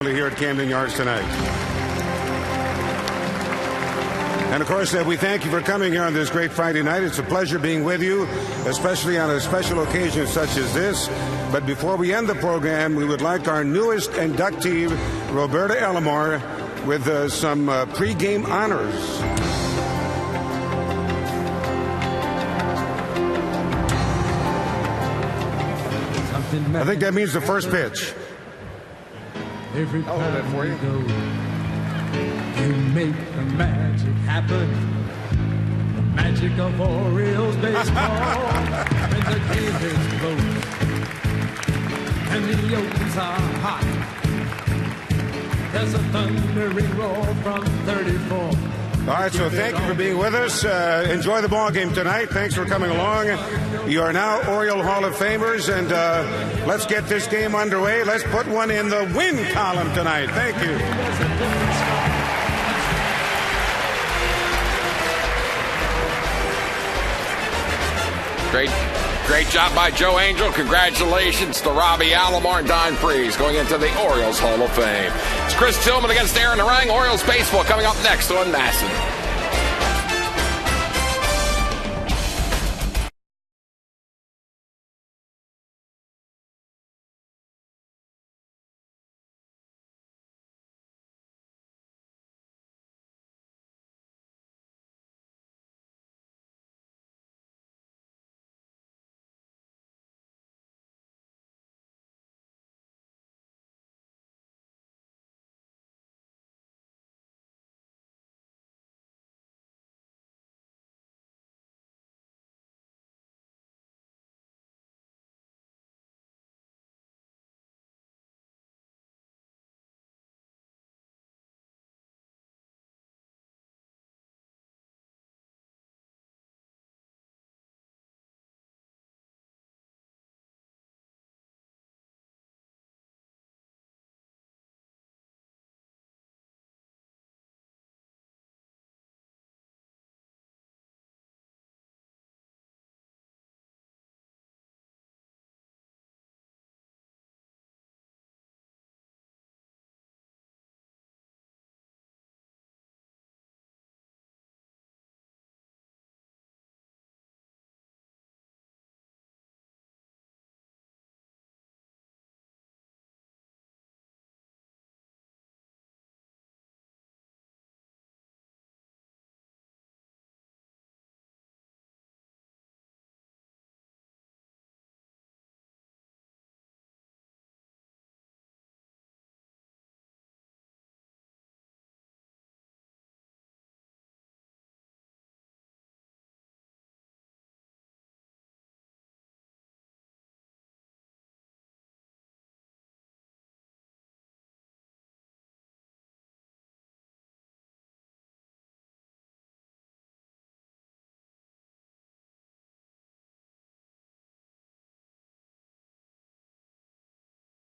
Assembly here at Camden Yards tonight. And of course, we thank you for coming here on this great Friday night. It's a pleasure being with you, especially on a special occasion such as this. But before we end the program, we would like our newest inductee, Roberta Elmore, with some pregame honors. I think that means the first pitch. Every I'll hold that for you. You make the magic happen. The magic of Orioles baseball. When the game is close and the opens are hot, there's a thundering roar from 34. All right, so thank you for being with us. Enjoy the ball game tonight. Thanks for coming along. You are now Oriole Hall of Famers, and let's get this game underway. Let's put one in the win column tonight. Thank you. Great job by Joe Angel. Congratulations to Robbie Alomar and Don Freese going into the Orioles Hall of Fame. It's Chris Tillman against Aaron Narang. Orioles baseball coming up next on Masson.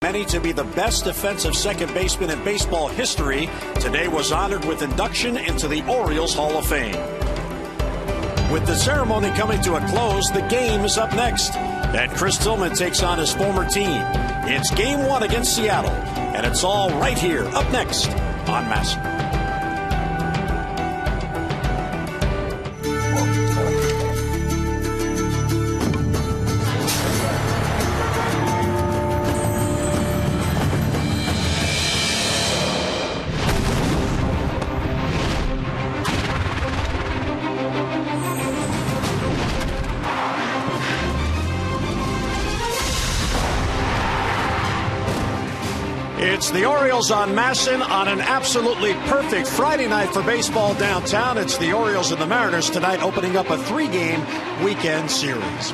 Many to be the best defensive second baseman in baseball history, today was honored with induction into the Orioles Hall of Fame. With the ceremony coming to a close, the game is up next. And Chris Tillman takes on his former team. It's Game 1 against Seattle, and it's all right here, up next on Masson. It's the Orioles on Masson on an absolutely perfect Friday night for baseball downtown. It's the Orioles and the Mariners tonight opening up a 3-game weekend series.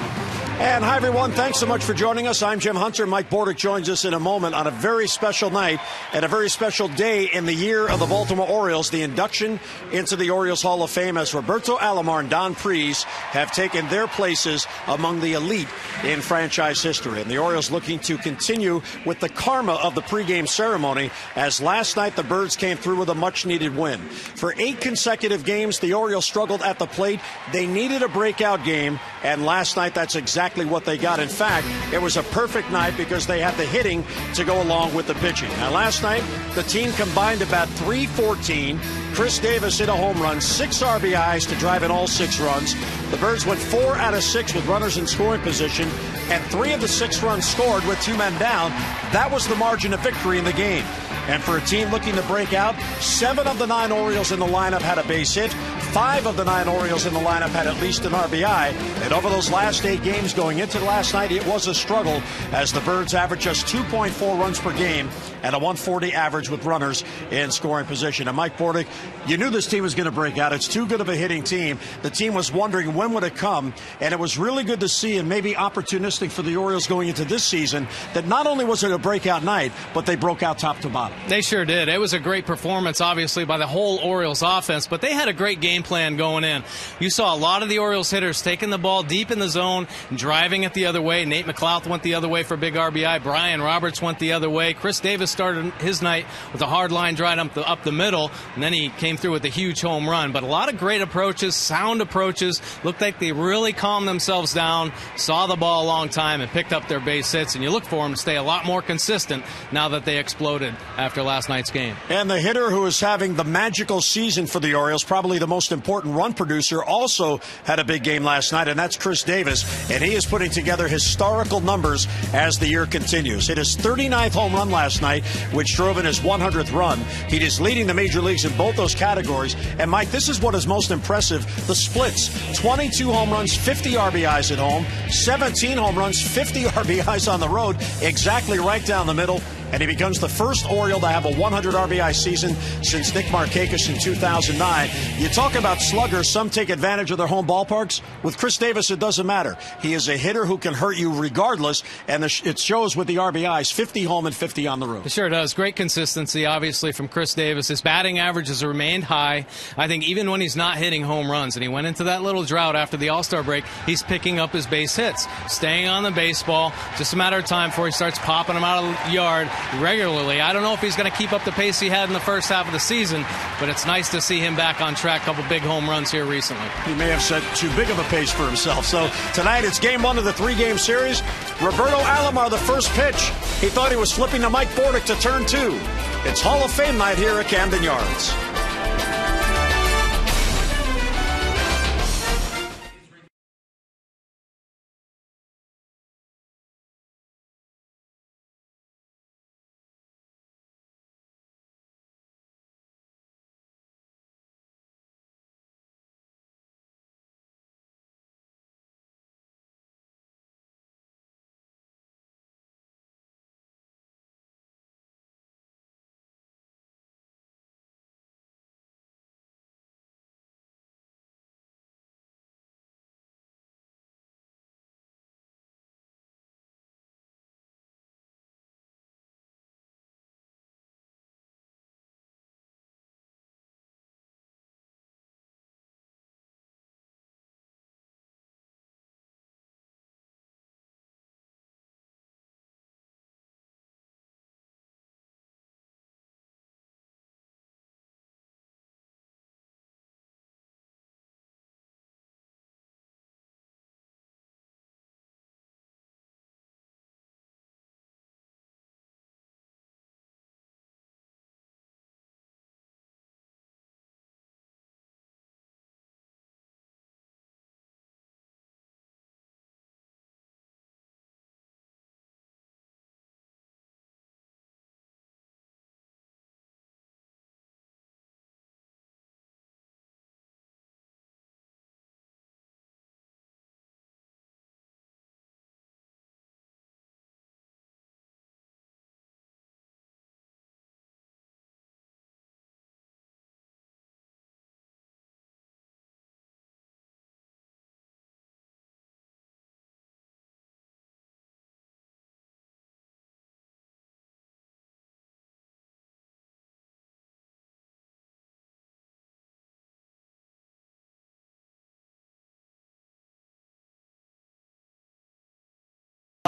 And hi, everyone. Thanks so much for joining us. I'm Jim Hunter. Mike Bordick joins us in a moment on a very special night and a very special day in the year of the Baltimore Orioles, the induction into the Orioles Hall of Fame as Roberto Alomar and Don Freese have taken their places among the elite in franchise history. And the Orioles looking to continue with the karma of the pregame ceremony as last night the Birds came through with a much-needed win. For 8 consecutive games, the Orioles struggled at the plate. They needed a breakout game, and last night that's exactly exactly what they got. In fact, it was a perfect night because they had the hitting to go along with the pitching. Now, last night, the team combined about .314. Chris Davis hit a home run, 6 RBIs to drive in all 6 runs. The Birds went 4 out of 6 with runners in scoring position, and 3 of the 6 runs scored with 2 men down. That was the margin of victory in the game. And for a team looking to break out, 7 of the 9 Orioles in the lineup had a base hit. 5 of the 9 Orioles in the lineup had at least an RBI. And over those last 8 games going into last night, it was a struggle as the Birds averaged just 2.4 runs per game and a 140 average with runners in scoring position. And Mike Bordick, you knew this team was going to break out. It's too good of a hitting team. The team was wondering when would it come, and it was really good to see, and maybe opportunistic for the Orioles going into this season, that not only was it a breakout night, but they broke out top to bottom. They sure did. It was a great performance, obviously, by the whole Orioles offense, but they had a great game plan going in. You saw a lot of the Orioles hitters taking the ball deep in the zone, driving it the other way. Nate McLouth went the other way for a big RBI. Brian Roberts went the other way. Chris Davis started his night with a hard line drive up the middle, and then he came through with a huge home run. But a lot of great approaches, sound approaches. Looked like they really calmed themselves down, saw the ball a long time, and picked up their base hits. And you look for them to stay a lot more consistent now that they exploded after last night's game. And the hitter who is having the magical season for the Orioles, probably the most important run producer, also had a big game last night, and that's Chris Davis. And he is putting together historical numbers as the year continues. Hit his 39th home run last night, which drove in his 100th run. He is leading the major leagues in both those categories. And, Mike, this is what is most impressive, the splits. 22 home runs, 50 RBIs at home, 17 home runs, 50 RBIs on the road, exactly right down the middle. And he becomes the first Oriole to have a 100 RBI season since Nick Markakis in 2009. You talk about sluggers, some take advantage of their home ballparks. With Chris Davis, it doesn't matter. He is a hitter who can hurt you regardless, and it shows with the RBIs, 50 home and 50 on the road. It sure does. Great consistency, obviously, from Chris Davis. His batting average has remained high. I think even when he's not hitting home runs, and he went into that little drought after the All-Star break, he's picking up his base hits, staying on the baseball. Just a matter of time before he starts popping them out of the yard regularly. I don't know if he's going to keep up the pace he had in the first half of the season, but it's nice to see him back on track. A couple big home runs here recently. He may have set too big of a pace for himself. So tonight it's game 1 of the 3-game series. Roberto Alomar, the first pitch. He thought he was flipping to Mike Bordick to turn 2. It's Hall of Fame night here at Camden Yards.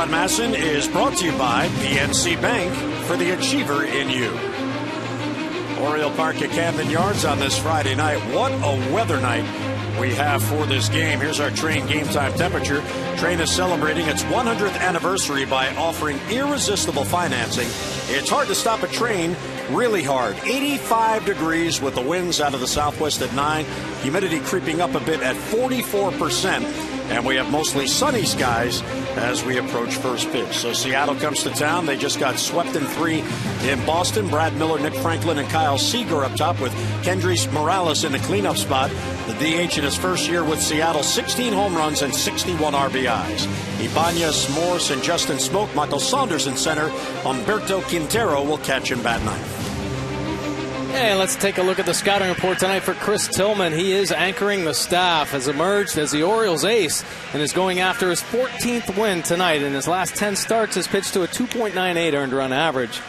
Masson is brought to you by PNC Bank for the achiever in you. Oriole Park at Camden Yards on this Friday night. What a weather night we have for this game. Here's our Train game time temperature. Train is celebrating its 100th anniversary by offering irresistible financing. It's hard to stop a train, really hard. 85 degrees with the winds out of the southwest at 9. Humidity creeping up a bit at 44%. And we have mostly sunny skies as we approach first pitch. So Seattle comes to town. They just got swept in 3 in Boston. Brad Miller, Nick Franklin, and Kyle Seager up top with Kendrys Morales in the cleanup spot. The DH in his first year with Seattle, 16 home runs and 61 RBIs. Ibanez, Morse, and Justin Smoke. Michael Saunders in center. Humberto Quintero will catch him bat ninth. And let's take a look at the scouting report tonight for Chris Tillman. He is anchoring the staff, has emerged as the Orioles ace, and is going after his 14th win tonight. In his last 10 starts, has pitched to a 2.98 earned run average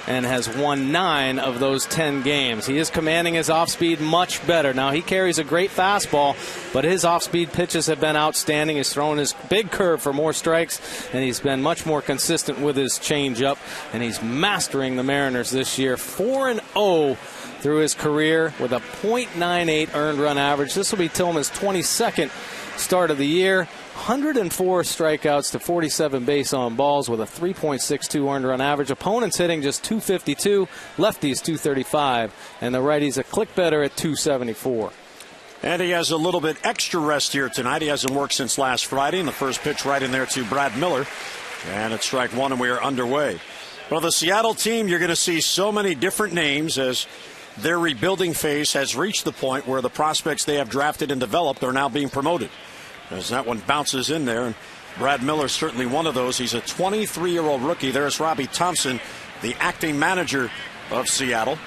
and has won 9 of those 10 games. He is commanding his off-speed much better. Now, he carries a great fastball, but his off-speed pitches have been outstanding. He's thrown his big curve for more strikes, and he's been much more consistent with his changeup, and he's mastering the Mariners this year. 4-0 through his career with a .98 earned run average. This will be Tillman's 22nd start of the year. 104 strikeouts to 47 base on balls with a 3.62 earned run average. Opponents hitting just .252, lefties .235, and the righties a click better at .274. And he has a little bit extra rest here tonight. He hasn't worked since last Friday, and the first pitch right in there to Brad Miller. And it's strike one, and we are underway. Well, the Seattle team, you're going to see so many different names as their rebuilding phase has reached the point where the prospects they have drafted and developed are now being promoted. As that one bounces in there, and Brad Miller is certainly one of those. He's a 23-year-old rookie. There's Robbie Thompson, the acting manager of Seattle,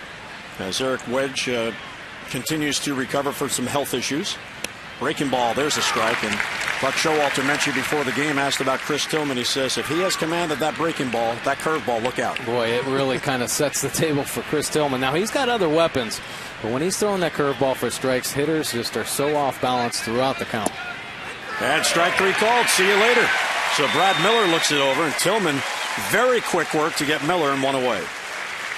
as Eric Wedge continues to recover from some health issues. Breaking ball, there's a strike. And Buck Showalter mentioned before the game, asked about Chris Tillman. He says if he has command of that breaking ball, that curveball, look out. Boy, it really kind of sets the table for Chris Tillman. Now, he's got other weapons, but when he's throwing that curveball for strikes, hitters just are so off balance throughout the count. And strike 3 called. See you later. So Brad Miller looks it over, and Tillman, very quick work to get Miller and one away.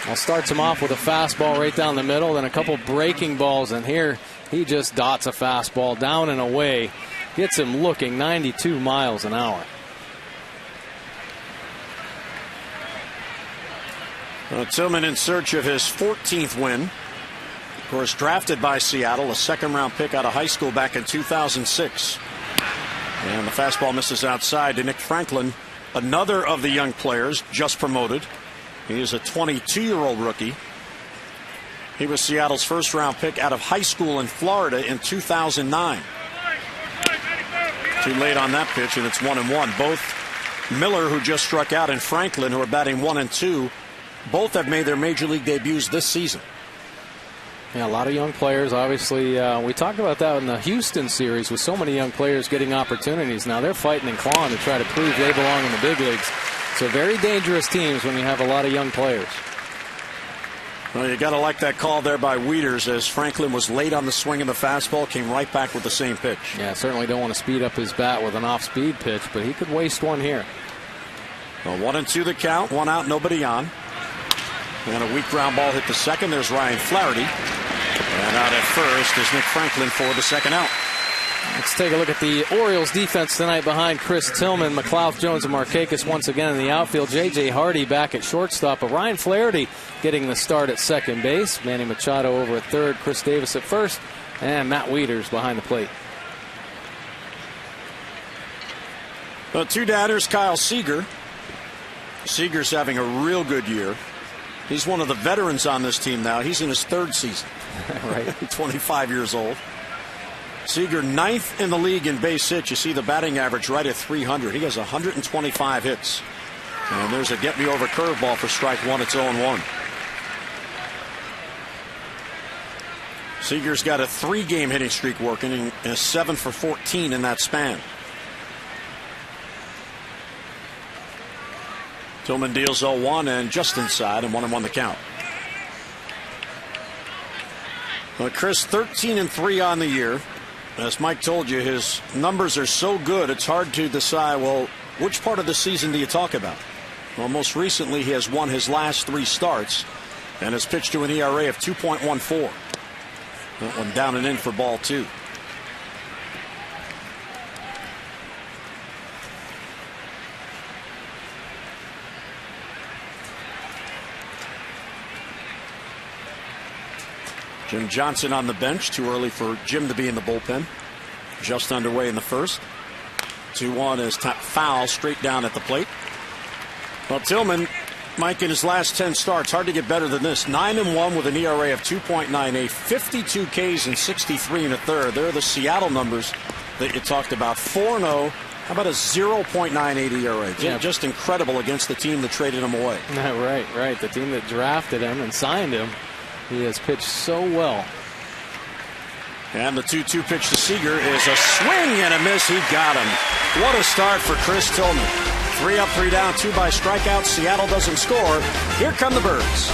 Well, starts him off with a fastball right down the middle, then a couple breaking balls, and here he just dots a fastball down and away. Gets him looking 92 miles an hour. Tillman in search of his 14th win. Of course, drafted by Seattle, a second-round pick out of high school back in 2006. And the fastball misses outside to Nick Franklin, another of the young players just promoted. He is a 22-year-old rookie. He was Seattle's first-round pick out of high school in Florida in 2009. Too late on that pitch, and it's 1-1. Both Miller, who just struck out, and Franklin, who are batting 1-2, both have made their major league debuts this season. Yeah, a lot of young players. Obviously, we talked about that in the Houston series with so many young players getting opportunities. Now they're fighting and clawing to try to prove they belong in the big leagues. So very dangerous teams when you have a lot of young players. Well, you got to like that call there by Wieters, as Franklin was late on the swing of the fastball, came right back with the same pitch. Yeah, certainly don't want to speed up his bat with an off-speed pitch, but he could waste one here. Well, 1-2 the count, one out, nobody on. And a weak ground ball hit the second. There's Ryan Flaherty. And out at first is Nick Franklin for the second out. Let's take a look at the Orioles defense tonight behind Chris Tillman. McLeod, Jones, and Markakis once again in the outfield. J.J. Hardy back at shortstop. But Ryan Flaherty getting the start at second base. Manny Machado over at third. Chris Davis at first. And Matt Wieters behind the plate. The two downers, Kyle Seager. Seager's having a real good year. He's one of the veterans on this team now. He's in his third season. Right. 25 years old. Seager 9th in the league in base hits. You see the batting average right at 300. He has 125 hits. And there's a get me over curveball for strike one. It's 0-1. Seager's got a 3-game hitting streak working and is 7 for 14 in that span. Tillman deals 0-1 and just inside, and 1-1 the count. Well, Chris, 13-3 on the year. As Mike told you, his numbers are so good, it's hard to decide, well, which part of the season do you talk about? Well, most recently, he has won his last 3 starts and has pitched to an ERA of 2.14. That one down and in for ball 2. Jim Johnson on the bench. Too early for Jim to be in the bullpen. Just underway in the first. 2-1 is foul straight down at the plate. Well, Tillman, Mike, in his last 10 starts, hard to get better than this. 9-1 with an ERA of 2.98, 52 Ks and 63 1/3. There are the Seattle numbers that you talked about. 4-0. How about a 0.98 ERA? Yeah. Just incredible against the team that traded him away. Right. The team that drafted him and signed him. He has pitched so well. And the 2-2 pitch to Seager is a swing and a miss. He got him. What a start for Chris Tillman. 3 up, 3 down, 2 by strikeout. Seattle doesn't score. Here come the Birds.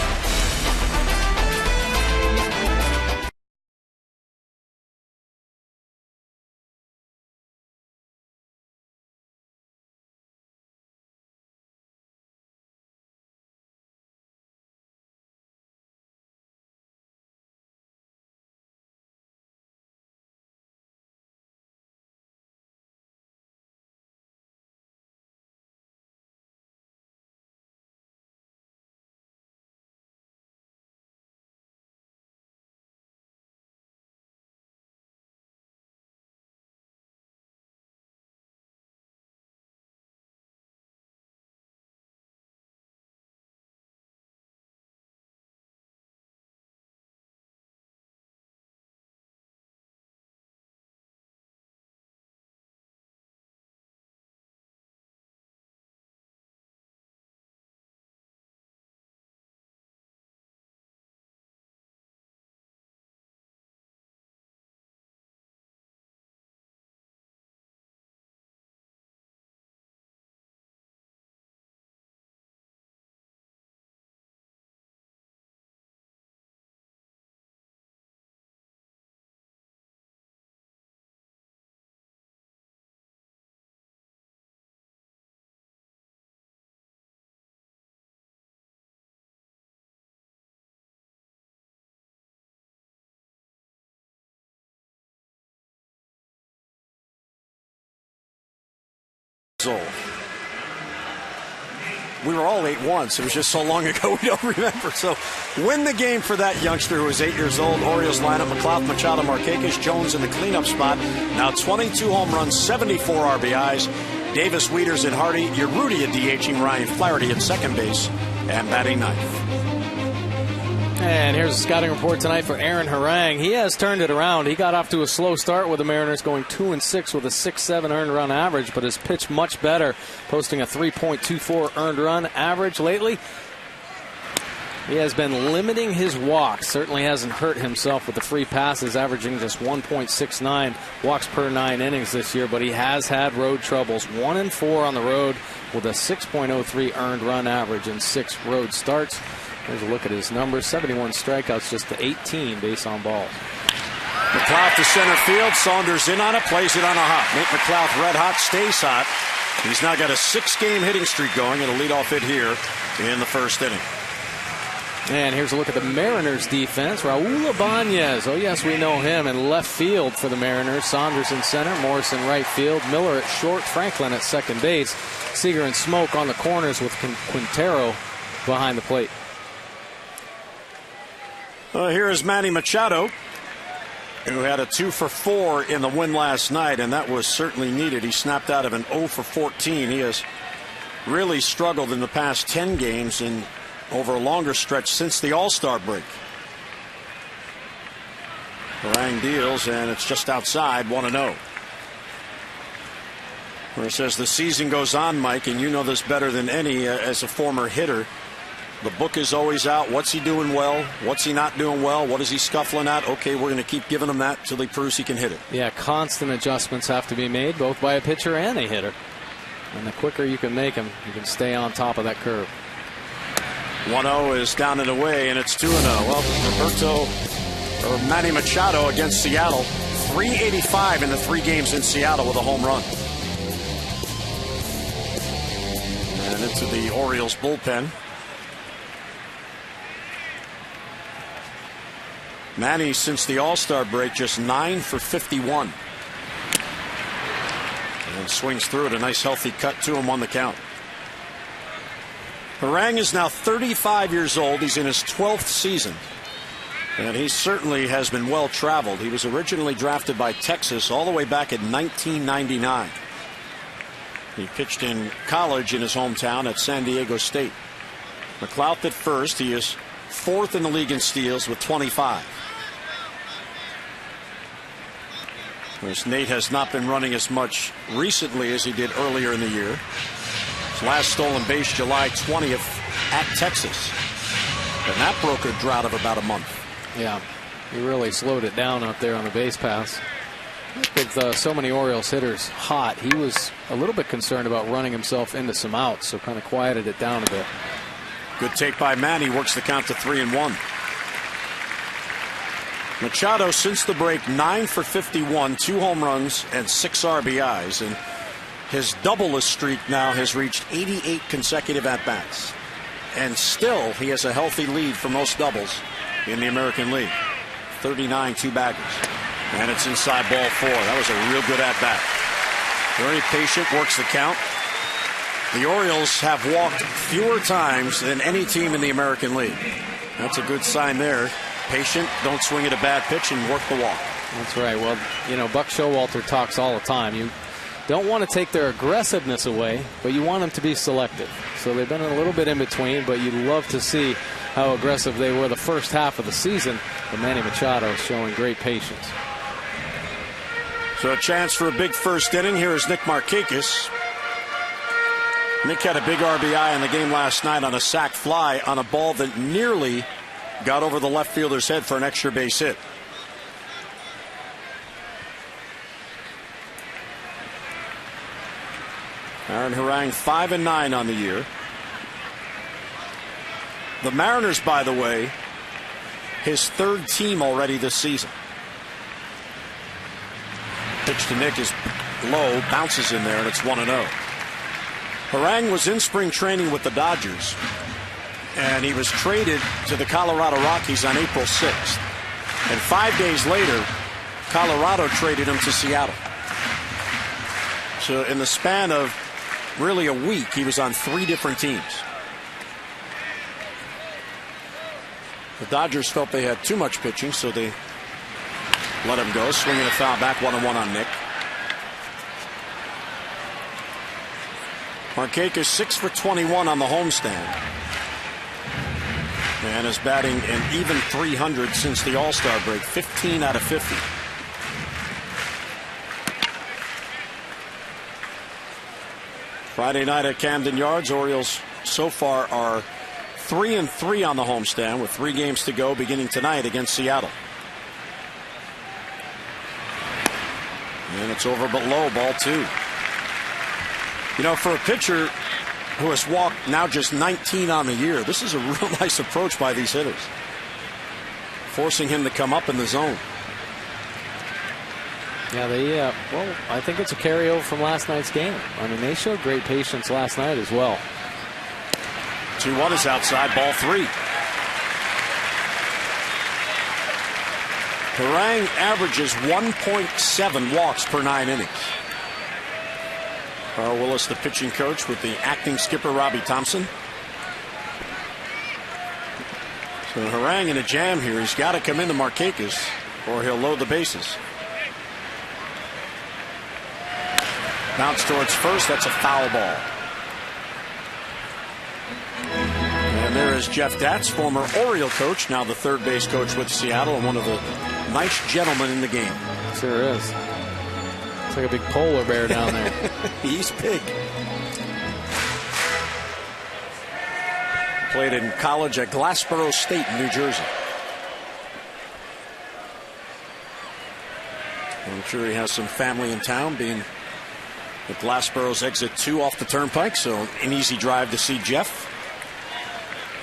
We were all 8 once. It was just so long ago we don't remember. So win the game for that youngster who is 8 years old. Orioles lineup: McLeod, Machado, Markakis, Jones in the cleanup spot. Now 22 home runs, 74 RBIs. Davis, Wieters, and Hardy. Urrutia DHing Ryan Flaherty at second base and batting ninth. And here's a scouting report tonight for Aaron Harang. He has turned it around. He got off to a slow start with the Mariners, going 2-6 with a 6.7 earned run average, but has pitched much better, posting a 3.24 earned run average lately. He has been limiting his walks. Certainly hasn't hurt himself with the free passes, averaging just 1.69 walks per 9 innings this year, but he has had road troubles. 1-4 on the road with a 6.03 earned run average in 6 road starts. Here's a look at his numbers. 71 strikeouts, just to 18 base on balls. McLeod to center field. Saunders in on it, plays it on a hop. Nate McLeod red hot, stays hot. He's now got a 6-game hitting streak going, and a leadoff hit here in the first inning. And here's a look at the Mariners defense. Raul Ibanez, oh yes, we know him, in left field for the Mariners. Saunders in center, Morris in right field, Miller at short, Franklin at second base. Seager and Smoke on the corners with Quintero behind the plate. Here is Manny Machado, who had a 2-for-4 in the win last night, and that was certainly needed. He snapped out of an 0-for-14. He has really struggled in the past 10 games and over a longer stretch since the All-Star break. Harang deals, and it's just outside, 1-0. Where it says the season goes on, Mike, and you know this better than any as a former hitter. The book is always out. What's he doing well? What's he not doing well? What is he scuffling at? Okay, we're going to keep giving him that till he proves he can hit it. Yeah, constant adjustments have to be made, both by a pitcher and a hitter. And the quicker you can make them, you can stay on top of that curve. 1-0 is down and away, and it's 2-0. Well, Manny Machado against Seattle. 385 in the 3 games in Seattle with a home run. And into the Orioles bullpen. Manny, since the All-Star break, just 9 for 51. And swings through it. A nice healthy cut to him on the count. Harang is now 35 years old. He's in his 12th season. And he certainly has been well traveled. He was originally drafted by Texas all the way back in 1999. He pitched in college in his hometown at San Diego State. McLouth at first. He is 4th in the league in steals with 25. Whereas Nate has not been running as much recently as he did earlier in the year. His last stolen base July 20th at Texas. And that broke a drought of about a month. Yeah, he really slowed it down up there on the base pass. With so many Orioles hitters hot, he was a little bit concerned about running himself into some outs, so kind of quieted it down a bit. Good take by Manny, works the count to 3-1. Machado, since the break, 9 for 51, 2 home runs and 6 RBIs, and his doubleless streak now has reached 88 consecutive at-bats. And still, he has a healthy lead for most doubles in the American League. 39 two-baggers. And it's inside ball 4. That was a real good at-bat. Very patient, works the count. The Orioles have walked fewer times than any team in the American League. That's a good sign there. Patient, don't swing at a bad pitch, and work the walk. That's right. Well, you know, Buck Showalter talks all the time. You don't want to take their aggressiveness away, but you want them to be selective. So they've been a little bit in between, but you'd love to see how aggressive they were the first half of the season. But Manny Machado showing great patience. So a chance for a big first inning. Here is Nick Markakis. Nick had a big RBI in the game last night on a sac fly on a ball that nearly got over the left fielder's head for an extra base hit. Aaron Harang 5-9 on the year. The Mariners, by the way, his 3rd team already this season. Pitch to Nick is low, bounces in there, and it's 1-0. Harang was in spring training with the Dodgers, and he was traded to the Colorado Rockies on April 6th. And 5 days later, Colorado traded him to Seattle. So in the span of really a week, he was on 3 different teams. The Dodgers felt they had too much pitching, so they let him go. Swinging a foul back, 1-1 on Nick. Markakis 6 for 21 on the homestand. And is batting an even .300 since the All-Star break, 15 out of 50. Friday night at Camden Yards, Orioles so far are 3-3 on the homestand with 3 games to go beginning tonight against Seattle. And it's over but low, ball 2. You know, for a pitcher who has walked now just 19 on the year, this is a real nice approach by these hitters, forcing him to come up in the zone. Yeah, well, I think it's a carryover from last night's game. I mean, they showed great patience last night as well. 2-1 is outside, ball 3. Harang averages 1.7 walks per 9 innings. Carl Willis, the pitching coach, with the acting skipper Robbie Thompson. So Harang in a jam here. He's got to come into Markakis or he'll load the bases. Bounce towards first. That's a foul ball. And there is Jeff Datz, former Oriole coach, now the 3rd base coach with Seattle, and one of the nice gentlemen in the game. Sure is. It's like a big polar bear down there. He's big. Played in college at Glassboro State in New Jersey. I'm sure he has some family in town, being at Glassboro's exit 2 off the turnpike, so an easy drive to see Jeff.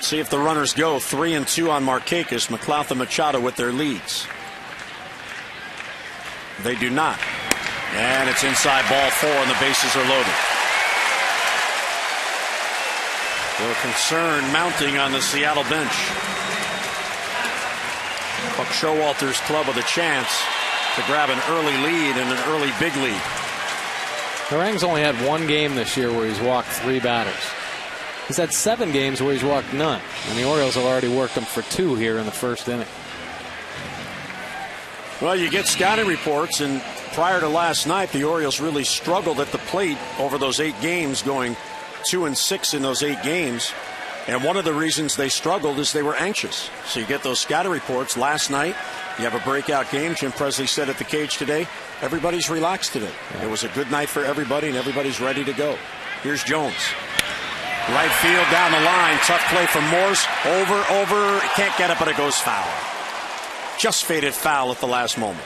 See if the runners go. 3-2 on Markakis. McLouth and Machado with their leads. They do not. And it's inside ball 4, and the bases are loaded. The concern mounting on the Seattle bench. Buck Showalter's club with a chance to grab an early lead and an early big lead. Harang's only had 1 game this year where he's walked 3 batters. He's had 7 games where he's walked none, and the Orioles have already worked him for 2 here in the first inning. Well, you get scouting reports, and prior to last night, the Orioles really struggled at the plate over those 8 games, going 2-6 in those 8 games. And one of the reasons they struggled is they were anxious. So you get those scouting reports. Last night, you have a breakout game. Jim Presley said at the cage today, everybody's relaxed today. Yeah. It was a good night for everybody, and everybody's ready to go. Here's Jones. Right field down the line. Tough play from Morse. Over. Can't get it, but it goes foul. Just faded foul at the last moment.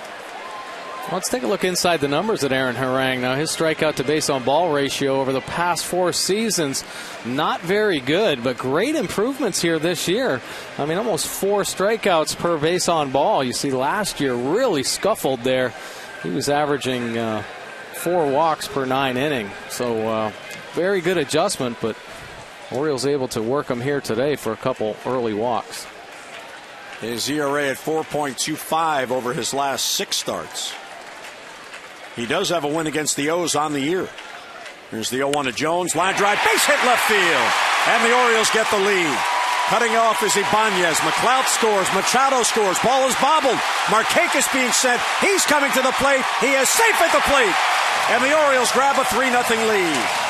Well, let's take a look inside the numbers at Aaron Harang. Now, his strikeout to base on ball ratio over the past 4 seasons, not very good, but great improvements here this year. I mean, almost 4 strikeouts per base on ball. You see, last year really scuffled there. He was averaging 4 walks per 9 innings. So, very good adjustment, but Orioles able to work him here today for a couple early walks. His ERA at 4.25 over his last 6 starts. He does have a win against the O's on the year. Here's the 0-1 to Jones. Line drive, base hit left field. And the Orioles get the lead. Cutting off is Ibanez. McLeod scores. Machado scores. Ball is bobbled. Markakis being sent. He's coming to the plate. He is safe at the plate. And the Orioles grab a 3-0 lead.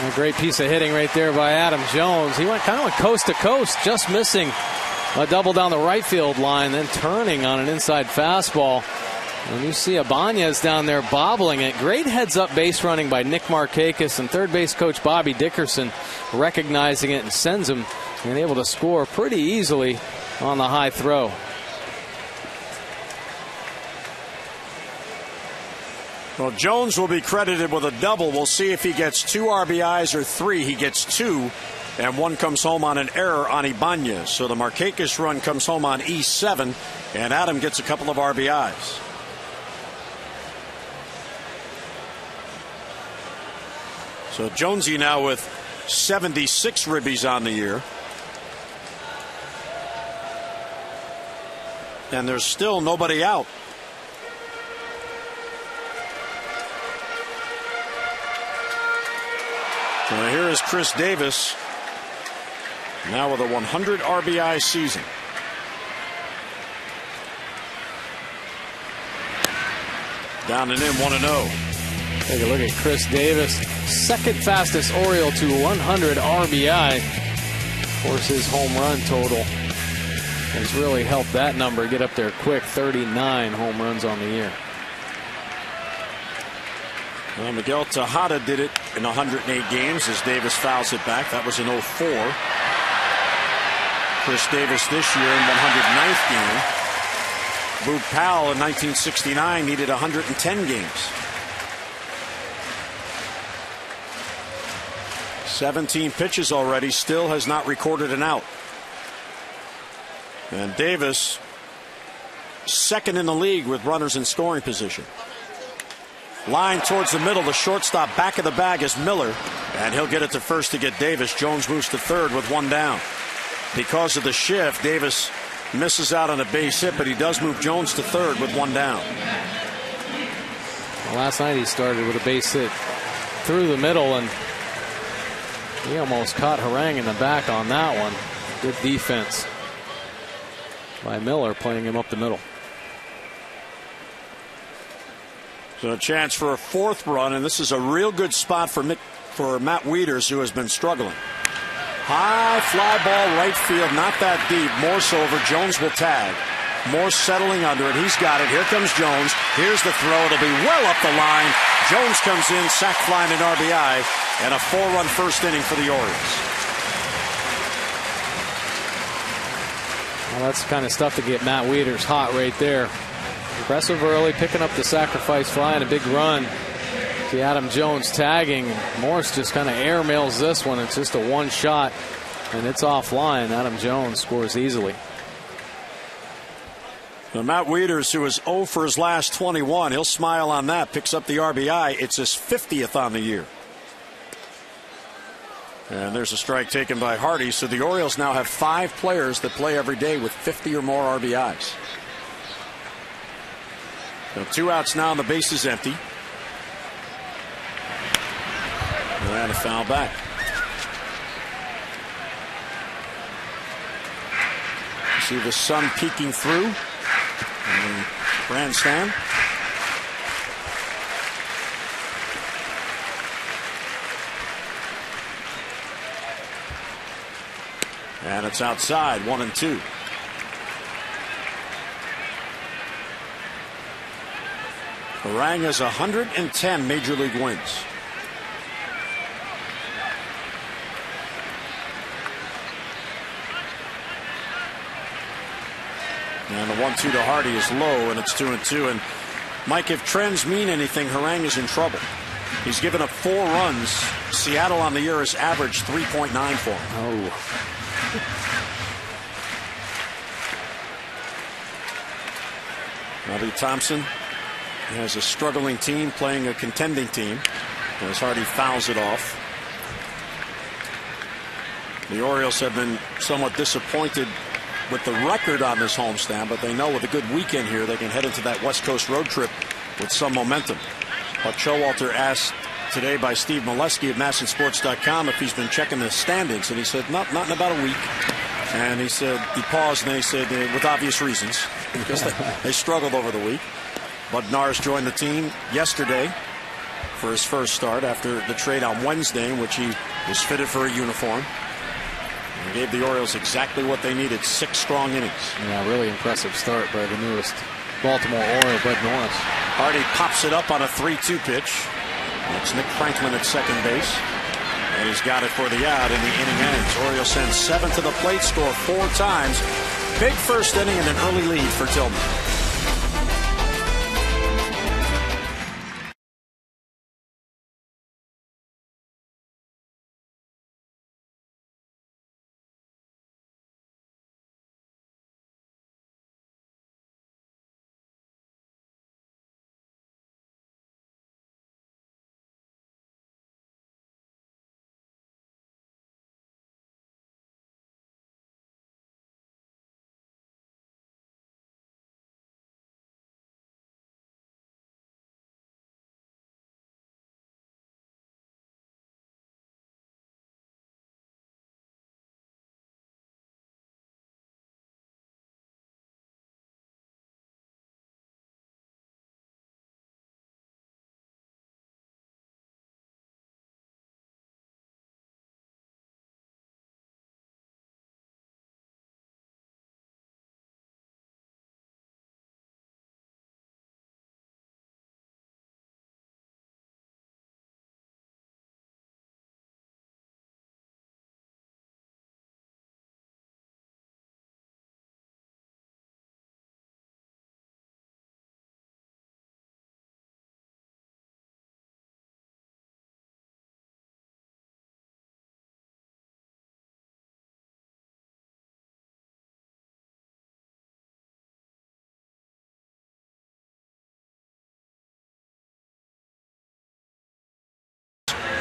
A great piece of hitting right there by Adam Jones. He went coast to coast, just missing a double down the right field line, then turning on an inside fastball. And you see Ibanez down there bobbling it. Great heads-up base running by Nick Markakis, and third base coach Bobby Dickerson recognizing it and sends him and able to score pretty easily on the high throw. Well, Jones will be credited with a double. We'll see if he gets 2 RBIs or 3. He gets 2, and 1 comes home on an error on Ibanez. So the Markakis run comes home on E7, and Adam gets a couple of RBIs. So Jonesy now with 76 ribbies on the year. And there's still nobody out. So here is Chris Davis, now with a 100 RBI season. Down and in, 1-0. Take a look at Chris Davis, second fastest Oriole to 100 RBI. Of course, his home run total has really helped that number get up there quick. 39 home runs on the year. Well, Miguel Tejada did it in 108 games as Davis fouls it back. That was in 04. Chris Davis this year in 109th game. Boog Powell in 1969 needed 110 games. 17 pitches already, still has not recorded an out. And Davis, second in the league with runners in scoring position. Line towards the middle, the shortstop back of the bag is Miller, and he'll get it to first to get Davis. Jones moves to third with 1 down. Because of the shift, Davis misses out on a base hit, but he does move Jones to third with 1 down. Well, last night he started with a base hit through the middle, and he almost caught Harang in the back on that one. Good defense by Miller, playing him up the middle. So a chance for a 4th run, and this is a real good spot for Matt Wieters, who has been struggling. High fly ball right field, not that deep. Morse over. Jones will tag. Morse settling under it. He's got it. Here comes Jones. Here's the throw. It'll be well up the line. Jones comes in, sac fly and an RBI, and a 4-run first inning for the Orioles. Well, that's the kind of stuff to get Matt Wieters hot right there. Impressive early, picking up the sacrifice fly and a big run. See Adam Jones tagging. Morse just kind of airmails this one. It's just a 1 shot, and it's offline. Adam Jones scores easily. Now Matt Wieters, who is 0 for his last 21, he'll smile on that. Picks up the RBI. It's his 50th on the year. And there's a strike taken by Hardy. So the Orioles now have 5 players that play every day with 50 or more RBIs. So 2 outs now, and the base is empty. And a foul back. You see the sun peeking through in the grandstand. And it's outside, 1-2. Harang has 110 Major League wins. And the 1-2 to Hardy is low, and it's 2-2. And Mike, if trends mean anything, Harang is in trouble. He's given up 4 runs. Seattle on the year has averaged 3.9 for him. Oh. Robbie Thompson has a struggling team playing a contending team as Hardy fouls it off. The Orioles have been somewhat disappointed with the record on this homestand, but they know with a good weekend here they can head into that West Coast road trip with some momentum. Buck Showalter asked today by Steve Molesky of MASNsports.com if he's been checking the standings, and he said not in about a week. And he said, he paused and he said, with obvious reasons, because they struggled over the week. Bud Nars joined the team yesterday for his first start after the trade on Wednesday, in which he was fitted for a uniform. And gave the Orioles exactly what they needed, 6 strong innings. Yeah, really impressive start by the newest Baltimore Oriole, Bud Norris. Hardy pops it up on a 3-2 pitch. It's Nick Franklin at second base. And he's got it for the out, and the inning ends. Orioles send 7 to the plate, score 4 times. Big first inning and an early lead for Tillman.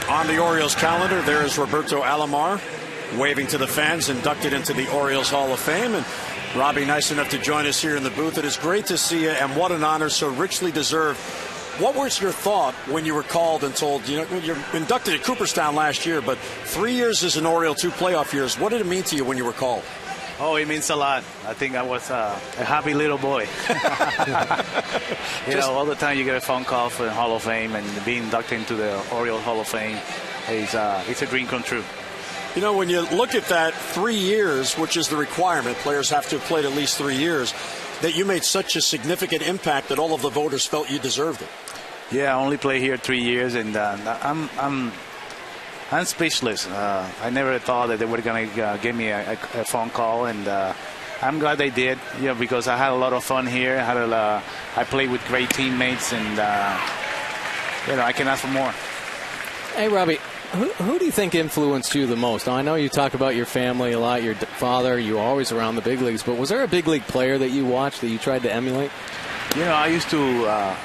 On the Orioles calendar, there is Roberto Alomar waving to the fans, inducted into the Orioles Hall of Fame. And Robbie, nice enough to join us here in the booth. It is great to see you, and what an honor, so richly deserved. What was your thought when you were called and told, you're inducted at Cooperstown last year, but 3 years as an Oriole, 2 playoff years. What did it mean to you when you were called? Oh, it means a lot. I think I was a happy little boy. All the time you get a phone call for the Hall of Fame, and being inducted into the Orioles Hall of Fame it's a dream come true. When you look at that 3 years, which is the requirement, players have to have played at least 3 years, that you made such a significant impact that all of the voters felt you deserved it. Yeah, I only played here 3 years, and I'm speechless. I never thought that they were going to give me a phone call, and I'm glad they did. Because I had a lot of fun here. I played with great teammates, and I can ask for more. Hey, Robbie, who do you think influenced you the most? Now, I know you talk about your family a lot. Your father, you were always around the big leagues, but was there a big league player that you watched that you tried to emulate? I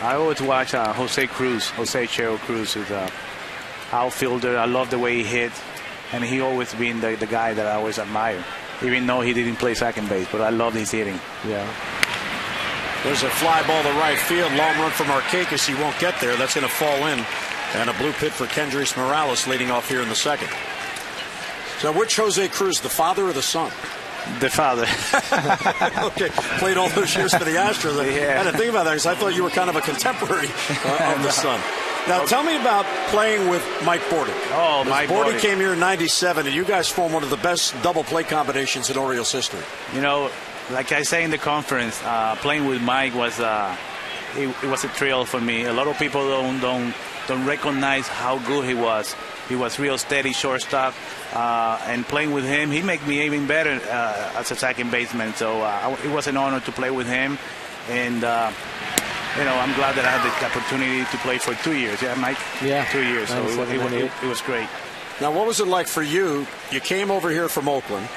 always watch Jose Chero Cruz, who's an outfielder. I love the way he hit, and he always been the guy that I always admire, even though he didn't play second base, but I love his hitting. Yeah. There's a fly ball to right field, long run from Markakis. He won't get there. That's going to fall in And a blue pit for Kendrys Morales leading off here in the second. So which Jose Cruz, the father or the son? The father. Okay, played all those years for the Astros. Yeah. I had to think about that because I thought you were kind of a contemporary of the son. Now, tell me about playing with Mike Bordick. Oh, Mike Bordick came here in '97, and you guys formed one of the best double play combinations in Orioles history. You know, like I say in the conference, playing with Mike was it was a thrill for me. A lot of people don't recognize how good he was. He was real steady shortstop, and playing with him, he made me even better as a second baseman. So it was an honor to play with him, and I'm glad that I had the opportunity to play for 2 years. Yeah, Mike. Yeah, 2 years. So it was great. Now, what was it like for you? You came over here from Oakland.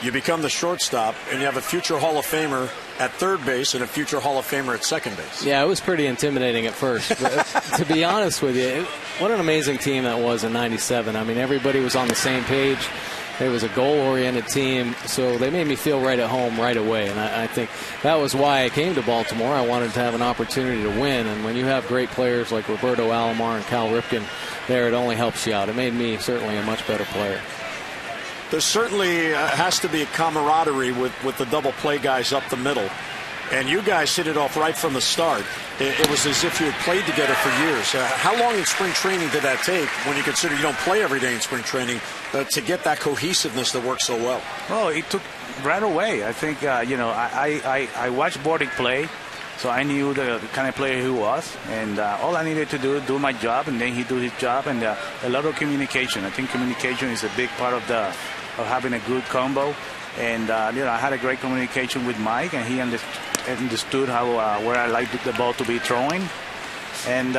You become the shortstop, and you have a future Hall of Famer at third base and a future Hall of Famer at second base. Yeah, it was pretty intimidating at first. But to be honest with you, what an amazing team that was in '97. I mean, everybody was on the same page. It was a goal-oriented team, so they made me feel right at home right away. And I think that was why I came to Baltimore. I wanted to have an opportunity to win. And when you have great players like Roberto Alomar and Cal Ripken there, it only helps you out. It made me certainly a much better player. There certainly has to be a camaraderie with the double play guys up the middle. And you guys hit it off right from the start. It was as if you had played together for years. How long in spring training did that take when you consider you don't play every day in spring training to get that cohesiveness that works so well? Well, it took right away. I think, I watched Bordick play, so I knew the kind of player he was. And all I needed to do my job, and then he do his job. And a lot of communication. I think communication is a big part of having a good combo. And I had a great communication with Mike, and he understood how where I like the ball to be throwing, and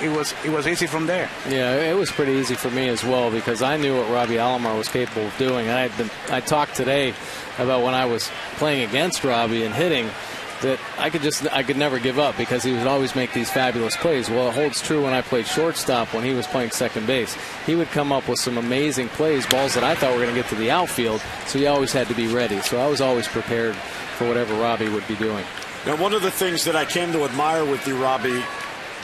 it was easy from there. Yeah, it was pretty easy for me as well because I knew what Robbie Alomar was capable of doing. I talked today about when I was playing against Robbie and hitting, that I could never give up because he would always make these fabulous plays. Well, it holds true when I played shortstop when he was playing second base. He would come up with some amazing plays, balls that I thought were going to get to the outfield, so you always had to be ready. So I was always prepared for whatever Robbie would be doing. Now, one of the things that I came to admire with you, Robbie,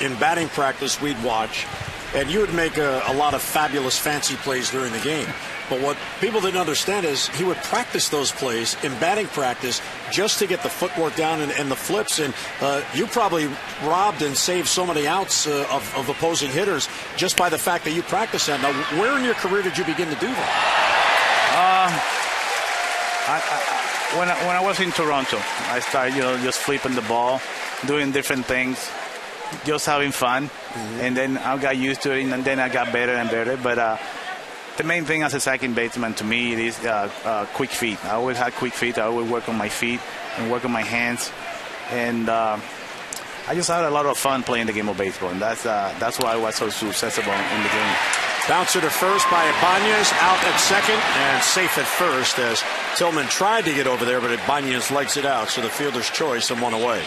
in batting practice we'd watch, and you would make a lot of fabulous fancy plays during the game. But what people didn't understand is he would practice those plays in batting practice just to get the footwork down and the flips. And you probably robbed and saved so many outs of opposing hitters just by the fact that you practiced that. Now, where in your career did you begin to do that? When I was in Toronto, I started, just flipping the ball, doing different things, just having fun. Mm-hmm. And then I got used to it, and then I got better and better. But the main thing as a second baseman to me is quick feet. I always had quick feet. I always work on my feet and work on my hands. And I just had a lot of fun playing the game of baseball. And that's why I was so successful in the game. Bouncer to first by Ibanez, out at second, and safe at first as Tillman tried to get over there, but Ibanez legs it out, so the fielder's choice and one away.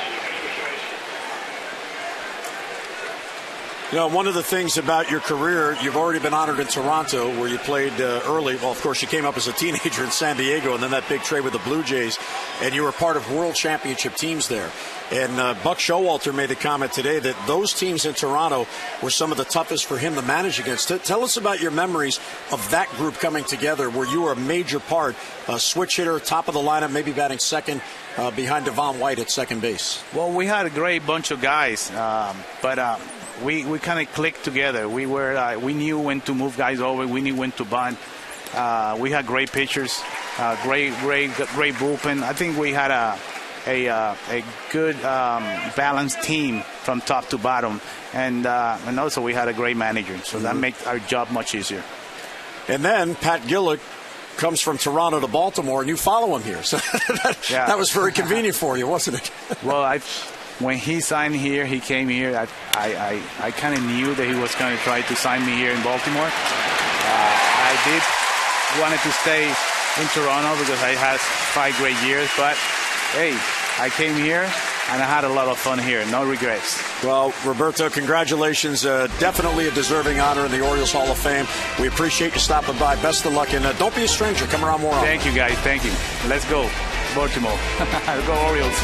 One of the things about your career, you've already been honored in Toronto, where you played early. Well, of course, you came up as a teenager in San Diego, and then that big trade with the Blue Jays, and you were part of world championship teams there. And Buck Showalter made the comment today that those teams in Toronto were some of the toughest for him to manage against. Tell us about your memories of that group coming together, where you were a major part, a switch hitter, top of the lineup, maybe batting second behind Devon White at second base. Well, we had a great bunch of guys, but we kind of clicked together. We knew when to move guys over. We knew when to bunt. We had great pitchers, great bullpen. I think we had a good balanced team from top to bottom, and also we had a great manager. So that makes our job much easier. And then Pat Gillick comes from Toronto to Baltimore, and you follow him here. So that was very convenient for you, wasn't it? Well, when he signed here, he came here. I kind of knew that he was going to try to sign me here in Baltimore. I did wanted to stay in Toronto because I had 5 great years. But hey, I came here and I had a lot of fun here. No regrets. Well, Roberto, congratulations. Definitely a deserving honor in the Orioles Hall of Fame. We appreciate you stopping by. Best of luck, and don't be a stranger. Come around more often. Thank you, guys. Thank you. Let's go, Baltimore. Go Orioles.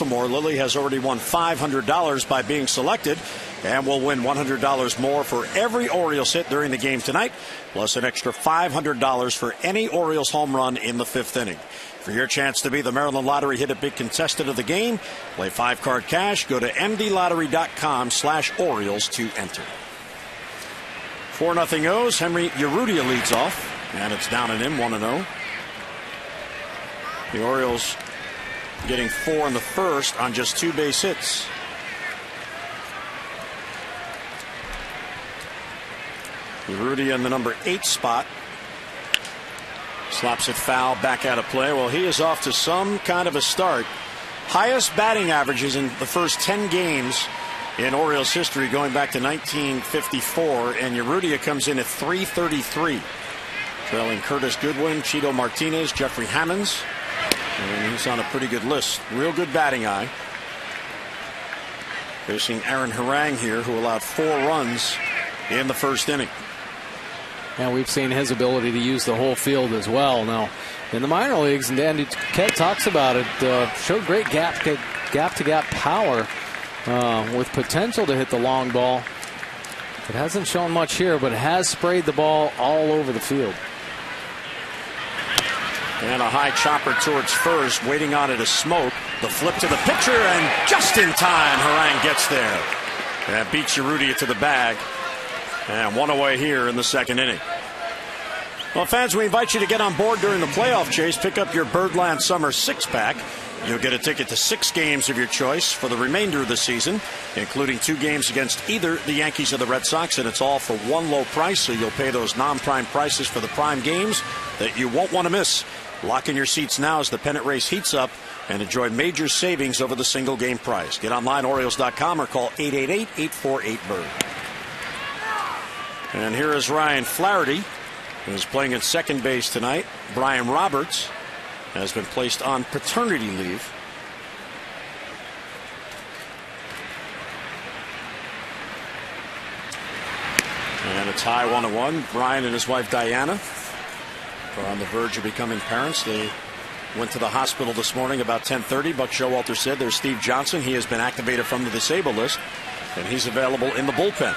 Lily has already won $500 by being selected and will win $100 more for every Orioles hit during the game tonight, plus an extra $500 for any Orioles home run in the 5th inning. For your chance to be the Maryland Lottery Hit a Big contestant of the game, play 5-card cash. Go to mdlottery.com/Orioles to enter. 4-0 O's. Henry Urrutia leads off, and it's down and in, 1-0. The Orioles getting 4 in the first on just 2 base hits. Urrutia in the number 8 spot. Slaps it foul, back out of play. Well, he is off to some kind of a start. Highest batting averages in the first 10 games in Orioles history going back to 1954. And Urrutia comes in at .333. Trailing Curtis Goodwin, Chito Martinez, Jeffrey Hammonds. And he's on a pretty good list. Real good batting eye. Facing Aaron Harang here, who allowed 4 runs in the first inning. And we've seen his ability to use the whole field as well. Now, in the minor leagues, and Andy Kett talks about it, showed great gap-to-gap power with potential to hit the long ball. It hasn't shown much here, but has sprayed the ball all over the field. And a high chopper towards first, waiting on it to smoke. The flip to the pitcher, and just in time, Harang gets there. And beats Urrutia to the bag. And 1 away here in the 2nd inning. Well, fans, we invite you to get on board during the playoff chase. Pick up your Birdland Summer 6-pack. You'll get a ticket to 6 games of your choice for the remainder of the season, including 2 games against either the Yankees or the Red Sox, and it's all for one low price, so you'll pay those non-prime prices for the prime games that you won't want to miss. Lock in your seats now as the pennant race heats up and enjoy major savings over the single game price. Get online, Orioles.com, or call 888-848-BIRD. And here is Ryan Flaherty, who is playing at second base tonight. Brian Roberts has been placed on paternity leave. And it's high 1-1. Brian and his wife Diana are on the verge of becoming parents. They went to the hospital this morning about 10:30. Buck Showalter said there's Steve Johnson. He has been activated from the disabled list, and he's available in the bullpen.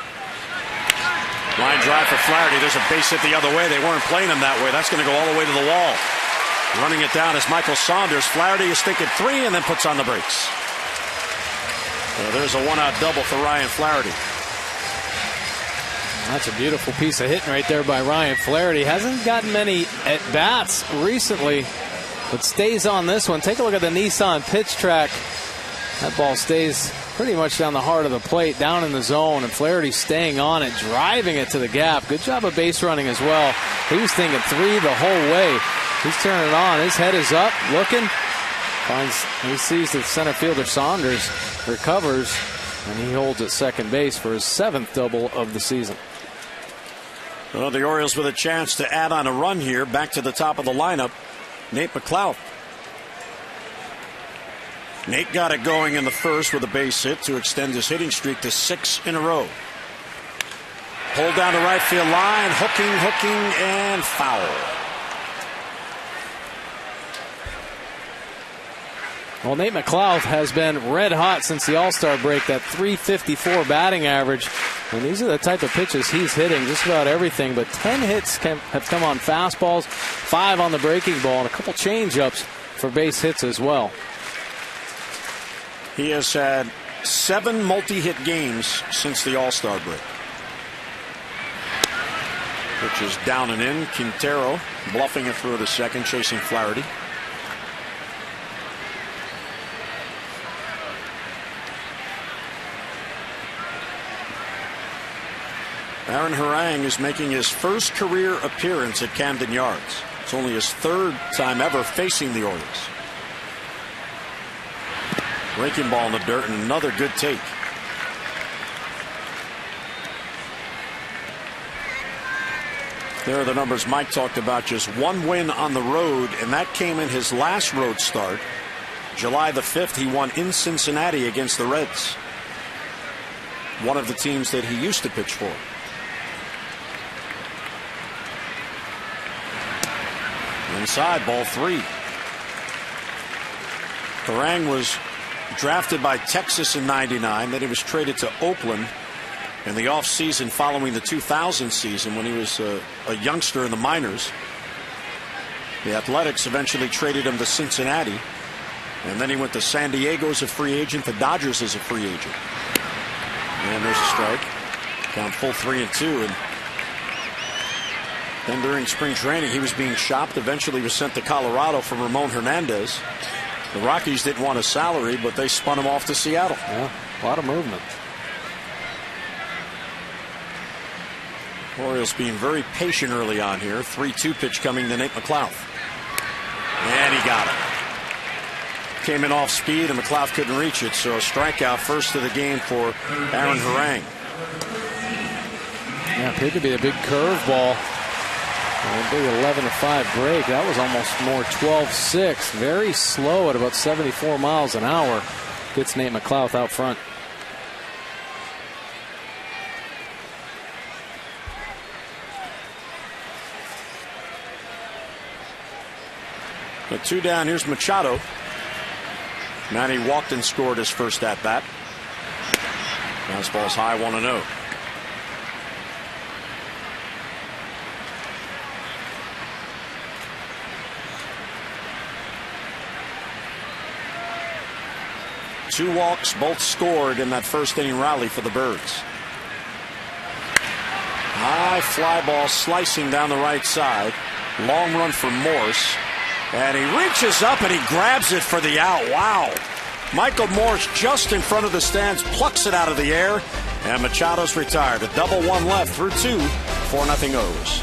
Line drive for Flaherty. There's a base hit the other way. They weren't playing him that way. That's going to go all the way to the wall. Running it down is Michael Saunders. Flaherty is thinking 3 and then puts on the brakes. Well, there's a 1-out double for Ryan Flaherty. That's a beautiful piece of hitting right there by Ryan Flaherty. Hasn't gotten many at-bats recently, but stays on this one. Take a look at the Nissan pitch track. That ball stays pretty much down the heart of the plate, down in the zone, and Flaherty staying on it, driving it to the gap. Good job of base running as well. He was thinking 3 the whole way. He's turning it on. His head is up, looking. He sees the center fielder Saunders, recovers, and he holds at second base for his 7th double of the season. Well, the Orioles with a chance to add on a run here. Back to the top of the lineup, Nate McLeod. Nate got it going in the first with a base hit to extend his hitting streak to 6 in a row. Pulled down the right field line, hooking, and foul. Well, Nate McLeod has been red hot since the All-Star break, that .354 batting average. And these are the type of pitches he's hitting, just about everything. But 10 hits have come on fastballs, 5 on the breaking ball, and a couple change-ups for base hits as well. He has had 7 multi-hit games since the All-Star break. Which is down and in. Quintero bluffing it through to second, chasing Flaherty. Aaron Harang is making his first career appearance at Camden Yards. It's only his 3rd time ever facing the Orioles. Breaking ball in the dirt, and another good take. There are the numbers Mike talked about. Just 1 win on the road, and that came in his last road start. July the 5th, he won in Cincinnati against the Reds, one of the teams that he used to pitch for. Inside, ball 3. Harang was drafted by Texas in '99. Then he was traded to Oakland in the offseason following the 2000 season when he was a youngster in the minors. The Athletics eventually traded him to Cincinnati. And then he went to San Diego as a free agent, the Dodgers as a free agent. And there's a strike. Count full 3-2. And then during spring training, he was being shopped. Eventually was sent to Colorado for Ramon Hernandez. The Rockies didn't want a salary, but they spun him off to Seattle. Yeah, a lot of movement. Orioles being very patient early on here. 3-2 pitch coming to Nate McLouth. And he got it. Came in off speed, and McLouth couldn't reach it, so a strikeout first of the game for Aaron Harang. Yeah, appeared to be a big curveball. A big 11-5 break. That was almost more 12-6. Very slow at about 74 miles an hour. Gets Nate McLouth out front. The 2 down. Here's Machado. Manny walked and scored his first at bat. Fastball's high, 1-0. Two walks, both scored in that first inning rally for the Birds. High fly ball slicing down the right side. Long run for Morse. And he reaches up and he grabs it for the out. Wow. Michael Morse just in front of the stands plucks it out of the air. And Machado's retired. A double one left through 2. 4-0 O's.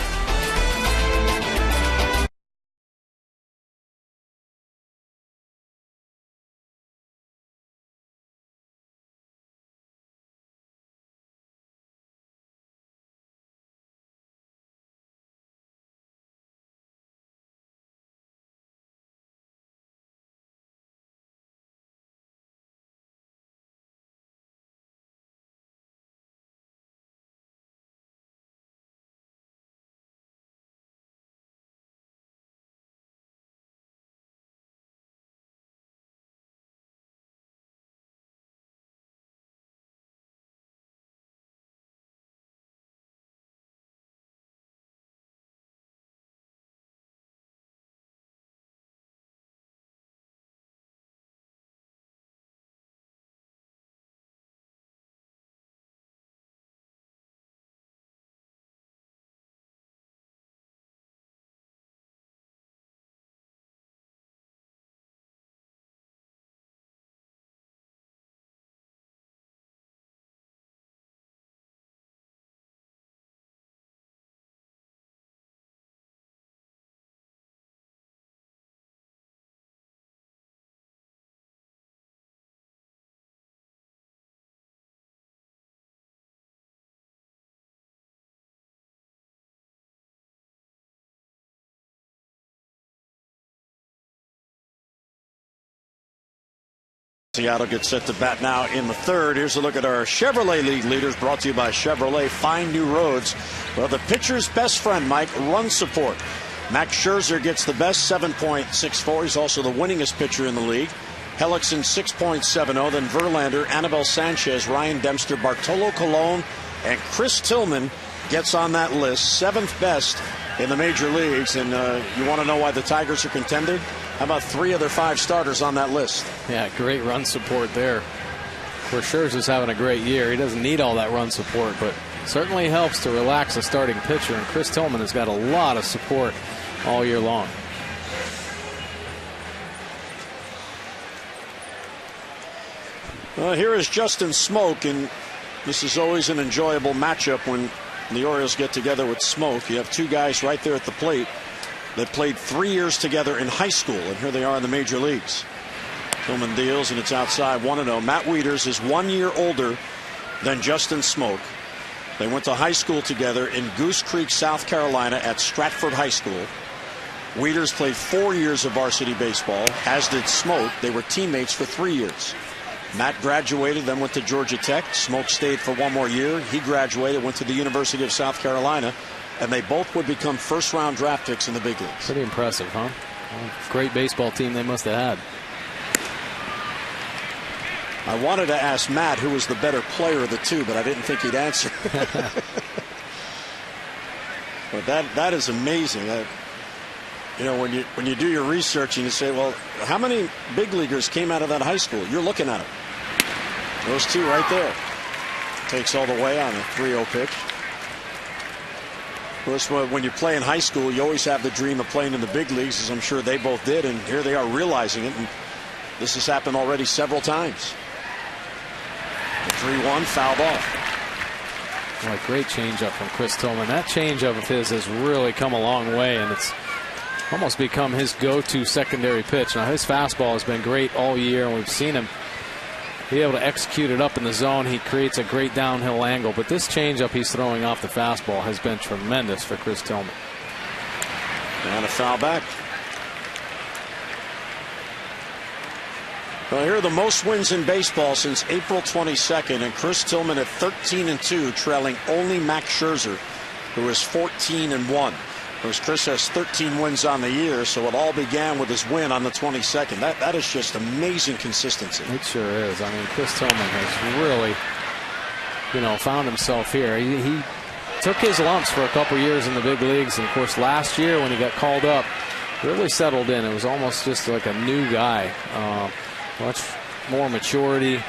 Seattle gets set to bat now in the third. Here's a look at our Chevrolet League leaders, brought to you by Chevrolet. Find new roads. Well, the pitcher's best friend, Mike, run support. Max Scherzer gets the best, 7.64. He's also the winningest pitcher in the league. Hellickson, 6.70. Then Verlander, Anibal Sanchez, Ryan Dempster, Bartolo Colon, and Chris Tillman gets on that list. 7th best in the major leagues. And you want to know why the Tigers are contended? How about 3 of their 5 starters on that list? Yeah, great run support there. Of course, Scherzer's having a great year. He doesn't need all that run support, but certainly helps to relax a starting pitcher. And Chris Tillman has got a lot of support all year long. Well, here is Justin Smoke, and this is always an enjoyable matchup when the Orioles get together with Smoke. You have 2 guys right there at the plate that played 3 years together in high school, and here they are in the major leagues. Tillman deals, and it's outside, 1-0. Matt Wieters is 1 year older than Justin Smoke. They went to high school together in Goose Creek, South Carolina at Stratford High School. Wieters played 4 years of varsity baseball, as did Smoke. They were teammates for 3 years. Matt graduated, then went to Georgia Tech. Smoke stayed for 1 more year. He graduated, went to the University of South Carolina, and they both would become first-round draft picks in the big leagues. Pretty impressive, huh? Well, great baseball team they must have had. I wanted to ask Matt who was the better player of the two, but I didn't think he'd answer. But that is amazing. You know, when you do your research and you say, well, how many big leaguers came out of that high school? You're looking at them. Those two right there. Takes all the way on a 3-0 pitch. Of course, when you play in high school, you always have the dream of playing in the big leagues, as I'm sure they both did, and here they are realizing it. And this has happened already several times. The 3-1 foul ball. Well, a great changeup from Chris Tillman. That changeup of his has really come a long way, and it's almost become his go-to secondary pitch. Now, his fastball has been great all year, and we've seen him be able to execute it up in the zone. He creates a great downhill angle, but this changeup he's throwing off the fastball has been tremendous for Chris Tillman. And a foul back. Well, here are the most wins in baseball since April 22nd, and Chris Tillman at 13-2, trailing only Max Scherzer, who is 14-1. Of course, Chris has 13 wins on the year, so it all began with his win on the 22nd. That is just amazing consistency. It sure is. I mean, Chris Tillman has really, found himself here. He took his lumps for a couple years in the big leagues, and of course, last year when he got called up, really settled in. It was almost just like a new guy. Much more maturity,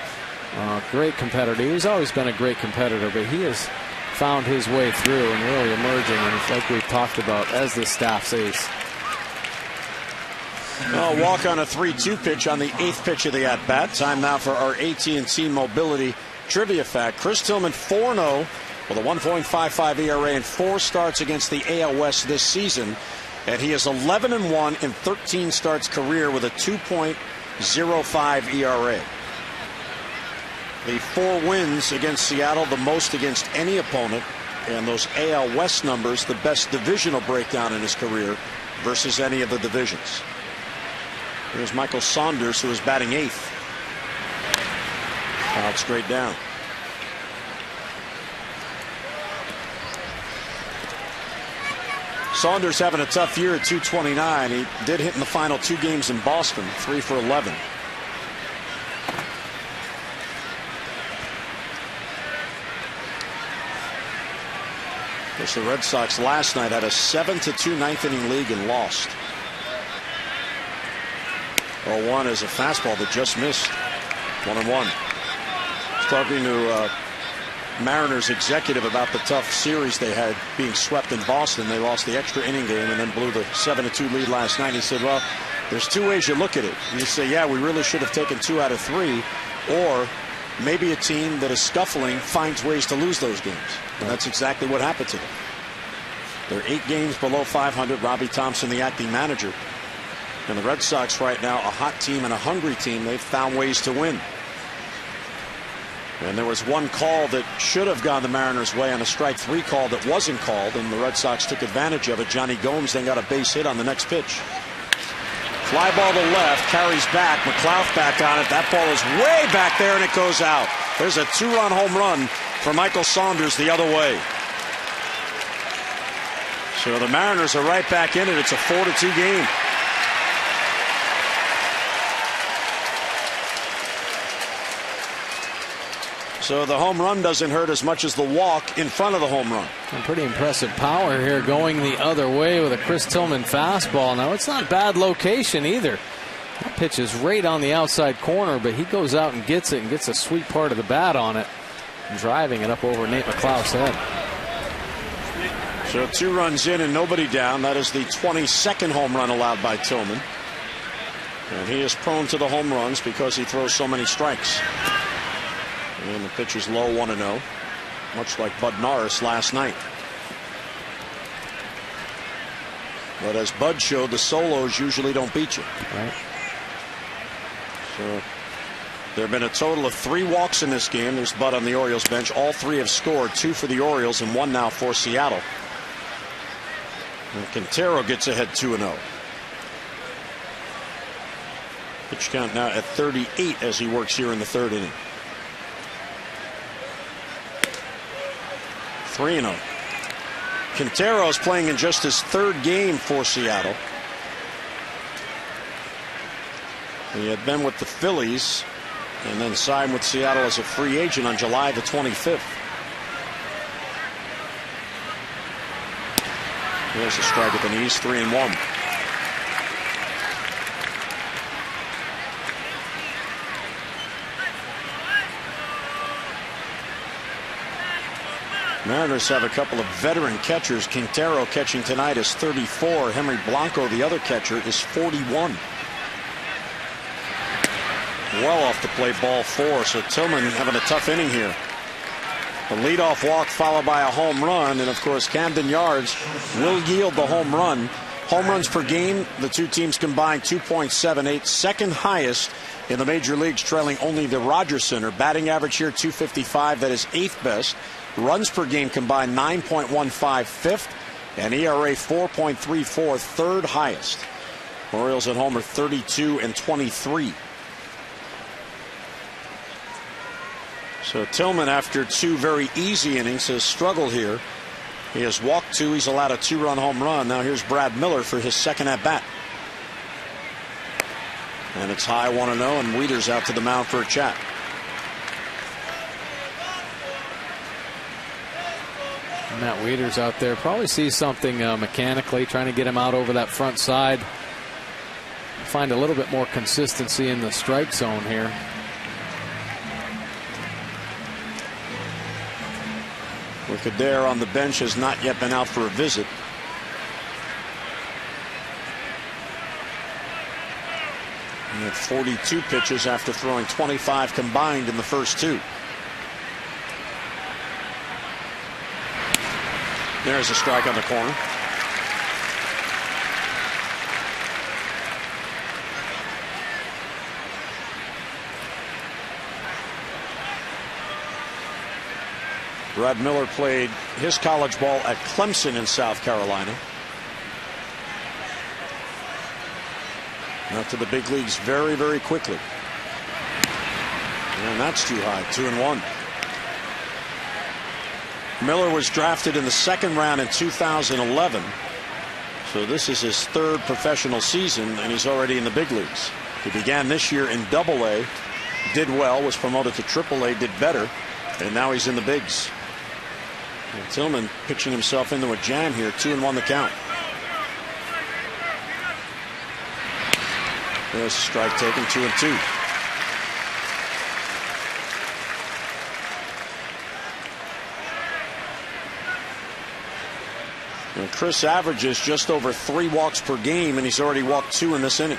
great competitor. He's always been a great competitor, but he has found his way through and really emerging, and it's like we've talked about, as the staff's ace. Walk on a 3-2 pitch on the 8th pitch of the at-bat. Time now for our AT&T Mobility Trivia Fact. Chris Tillman 4-0 with a 1.55 ERA and 4 starts against the AL West this season, and he is 11-1 in 13 starts career with a 2.05 ERA. The 4 wins against Seattle, the most against any opponent, and those AL West numbers, the best divisional breakdown in his career versus any of the divisions. Here's Michael Saunders, who is batting 8th. Fouled straight down. Saunders having a tough year at 229. He did hit in the final 2 games in Boston, 3 for 11. The Red Sox last night had a 7-2 ninth inning lead and lost. 0-1 is a fastball that just missed. 1-1. I was talking to Mariners executive about the tough series they had being swept in Boston. They lost the extra inning game and then blew the 7-2 lead last night. He said, well, there's 2 ways you look at it. You say, yeah, we really should have taken 2 out of 3, or maybe a team that is scuffling finds ways to lose those games. And that's exactly what happened to them. They're 8 games below 500. Robbie Thompson, the acting manager. And the Red Sox right now, a hot team and a hungry team. They've found ways to win. And there was one call that should have gone the Mariners' way on a strike 3 call that wasn't called, and the Red Sox took advantage of it. Johnny Gomes then got a base hit on the next pitch. Fly ball to left, carries back. McLeod back on it. That ball is way back there, and it goes out. There's a 2-run home run for Michael Saunders the other way. So the Mariners are right back in it. It's a 4-2 game. So the home run doesn't hurt as much as the walk in front of the home run. And pretty impressive power here going the other way with a Chris Tillman fastball. Now, it's not bad location either. That pitch is right on the outside corner, but he goes out and gets it and gets a sweet part of the bat on it, driving it up over Nate McLeod's head. So 2 runs in and nobody down. That is the 22nd home run allowed by Tillman. And he is prone to the home runs because he throws so many strikes. And the pitch is low, 1-0, much like Bud Norris last night. But as Bud showed, the solos usually don't beat you. Right. So there have been a total of 3 walks in this game. There's Bud on the Orioles bench. All 3 have scored, 2 for the Orioles and 1 now for Seattle. And Quintero gets ahead 2-0. Pitch count now at 38 as he works here in the 3rd inning. 3-0. Quintero is playing in just his 3rd game for Seattle. He had been with the Phillies and then signed with Seattle as a free agent on July the 25th. There's a strike at the knees, 3-1. Mariners have a couple of veteran catchers. Quintero catching tonight is 34. Henry Blanco, the other catcher, is 41. Well off the plate, ball 4. So Tillman having a tough inning here. A leadoff walk followed by a home run, and of course Camden Yards will yield the home run. Home runs per game, the two teams combined 2.78, second highest in the major leagues, trailing only the Rogers Center. Batting average here 255, that is 8th best. Runs per game combined 9.15, 5th, and ERA 4.34, third highest. Orioles at home are 32 and 23. So Tillman, after 2 very easy innings, has struggled here. He has walked 2. He's allowed a 2-run home run. Now here's Brad Miller for his second at bat. And it's high 1-0, and Wieters out to the mound for a chat. Matt Wieters out there probably sees something mechanically, trying to get him out over that front side. Find a little bit more consistency in the strike zone here. Look at there on the bench, has not yet been out for a visit. He had 42 pitches after throwing 25 combined in the first 2. There's a strike on the corner. Brad Miller played his college ball at Clemson in South Carolina. Now to the big leagues very, very quickly. And that's too high, 2-1. Miller was drafted in the 2nd round in 2011. So this is his 3rd professional season, and he's already in the big leagues. He began this year in Double-A, did well, was promoted to Triple-A, did better, and now he's in the bigs. And Tillman pitching himself into a jam here, 2-1 the count. There's a strike taken, 2-2. And Chris averages just over 3 walks per game, and he's already walked 2 in this inning.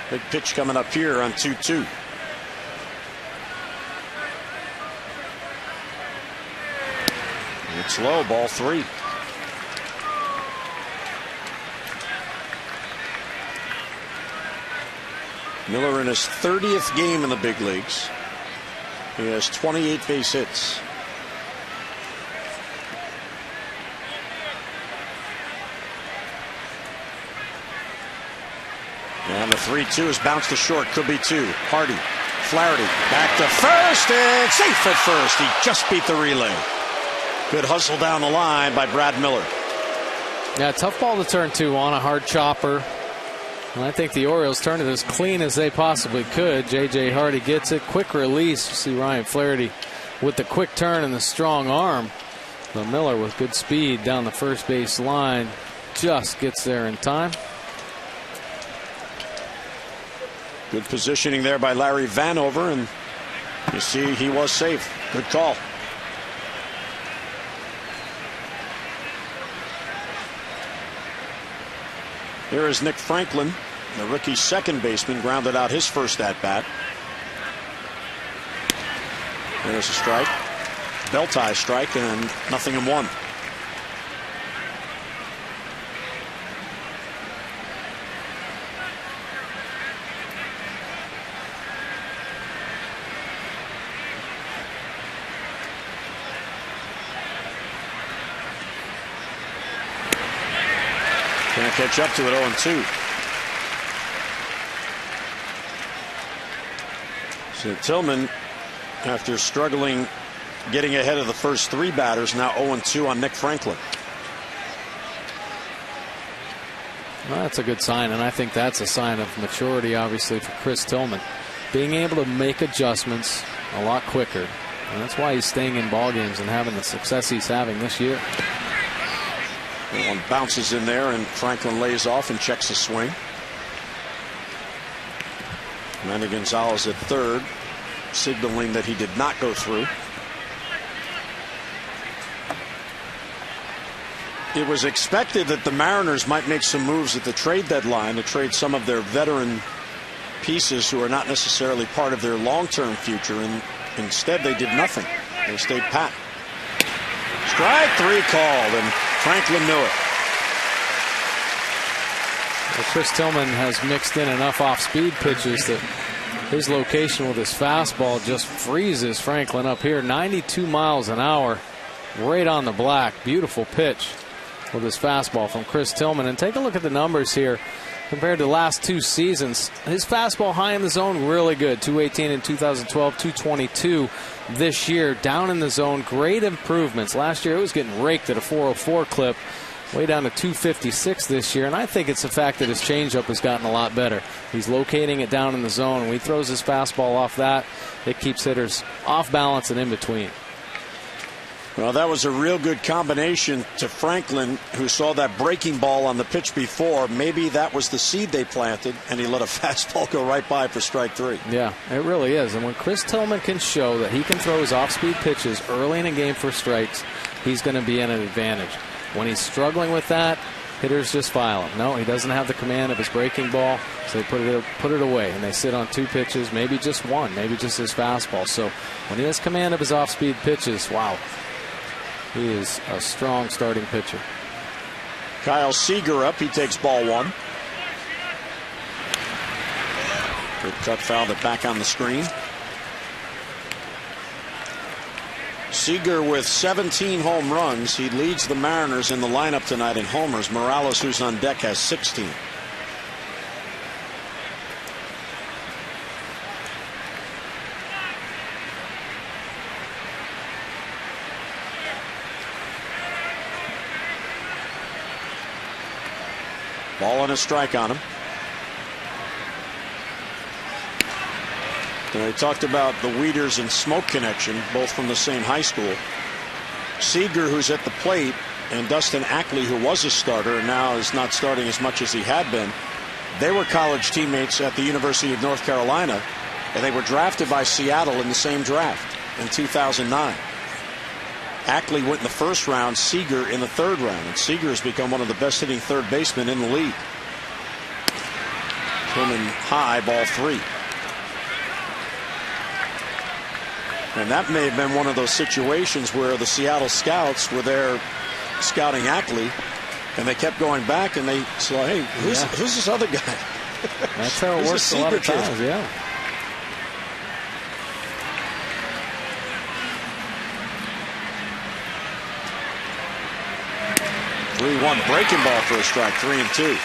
Big pitch coming up here on 2-2. It's low, ball 3. Miller in his 30th game in the big leagues. He has 28 base hits. And the 3-2 is bounced to short. Could be 2. Hardy, Flaherty, back to first, and safe at first. He just beat the relay. Good hustle down the line by Brad Miller. Yeah, tough ball to turn 2 on, a hard chopper. And I think the Orioles turned it as clean as they possibly could. J.J. Hardy gets it. Quick release. You see Ryan Flaherty with the quick turn and the strong arm. But Miller with good speed down the first base line just gets there in time. Good positioning there by Larry Vanover, and you see he was safe. Good call. Here is Nick Franklin, the rookie second baseman, grounded out his first at-bat. There's a strike. Belt tie strike, and nothing in 1. Can't catch up to it, 0-2. So Tillman, after struggling getting ahead of the first 3 batters, now 0-2 on Nick Franklin. Well, that's a good sign, and I think that's a sign of maturity, obviously, for Chris Tillman. Being able to make adjustments a lot quicker. And that's why he's staying in ball games and having the success he's having this year. One bounces in there, and Franklin lays off and checks the swing. Manny Gonzalez at third, signaling that he did not go through. It was expected that the Mariners might make some moves at the trade deadline to trade some of their veteran pieces who are not necessarily part of their long-term future, and instead they did nothing. They stayed pat. Strike three called, and Franklin knew it. Well, Chris Tillman has mixed in enough off-speed pitches that his location with his fastball just freezes Franklin up here. 92 miles an hour, right on the black. Beautiful pitch with his fastball from Chris Tillman. And take a look at the numbers here compared to the last 2 seasons. His fastball high in the zone, really good. 218 in 2012, 222 this year. Down in the zone, great improvements. Last year it was getting raked at a 404 clip. Way down to 256 this year, and I think it's the fact that his changeup has gotten a lot better. He's locating it down in the zone. When he throws his fastball off that, it keeps hitters off balance and in between. Well, that was a real good combination to Franklin, who saw that breaking ball on the pitch before. Maybe that was the seed they planted, and he let a fastball go right by for strike three. Yeah, it really is. And when Chris Tillman can show that he can throw his off-speed pitches early in a game for strikes, he's going to be in an advantage. When he's struggling with that, hitters just file him. No, he doesn't have the command of his breaking ball, so they put it away, and they sit on 2 pitches, maybe just 1, maybe just his fastball. So when he has command of his off-speed pitches, wow, he is a strong starting pitcher. Kyle Seager up. He takes ball 1. Good cut, fouled it back on the screen. Seager with 17 home runs. He leads the Mariners in the lineup tonight in homers. Morales, who's on deck, has 16. Ball and a strike on him. They talked about the Wieters and Smoke connection, both from the same high school. Seager, who's at the plate, and Dustin Ackley, who was a starter and now is not starting as much as he had been, they were college teammates at the University of North Carolina, and they were drafted by Seattle in the same draft in 2009. Ackley went in the first round, Seager in the third round, and Seager has become one of the best hitting third basemen in the league. Coming high, ball 3. And that may have been one of those situations where the Seattle scouts were there scouting Ackley, and they kept going back, and they saw, hey, who's this other guy? That's how it works a lot of times, yeah. One breaking ball for a strike, 3-2.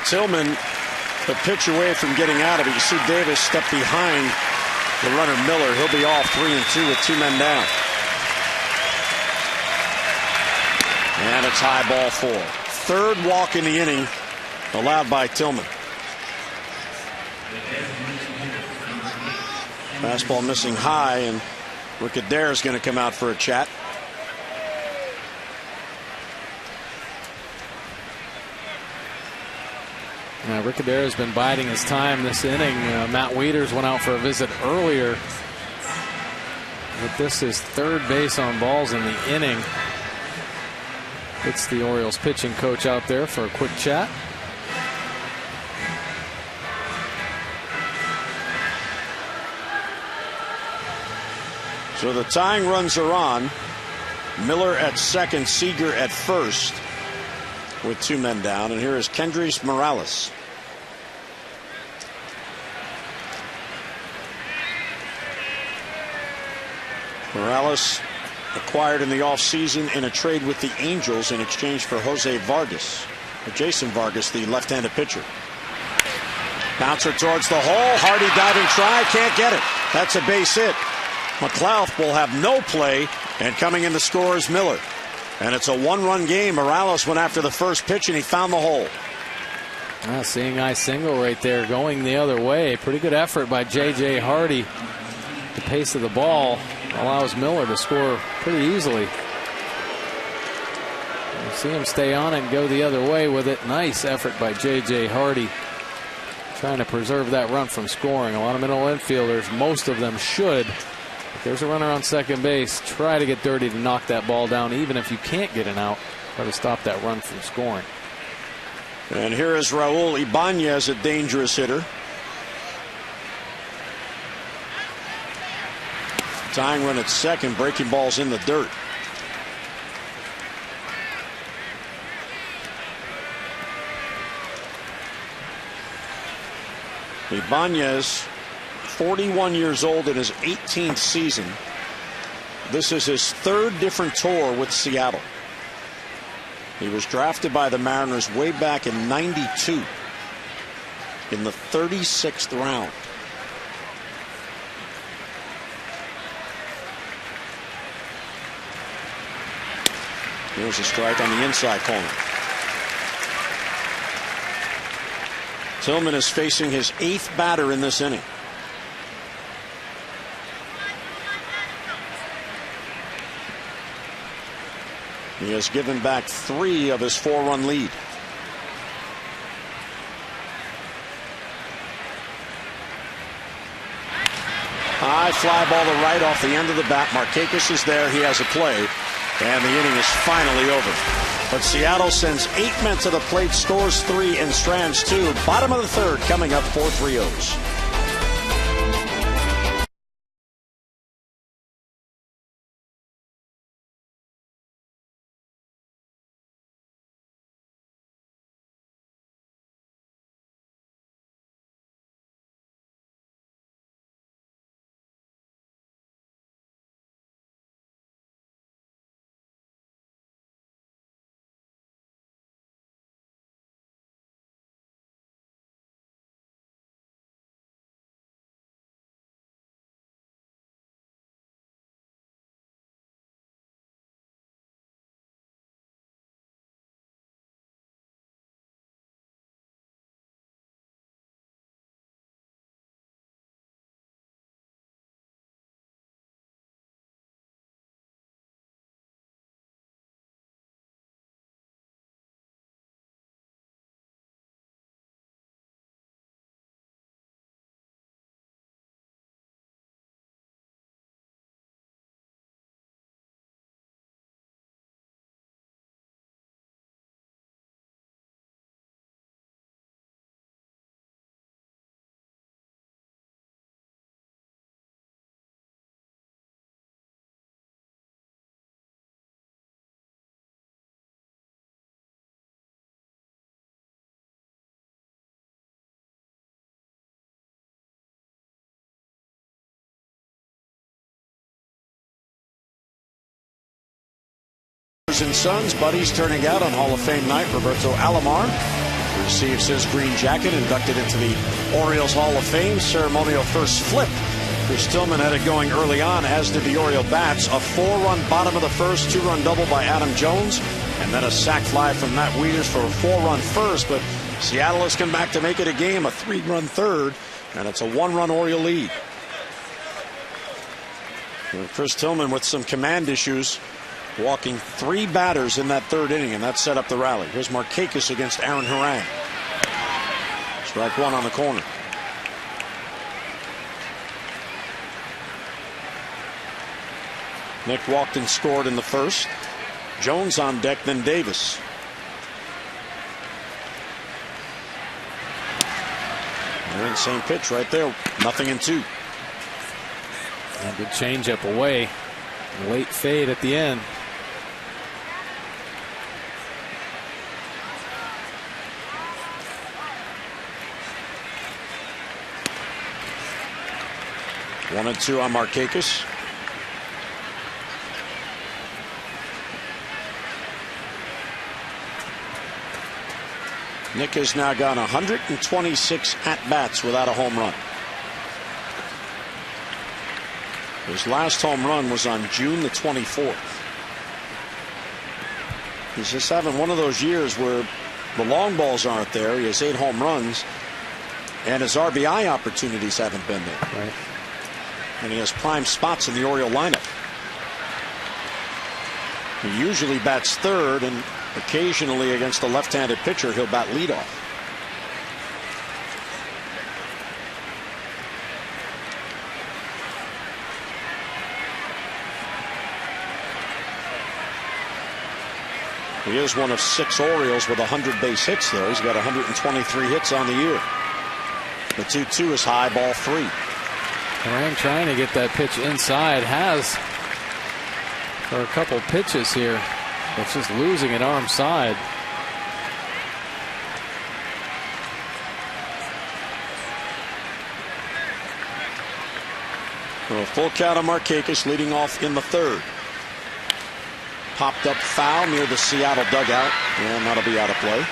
Tillman, the pitch away from getting out of it. You see Davis step behind the runner Miller. He'll be off 3-2 with 2 men down. And it's high, ball 4. Third walk in the inning allowed by Tillman. Fastball missing high, and Rick Adair is going to come out for a chat. Rick Adair has been biding his time this inning. Matt Wieters went out for a visit earlier, but this is third base on balls in the inning. It's the Orioles pitching coach out there for a quick chat. So the tying runs are on. Miller at second, Seager at first, with 2 men down. And here is Kendrys Morales. Morales acquired in the offseason in a trade with the Angels in exchange for Jose Vargas, or Jason Vargas, the left-handed pitcher. Bouncer towards the hole. Hardy diving try. Can't get it. That's a base hit. McLeod will have no play. And coming in to score is Miller. And it's a 1-run game. Morales went after the first pitch and he found the hole. Seeing eye single right there going the other way. Pretty good effort by J.J. Hardy. The pace of the ball allows Miller to score pretty easily. You see him stay on it and go the other way with it. Nice effort by J.J. Hardy. Trying to preserve that run from scoring. A lot of middle infielders, most of them should. If there's a runner on second base, try to get dirty to knock that ball down. Even if you can't get an out, try to stop that run from scoring. And here is Raul Ibanez, a dangerous hitter. Tying run at second, breaking balls in the dirt. Ibanez, 41 years old in his 18th season. This is his third different tour with Seattle. He was drafted by the Mariners way back in '92 in the 36th round. Here's a strike on the inside corner. Tillman is facing his 8th batter in this inning. He has given back 3 of his 4-run lead. High fly ball to right off the end of the bat. Markakis is there. He has a play. And the inning is finally over. But Seattle sends 8 men to the plate, scores 3 and strands 2. Bottom of the third coming up for 3-0s. And Sons, buddies turning out on Hall of Fame night. Roberto Alomar receives his green jacket, inducted into the Orioles Hall of Fame. Ceremonial first flip. Chris Tillman had it going early on, as did the Oriole bats. A 4-run bottom of the first, 2-run double by Adam Jones, and then a sac fly from Matt Wieters for a 4-run first. But Seattle has come back to make it a game, a 3-run third, and it's a 1-run Oriole lead. And Chris Tillman with some command issues, walking 3 batters in that third inning, and that set up the rally. Here's Markakis against Aaron Harang. Strike 1 on the corner. Nick walked and scored in the first. Jones on deck, then Davis. And same pitch right there. 0-2. A good changeup away. Late fade at the end. One and 2 on Markakis. Nick has now gone 126 at-bats without a home run. His last home run was on June the 24th. He's just having one of those years where the long balls aren't there. He has 8 home runs, and his RBI opportunities haven't been there. Right. And he has prime spots in the Oriole lineup. He usually bats third, and occasionally against a left-handed pitcher, he'll bat leadoff. He is one of 6 Orioles with 100 base hits, though. He's got 123 hits on the year. The 2-2 is high, ball 3. Harang trying to get that pitch inside. Has for a couple pitches here. It's just losing it arm side. For a full count of Markakis leading off in the 3rd. Popped up foul near the Seattle dugout, and that'll be out of play.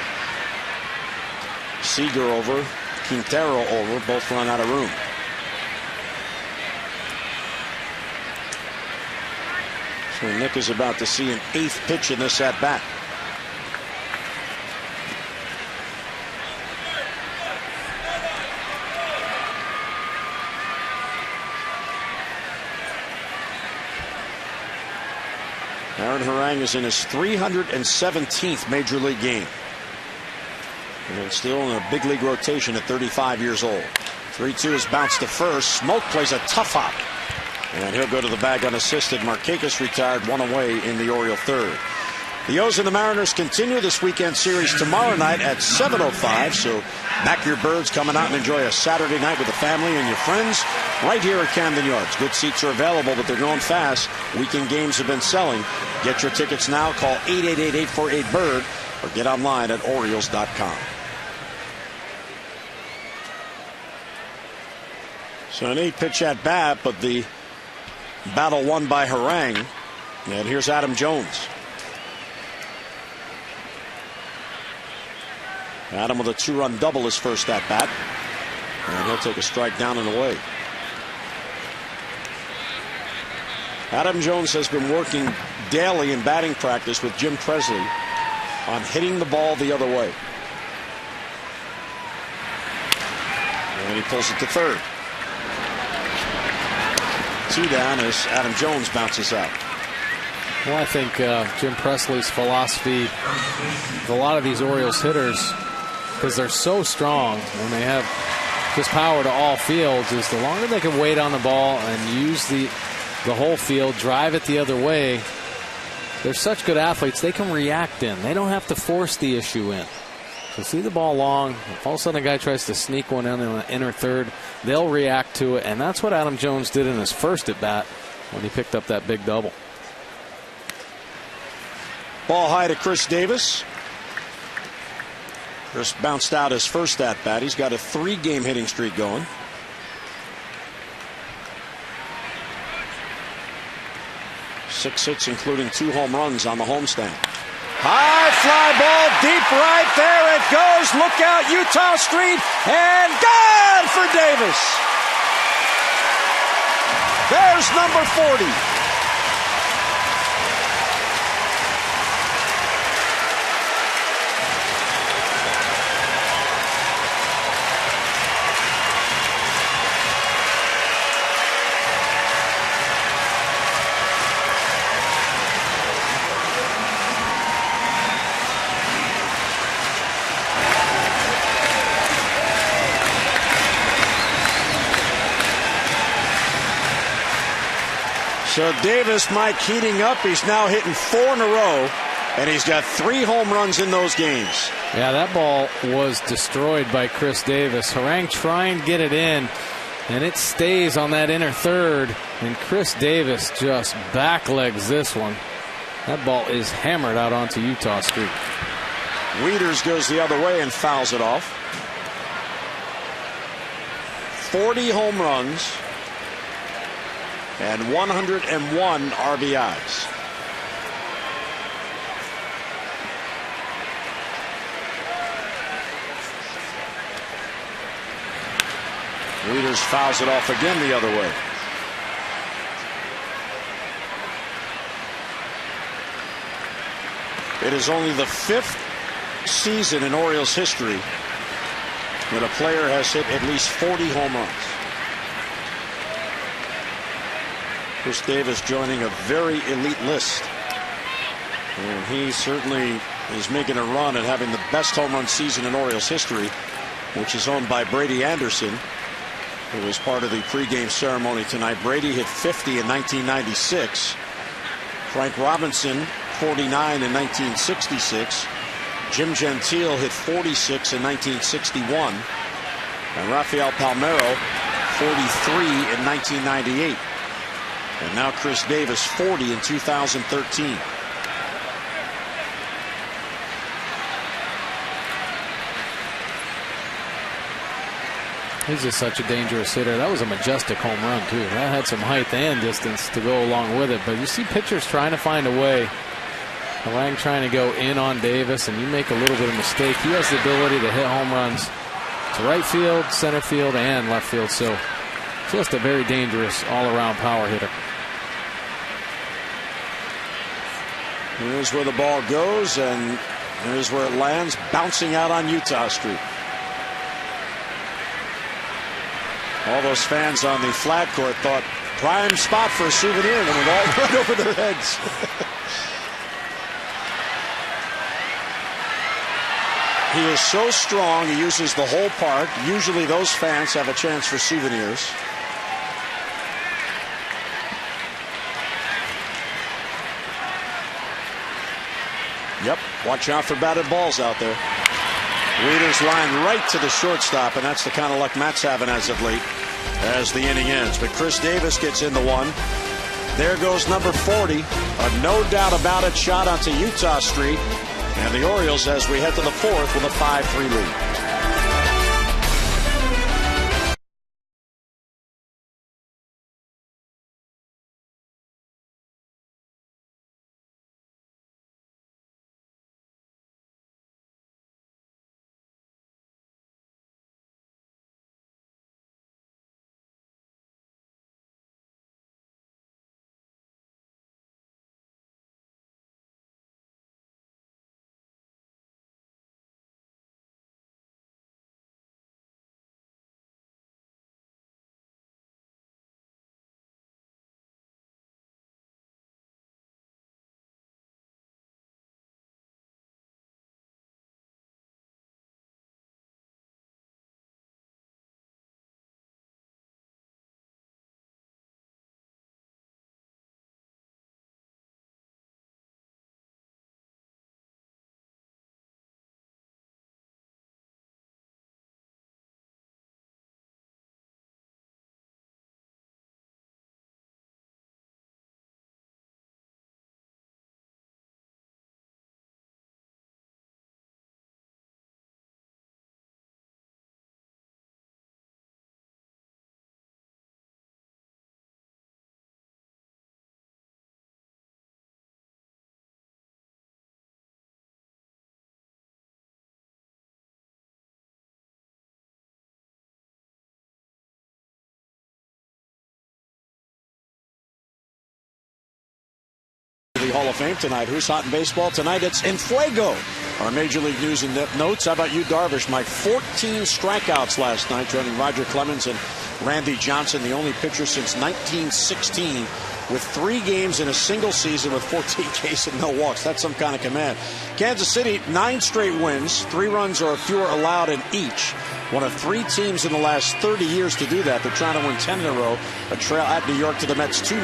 Seager over, Quintero over, both run out of room. So Nick is about to see an 8th pitch in this at bat. Aaron Harang is in his 317th major league game. And still in a big league rotation at 35 years old. 3-2 is bounced to first. Smoke plays a tough hop. And he'll go to the bag unassisted. Markakis retired, 1 away in the Oriole 3rd. The O's and the Mariners continue this weekend series tomorrow night at 7:05. So back your birds, coming out and enjoy a Saturday night with the family and your friends right here at Camden Yards. Good seats are available, but they're going fast. Weekend games have been selling. Get your tickets now. Call 888-848-BIRD or get online at Orioles.com. So an 8-pitch at bat, but the battle won by Harang. And here's Adam Jones. Adam with a 2-run double his first at bat. And he'll take a strike down and away. Adam Jones has been working daily in batting practice with Jim Presley on hitting the ball the other way. And he pulls it to third. 2 down as Adam Jones bounces out. Well, I think Jim Presley's philosophy with a lot of these Orioles hitters, because they're so strong and they have just power to all fields, is the longer they can wait on the ball and use the whole field, drive it the other way, they're such good athletes, they can react in. They don't have to force the issue in. So see the ball long, if all of a sudden a guy tries to sneak one in the inner third, they'll react to it, and that's what Adam Jones did in his first at bat when he picked up that big double. Ball high to Chris Davis. Chris bounced out his first at bat. He's got a 3-game hitting streak going. Six hits, including 2 home runs on the homestand. High fly ball, deep right, there it goes. Look out, Utah Street, and gone for Davis. There's number 40. So Davis, Mike, heating up. He's now hitting 4 in a row, and he's got 3 home runs in those games. Yeah, that ball was destroyed by Chris Davis. Harang trying to get it in, and it stays on that inner third, and Chris Davis just backlegs this one. That ball is hammered out onto Utah Street. Wieters goes the other way and fouls it off. 40 home runs and 101 RBIs. Wieters fouls it off again the other way. It is only the 5th season in Orioles history that a player has hit at least 40 home runs. Chris Davis joining a very elite list. And he certainly is making a run at having the best home run season in Orioles history, which is owned by Brady Anderson, who was part of the pregame ceremony tonight. Brady hit 50 in 1996. Frank Robinson, 49 in 1966. Jim Gentile hit 46 in 1961. And Rafael Palmeiro, 43 in 1998. And now Chris Davis, 40 in 2013. He's just such a dangerous hitter. That was a majestic home run, too. That had some height and distance to go along with it. But you see pitchers trying to find a way. Lang trying to go in on Davis, and you make a little bit of mistake. He has the ability to hit home runs to right field, center field, and left field. So just a very dangerous all-around power hitter. Here's where the ball goes, and here's where it lands, bouncing out on Utah Street. All those fans on the flag court thought prime spot for a souvenir, and it went all right over their heads. He is so strong, he uses the whole park. Usually those fans have a chance for souvenirs. Yep, watch out for batted balls out there. Wieters line right to the shortstop, and that's the kind of luck Matt's having as of late as the inning ends. But Chris Davis gets in the one. There goes number 40. A no doubt about it shot onto Utah Street. And the Orioles, as we head to the 4th, with a 5-3 lead. Hall of Fame tonight. Who's hot in baseball tonight? It's Enfuego. Our Major League News and notes. How about you, Darvish? My 14 strikeouts last night, joining Roger Clemens and Randy Johnson, the only pitcher since 1916 with 3 games in a single season with 14 Ks and no walks. That's some kind of command. Kansas City, 9 straight wins, 3 runs or fewer allowed in each. One of 3 teams in the last 30 years to do that. They're trying to win 10 in a row. A trail at New York to the Mets 2-0.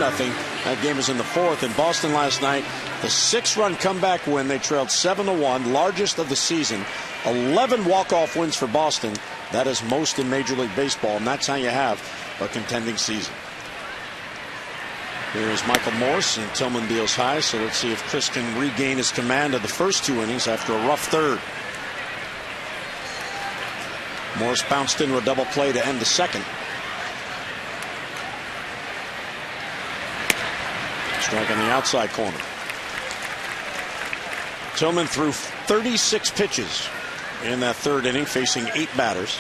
That game is in the 4th. In Boston last night, the 6-run comeback win. They trailed 7-1, largest of the season. 11 walk-off wins for Boston. That is most in Major League Baseball, and that's how you have a contending season. Here's Michael Morse, and Tillman deals high, so let's see if Chris can regain his command of the first 2 innings after a rough third. Morse bounced into a double play to end the second. Strike on the outside corner. Tillman threw 36 pitches in that third inning, facing 8 batters.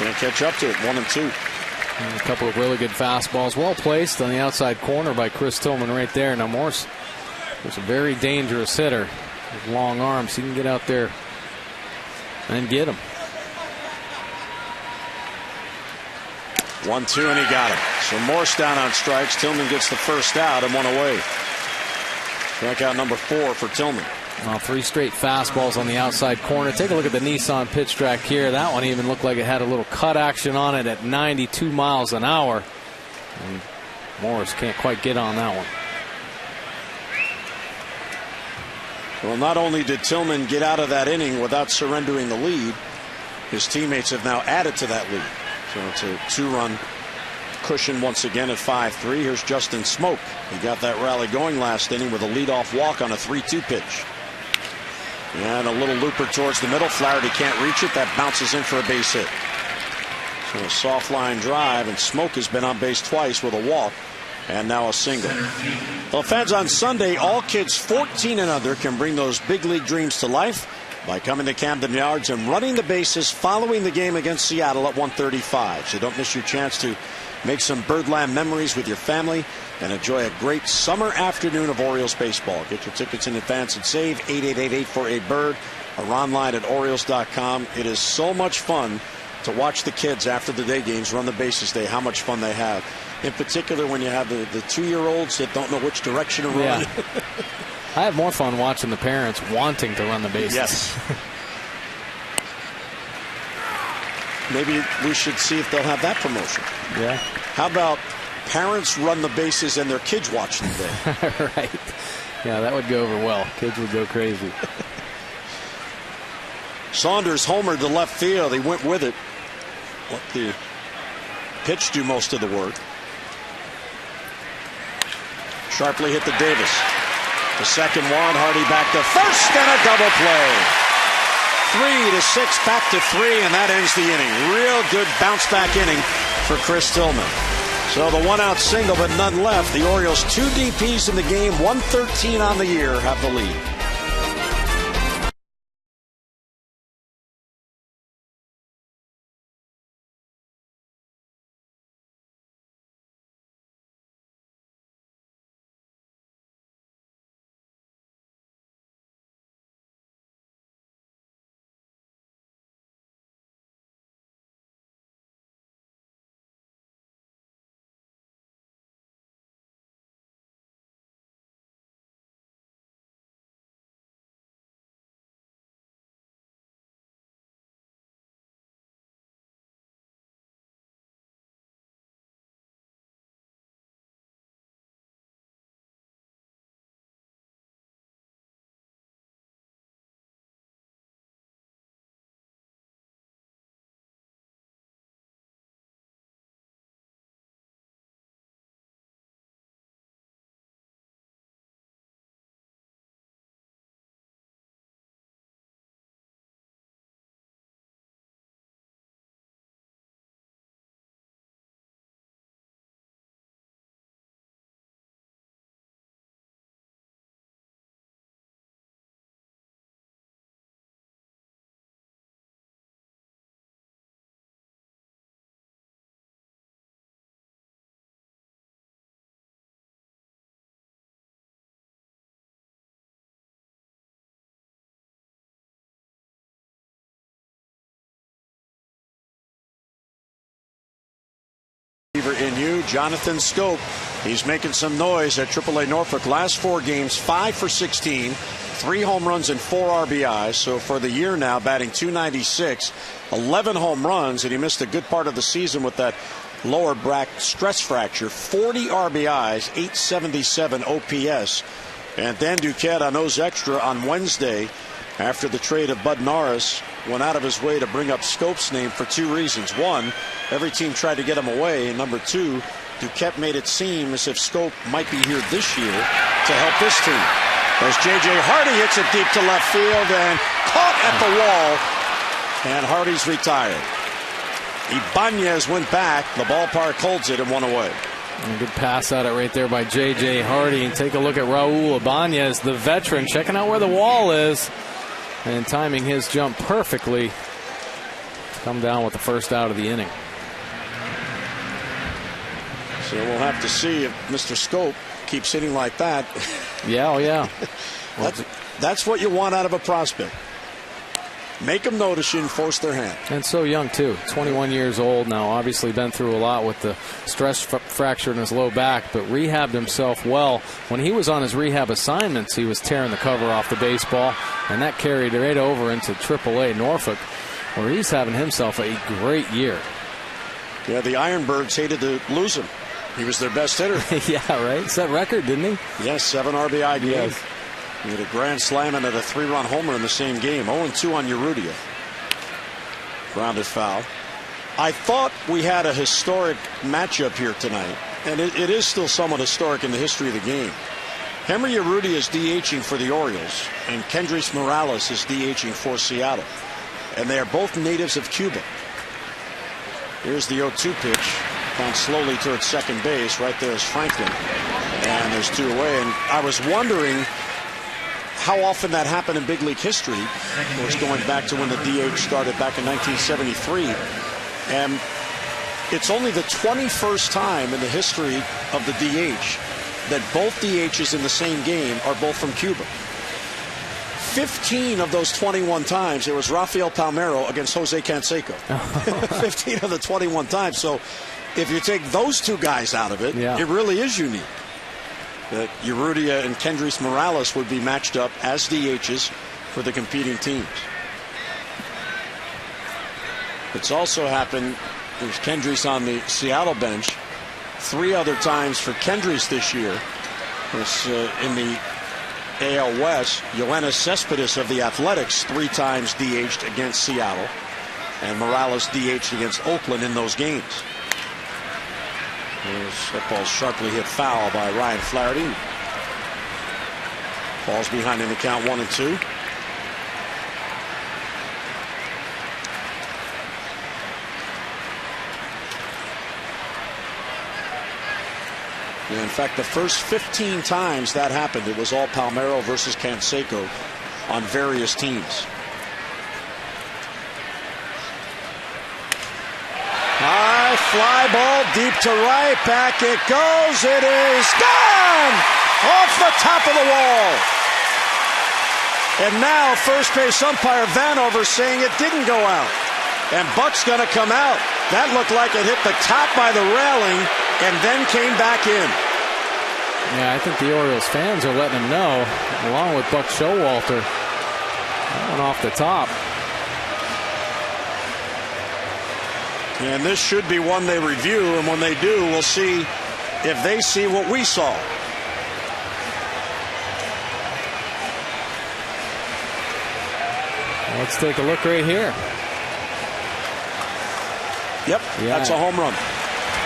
Can't catch up to it. 1-2. And a couple of really good fastballs. Well placed on the outside corner by Chris Tillman right there. Now Morse is a very dangerous hitter with long arms. He can get out there and get him. 1-2, and he got him. So Morse down on strikes. Tillman gets the first out and one away. Strikeout number 4 for Tillman. Well, 3 straight fastballs on the outside corner. Take a look at the Nissan pitch track here. That one even looked like it had a little cut action on it at 92 miles an hour. And Morris can't quite get on that one. Well, not only did Tillman get out of that inning without surrendering the lead, his teammates have now added to that lead. So it's a 2-run cushion once again at 5-3. Here's Justin Smoke. He got that rally going last inning with a leadoff walk on a 3-2 pitch. And a little looper towards the middle. Flaherty can't reach it. That bounces in for a base hit. So a soft line drive, and Smoke has been on base twice with a walk and now a single. Well, fans, on Sunday, all kids 14 and under can bring those big league dreams to life by coming to Camden Yards and running the bases following the game against Seattle at 1:35. So don't miss your chance to make some Birdland memories with your family and enjoy a great summer afternoon of Orioles baseball. Get your tickets in advance and save 888-848-BIRD or online at Orioles.com. It is so much fun to watch the kids after the day games run the bases day, how much fun they have. In particular, when you have the 2-year-olds that don't know which direction to run. Yeah. I have more fun watching the parents wanting to run the bases. Yes. Maybe we should see if they'll have that promotion. Yeah. How about parents run the bases and their kids watch them there? Right. Yeah, that would go over well. Kids would go crazy. Saunders homered to left field. He went with it. Let the pitch do most of the work. Sharply hit to Davis. The second one, Hardy back to first, and a double play. 3-6, back to 3, and that ends the inning. Real good bounce back inning for Chris Tillman. So the 1-out single, but none left. The Orioles 2 DPs in the game, 113 on the year, have the lead. In you, Jonathan Scope. He's making some noise at AAA Norfolk. Last 4 games, 5 for 16, 3 home runs and 4 RBIs. So for the year now, batting .296, 11 home runs, and he missed a good part of the season with that lower back stress fracture. 40 RBIs, 877 OPS. And Dan Duquette on those extra on Wednesday, after the trade of Bud Norris, went out of his way to bring up Scope's name for 2 reasons. One, every team tried to get him away. And number 2, Duquette made it seem as if Scope might be here this year to help this team. As J.J. Hardy hits it deep to left field and caught at the wall. And Hardy's retired. Ibanez went back. The ballpark holds it and 1 away. And a good pass at it right there by J.J. Hardy. And take a look at Raul Ibanez, the veteran, checking out where the wall is and timing his jump perfectly come down with the first out of the inning. So we'll have to see if Mr. Scope keeps hitting like that. Yeah, oh yeah. That's what you want out of a prospect. Make them notice you and force their hand. And so young, too. 21 years old now. Obviously been through a lot with the stress fracture in his low back, but rehabbed himself well. When he was on his rehab assignments, he was tearing the cover off the baseball, and that carried right over into AAA Norfolk, where he's having himself a great year. Yeah, the Ironbirds hated to lose him. He was their best hitter. Yeah, right? Set record, didn't he? Yes, 7 RBI game. Yes. He had a grand slam and had a 3-run homer in the same game. 0-2 on Urrutia. Grounded foul. I thought we had a historic matchup here tonight, and it is still somewhat historic in the history of the game. Henry Urrutia is DHing for the Orioles, and Kendrys Morales is DHing for Seattle. And they are both natives of Cuba. Here's the 0-2 pitch. Down slowly towards second base. Right there is Franklin. And there's 2 away. And I was wondering how often that happened in big league history. Of course, going back to when the DH started back in 1973. And it's only the 21st time in the history of the DH that both DHs in the same game are both from Cuba. 15 of those 21 times, it was Rafael Palmeiro against Jose Canseco. 15 of the 21 times. So if you take those 2 guys out of it, It really is unique that Urrutia and Kendrys Morales would be matched up as DHs for the competing teams. It's also happened, there's Kendrys on the Seattle bench 3 other times for Kendrys this year. It's in the AL West, Yoenis Cespedes of the Athletics 3 times DH'd against Seattle, and Morales DH'd against Oakland in those games. That ball's sharply hit foul by Ryan Flaherty. Ball's behind in the count 1-2. In fact, the first 15 times that happened, it was all Palmeiro versus Canseco on various teams. High fly ball deep to right. Back it goes. It is gone off the top of the wall. And now first base umpire Vanover saying it didn't go out. And Buck's going to come out. That looked like it hit the top by the railing and then came back in. Yeah, I think the Orioles fans are letting him know, along with Buck Showalter. That went off the top. And this should be one they review, and when they do, we'll see if they see what we saw. Let's take a look right here. Yep, that's a home run.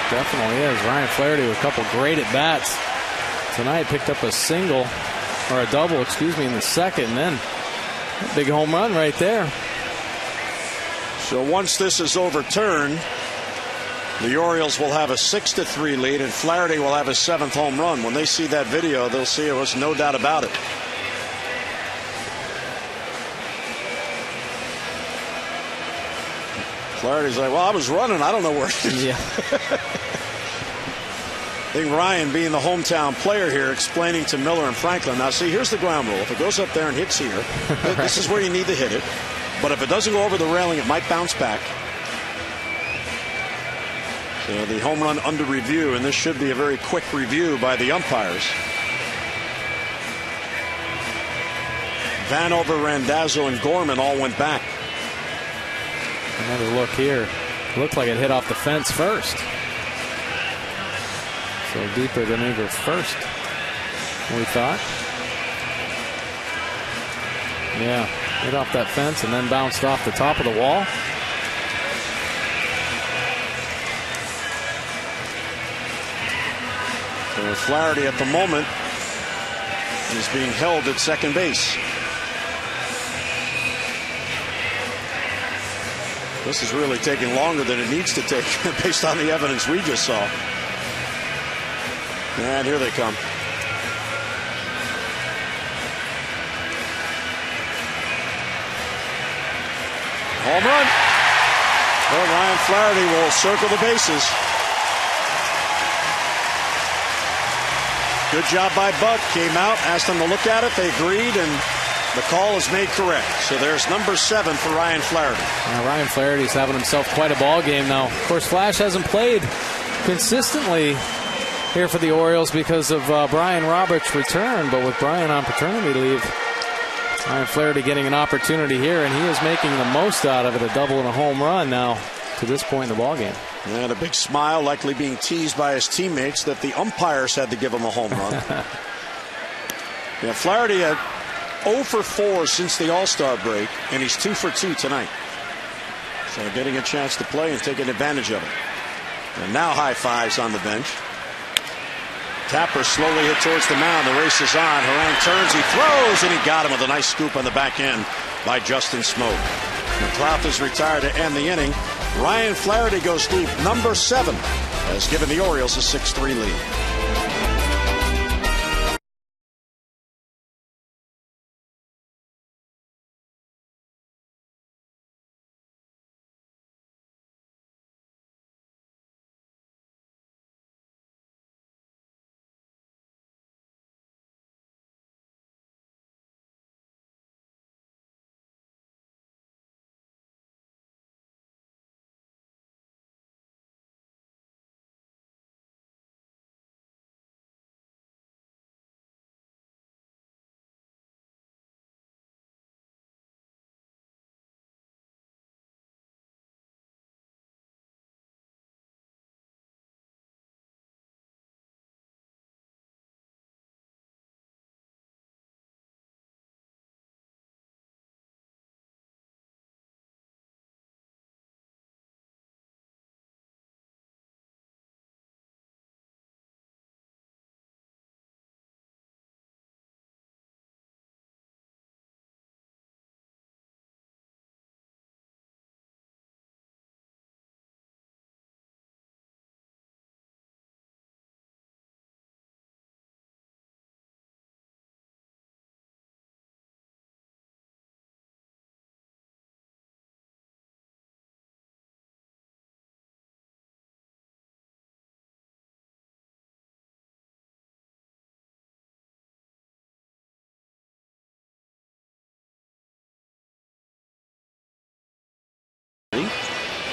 Definitely is. Ryan Flaherty with a couple great at-bats tonight. Picked up a single, or a double, excuse me, in the second, and then a big home run right there. So once this is overturned, the Orioles will have a 6-3 lead, and Flaherty will have his 7th home run. When they see that video, they'll see it was no doubt about it. Flaherty's like, well, I was running. I don't know where it is. Yeah. I think Ryan, being the hometown player here, explaining to Miller and Franklin, now see, here's the ground rule. If it goes up there and hits here, this is where you need to hit it. But if it doesn't go over the railing, it might bounce back. So the home run under review, and this should be a very quick review by the umpires. Vanover, Randazzo, and Gorman all went back. Another look here. Looked like it hit off the fence first. So deeper than either first, we thought. Yeah, hit off that fence and then bounced off the top of the wall. So Flaherty at the moment is being held at second base. This is really taking longer than it needs to take based on the evidence we just saw. And here they come. Home run. So Ryan Flaherty will circle the bases. Good job by Bud. Came out, asked them to look at it. They agreed, and the call is made correct. So there's number 7 for Ryan Flaherty. Ryan Flaherty's having himself quite a ball game now. Of course, Flash hasn't played consistently here for the Orioles because of Brian Roberts' return, but with Brian on paternity leave, Ryan Flaherty getting an opportunity here, and he is making the most out of it. A double and a home run now to this point in the ballgame. And a big smile, likely being teased by his teammates that the umpires had to give him a home run. Flaherty had 0 for 4 since the All-Star break, and he's 2 for 2 tonight. So getting a chance to play and taking advantage of it. And now high fives on the bench. Tapper slowly hit towards the mound. The race is on. Harang turns, he throws, and he got him with a nice scoop on the back end by Justin Smoke. McLeod is retired to end the inning. Ryan Flaherty goes deep. Number 7 has given the Orioles a 6-3 lead.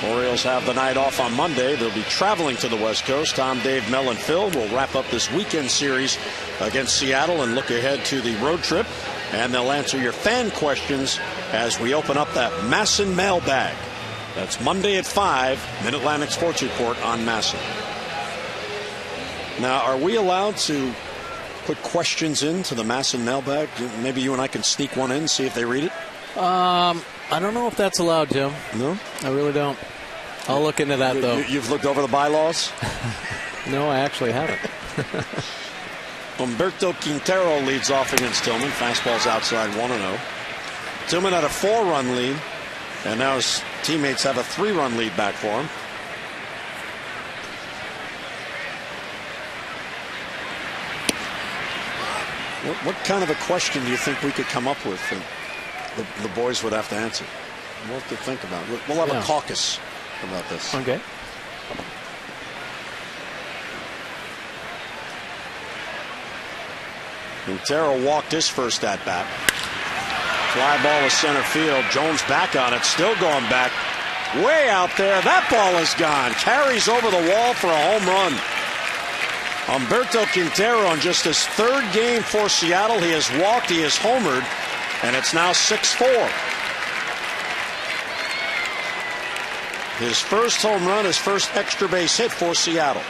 Orioles have the night off on Monday. They'll be traveling to the West Coast. Tom, Dave, Mel, and Phil will wrap up this weekend series against Seattle and look ahead to the road trip. And they'll answer your fan questions as we open up that Masson mailbag. That's Monday at 5, Mid-Atlantic Sports Report on Masson. Now, are we allowed to put questions into the Masson mailbag? Maybe you and I can sneak one in and see if they read it? I don't know if that's allowed, Jim. No? I really don't. I'll look into that, though. You've looked over the bylaws? No, I actually haven't. Humberto Quintero leads off against Tillman. Fastball's outside 1-0. Tillman had a 4-run lead, and now his teammates have a 3-run lead back for him. What kind of a question do you think we could come up with that the boys would have to answer? We'll have to think about it. We'll have a caucus about this. Okay. Quintero walked his first at bat. Fly ball to center field. Jones back on it, still going back. Way out there. That ball is gone. Carries over the wall for a home run. Humberto Quintero in just his 3rd game for Seattle. He has walked, he has homered, and it's now 6-4. His first home run, his first extra base hit for Seattle.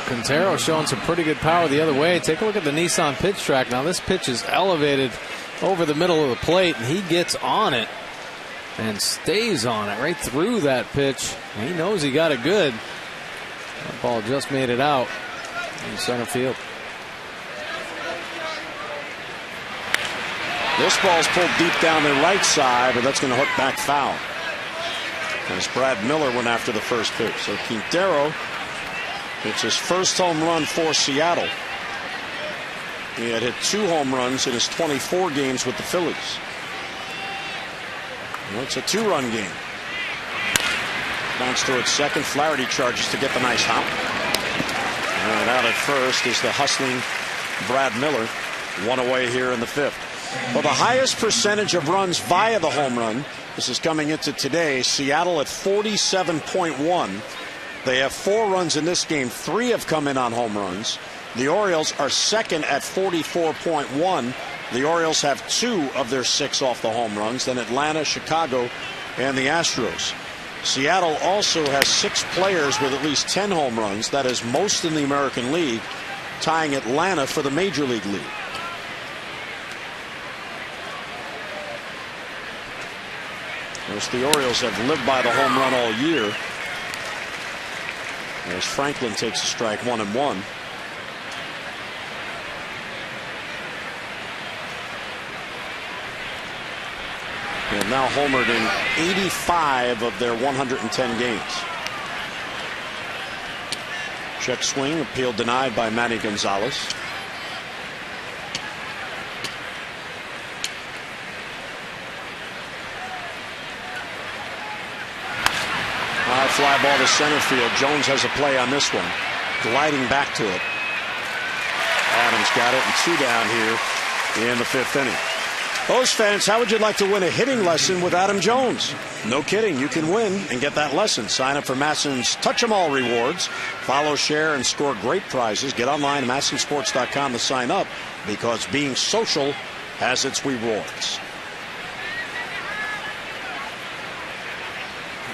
Quintero showing some pretty good power the other way. Take a look at the Nissan pitch track. Now this pitch is elevated over the middle of the plate, and he gets on it and stays on it right through that pitch. He knows he got it good. That ball just made it out in center field. This ball's pulled deep down the right side, but that's going to hook back foul. As Brad Miller went after the first pitch. So Quintero, it's his first home run for Seattle. He had hit 2 home runs in his 24 games with the Phillies. Well, it's a 2-run game. Bounce to its second. Flaherty charges to get the nice hop. And out at first is the hustling Brad Miller. One away here in the 5th. Well, the highest percentage of runs via the home run. This is coming into today. Seattle at 47.1. They have 4 runs in this game. 3 have come in on home runs. The Orioles are second at 44.1. The Orioles have 2 of their 6 off the home runs. Then Atlanta, Chicago, and the Astros. Seattle also has 6 players with at least 10 home runs. That is most in the American League, tying Atlanta for the Major League lead. Of course, the Orioles have lived by the home run all year. As Franklin takes a strike, 1-1. And now homered in 85 of their 110 games. Check swing, appeal denied by Manny Gonzalez. High fly ball to center field. Jones has a play on this one. Gliding back to it. Adams got it, and 2 down here in the 5th inning. Those fans, how would you like to win a hitting lesson with Adam Jones? No kidding, you can win and get that lesson. Sign up for Masson's Touch 'em All rewards. Follow, share, and score great prizes. Get online at massonsports.com to sign up, because being social has its rewards.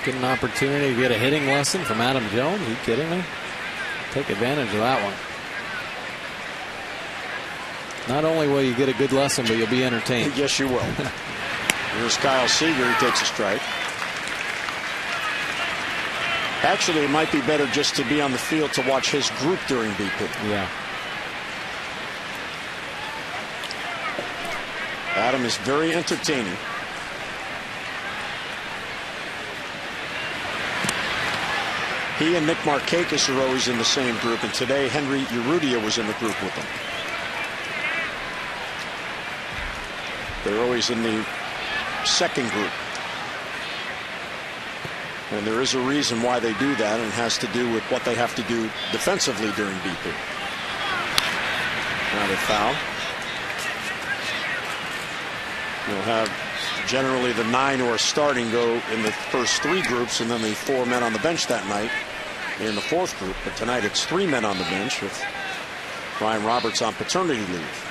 Get an opportunity to get a hitting lesson from Adam Jones. Are you kidding me? Take advantage of that one. Not only will you get a good lesson, but you'll be entertained. Yes, you will. Here's Kyle Seager. He takes a strike. Actually, it might be better just to be on the field to watch his group during BP. Yeah. Adam is very entertaining. He and Nick Markakis are always in the same group, and today Henry Urrutia was in the group with them. They're always in the second group. And there is a reason why they do that, and it has to do with what they have to do defensively during BP. Now they foul. You'll have generally the 9 who are starting go in the first 3 groups, and then the 4 men on the bench that night in the 4th group. But tonight it's 3 men on the bench with Ryan Roberts on paternity leave.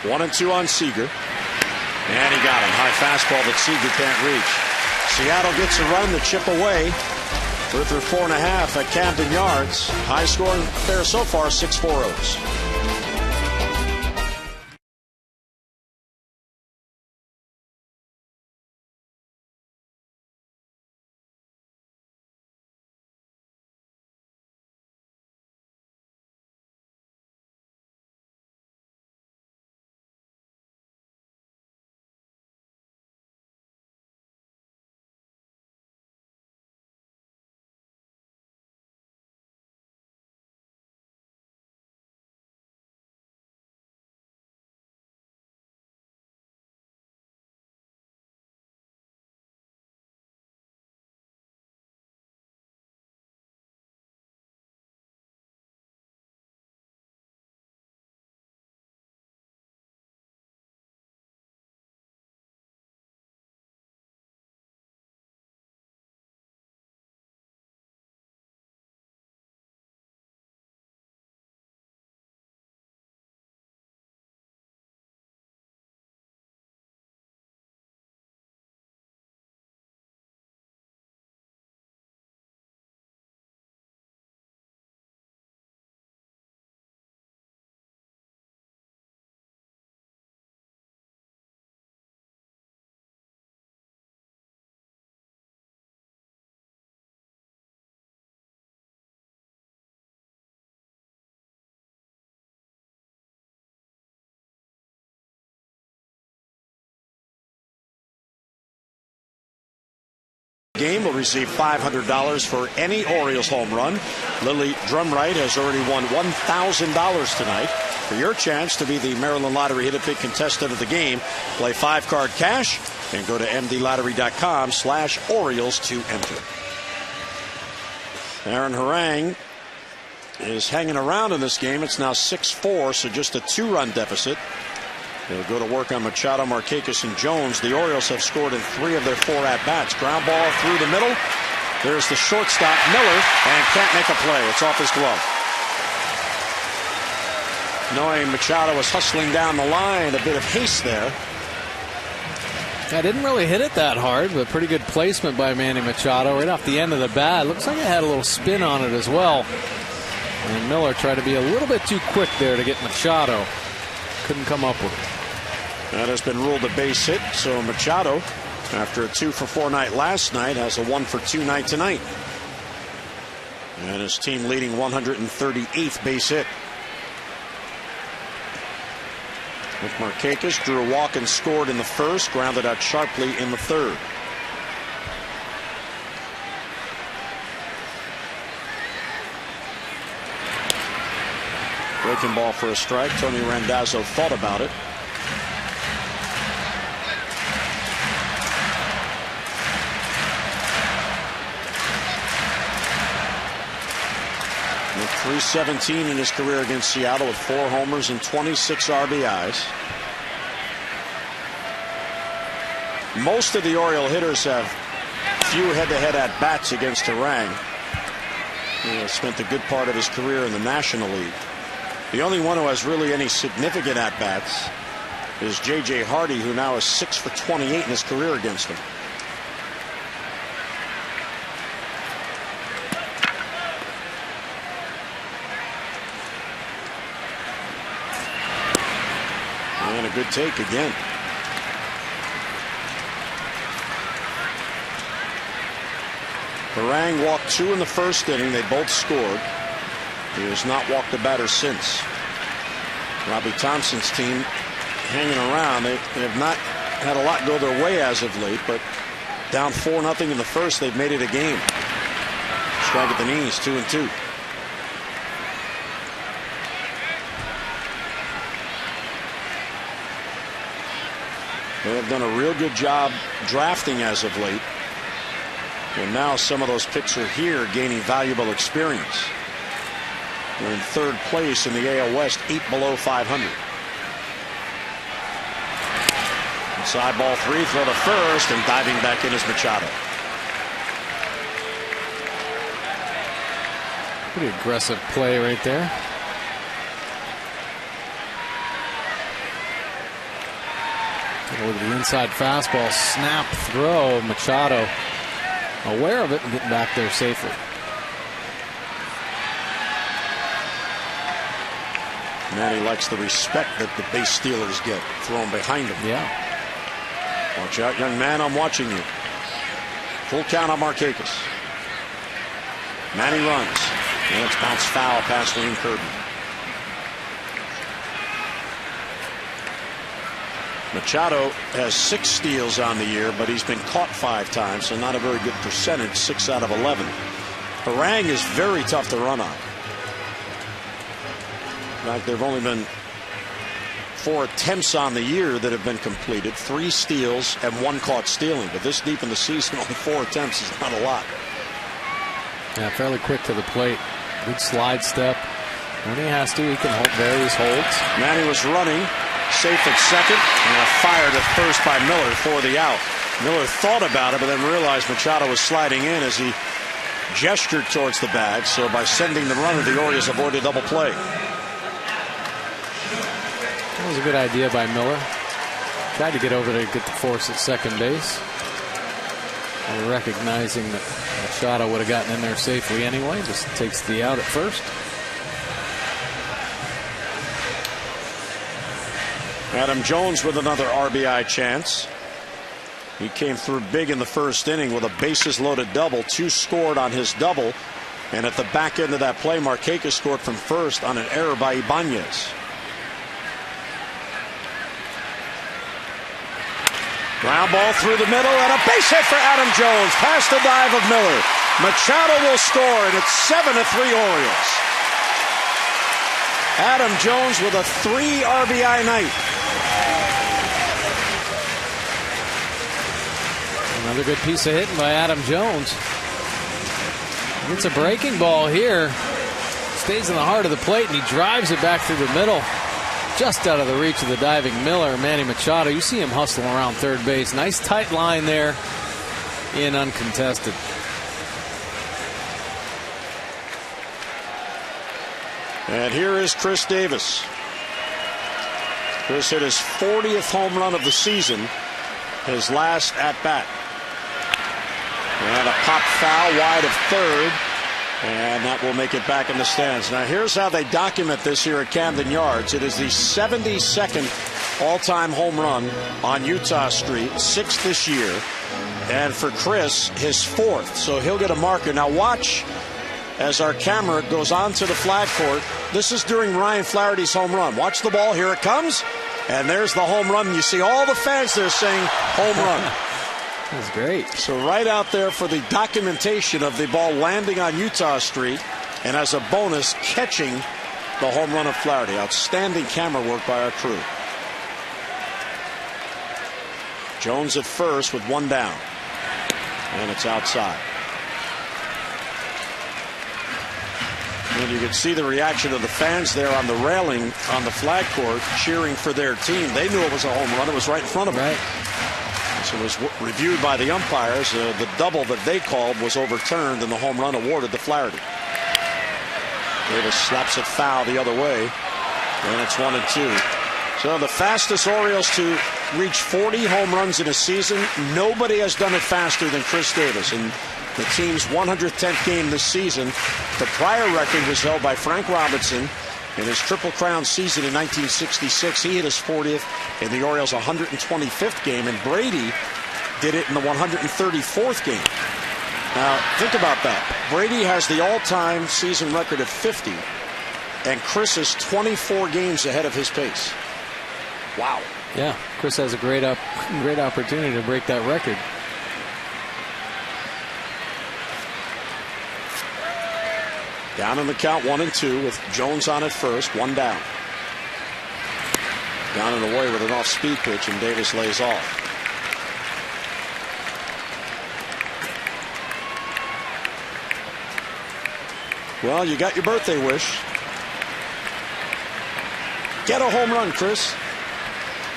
1-2 on Seager. And he got him. High fastball that Seager can't reach. Seattle gets a run, the chip away with their 4.5 at Camden Yards. High scoring affair so far, 6-4-0s. Game will receive $500 for any Orioles home run. Lily Drumright has already won $1,000 tonight. For your chance to be the Maryland Lottery Hit a Big contestant of the game, play 5-card cash and go to mdlottery.com/Orioles to enter. Aaron Harang is hanging around in this game. It's now 6-4, so just a 2-run deficit. They'll go to work on Machado, Markakis, and Jones. The Orioles have scored in 3 of their 4 at-bats. Ground ball through the middle. There's the shortstop, Miller, and can't make a play. It's off his glove. Knowing Machado was hustling down the line, a bit of haste there. I didn't really hit it that hard, but pretty good placement by Manny Machado right off the end of the bat. Looks like it had a little spin on it as well. And Miller tried to be a little bit too quick there to get Machado. Couldn't come up with it. That has been ruled a base hit, so Machado, after a 2-for-4 night last night, has a 1-for-2 night tonight. And his team leading 138th base hit. With Markakis, drew a walk and scored in the first, grounded out sharply in the third. Breaking ball for a strike. Tony Randazzo thought about it. With .317 in his career against Seattle with 4 homers and 26 RBIs. Most of the Oriole hitters have few head-to-head at-bats against Harang. He has spent a good part of his career in the National League. The only one who has really any significant at-bats is J.J. Hardy, who now is 6-for-28 in his career against him. And a good take again. Harang walked 2 in the first inning. They both scored. He has not walked a batter since. Robbie Thompson's team hanging around. They have not had a lot go their way as of late, but down 4-0 in the first, they've made it a game. Strike at the knees, 2-2. They have done a real good job drafting as of late. And now some of those picks are here gaining valuable experience. They're in 3rd place in the AL West, 8 below 500. Inside ball 3, throw to first, and diving back in is Machado. Pretty aggressive play right there. Look at the inside fastball, snap throw. Machado aware of it and getting back there safely. Manny likes the respect that the base stealers get thrown behind him. Yeah. Watch out, young man, I'm watching you. Full count on Markakis. Manny runs. And it's bounced foul past Wayne Kirby. Machado has 6 steals on the year, but he's been caught 5 times, so not a very good percentage, 6 out of 11. Harang is very tough to run on. In fact, there have only been 4 attempts on the year that have been completed, 3 steals and 1 caught stealing. But this deep in the season, only 4 attempts is not a lot. Yeah, fairly quick to the plate. Good slide step. When he has to, he can hold various holds. Manny was running, safe at second, and a fire to first by Miller for the out. Miller thought about it, but then realized Machado was sliding in as he gestured towards the bag. So by sending the runner, the Orioles avoided double play. That was a good idea by Miller. Tried to get over there to get the force at second base. And recognizing that Machado would have gotten in there safely anyway. Just takes the out at first. Adam Jones with another RBI chance. He came through big in the first inning with a bases loaded double. 2 scored on his double. And at the back end of that play, Markakis scored from first on an error by Ibanez. Ground ball through the middle and a base hit for Adam Jones. Past the dive of Miller. Machado will score, and it's 7-3 Orioles. Adam Jones with a 3 RBI night. Another good piece of hitting by Adam Jones. Gets a breaking ball here. Stays in the heart of the plate, and he drives it back through the middle. Just out of the reach of the diving Miller. Manny Machado, you see him hustling around third base. Nice tight line there in uncontested. And here is Chris Davis. Chris hit his 40th home run of the season, his last at bat. And a pop foul wide of third. And that will make it back in the stands. Now here's how they document this here at Camden Yards. It is the 72nd all-time home run on Utah Street, 6th this year. And for Chris, his 4th. So he'll get a marker. Now watch as our camera goes onto the flag court. This is during Ryan Flaherty's home run. Watch the ball. Here it comes. And there's the home run. You see all the fans there saying home run. That's great. So right out there for the documentation of the ball landing on Utah Street, and as a bonus, catching the home run of Flaherty. Outstanding camera work by our crew. Jones at first with one down. And it's outside. And you can see the reaction of the fans there on the railing on the flag court cheering for their team. They knew it was a home run. It was right in front of them. Right. So it was reviewed by the umpires. The double that they called was overturned, and the home run awarded to Flaherty. Davis slaps it foul the other way, and it's 1-2. So the fastest Orioles to reach 40 home runs in a season. Nobody has done it faster than Chris Davis. In the team's 110th game this season, the prior record was held by Frank Robinson in his Triple Crown season in 1966. He hit his 40th in the Orioles' 125th game, and Brady did it in the 134th game. Now, think about that. Brady has the all-time season record of 50, and Chris is 24 games ahead of his pace. Wow. Yeah, Chris has a great opportunity to break that record. Down in the count, 1-2 with Jones on at first, one down. Down and away with an off-speed pitch, and Davis lays off. Well, you got your birthday wish. Get a home run, Chris.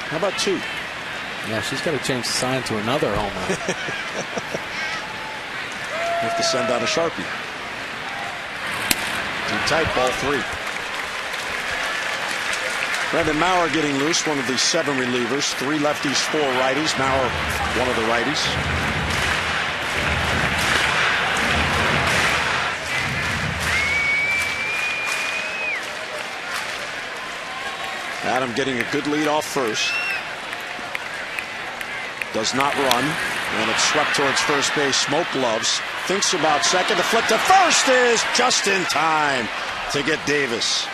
How about 2? Yeah, she's got to change the sign to another home run. You have to send out a Sharpie. Too tight, ball 3. Brendan Maurer getting loose, one of the 7 relievers. 3 lefties, 4 righties. Maurer, one of the righties. Adam getting a good lead off first. Does not run. And it's swept towards first base. Smoke gloves. Thinks about second. The flip to first is just in time to get Davis.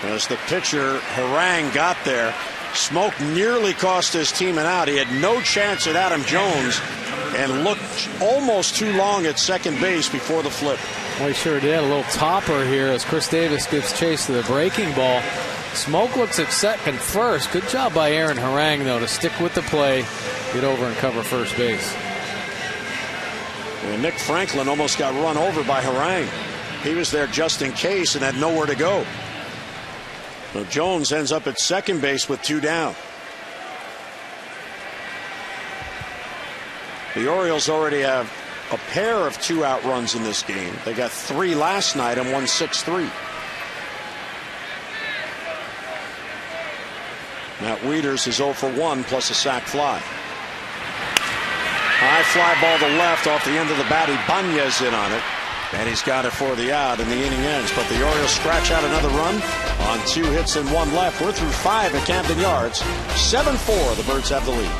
As the pitcher, Harang, got there, Smoke nearly cost his team an out. He had no chance at Adam Jones and looked almost too long at second base before the flip. Well, he sure did. A little topper here as Chris Davis gives chase to the breaking ball. Smoke looks at second first. Good job by Aaron Harang, though, to stick with the play, get over and cover first base. And Nick Franklin almost got run over by Harang. He was there just in case and had nowhere to go. So Jones ends up at second base with 2 down. The Orioles already have a pair of 2-out runs in this game. They got 3 last night and won 6-3. Matt Wieters is 0 for 1 plus a sac fly. High fly ball to left off the end of the bat. Ibanez in on it. And he's got it for the out, and the inning ends. But the Orioles scratch out another run on 2 hits and 1 left. We're through 5 at Camden Yards. 7-4, the Birds have the lead.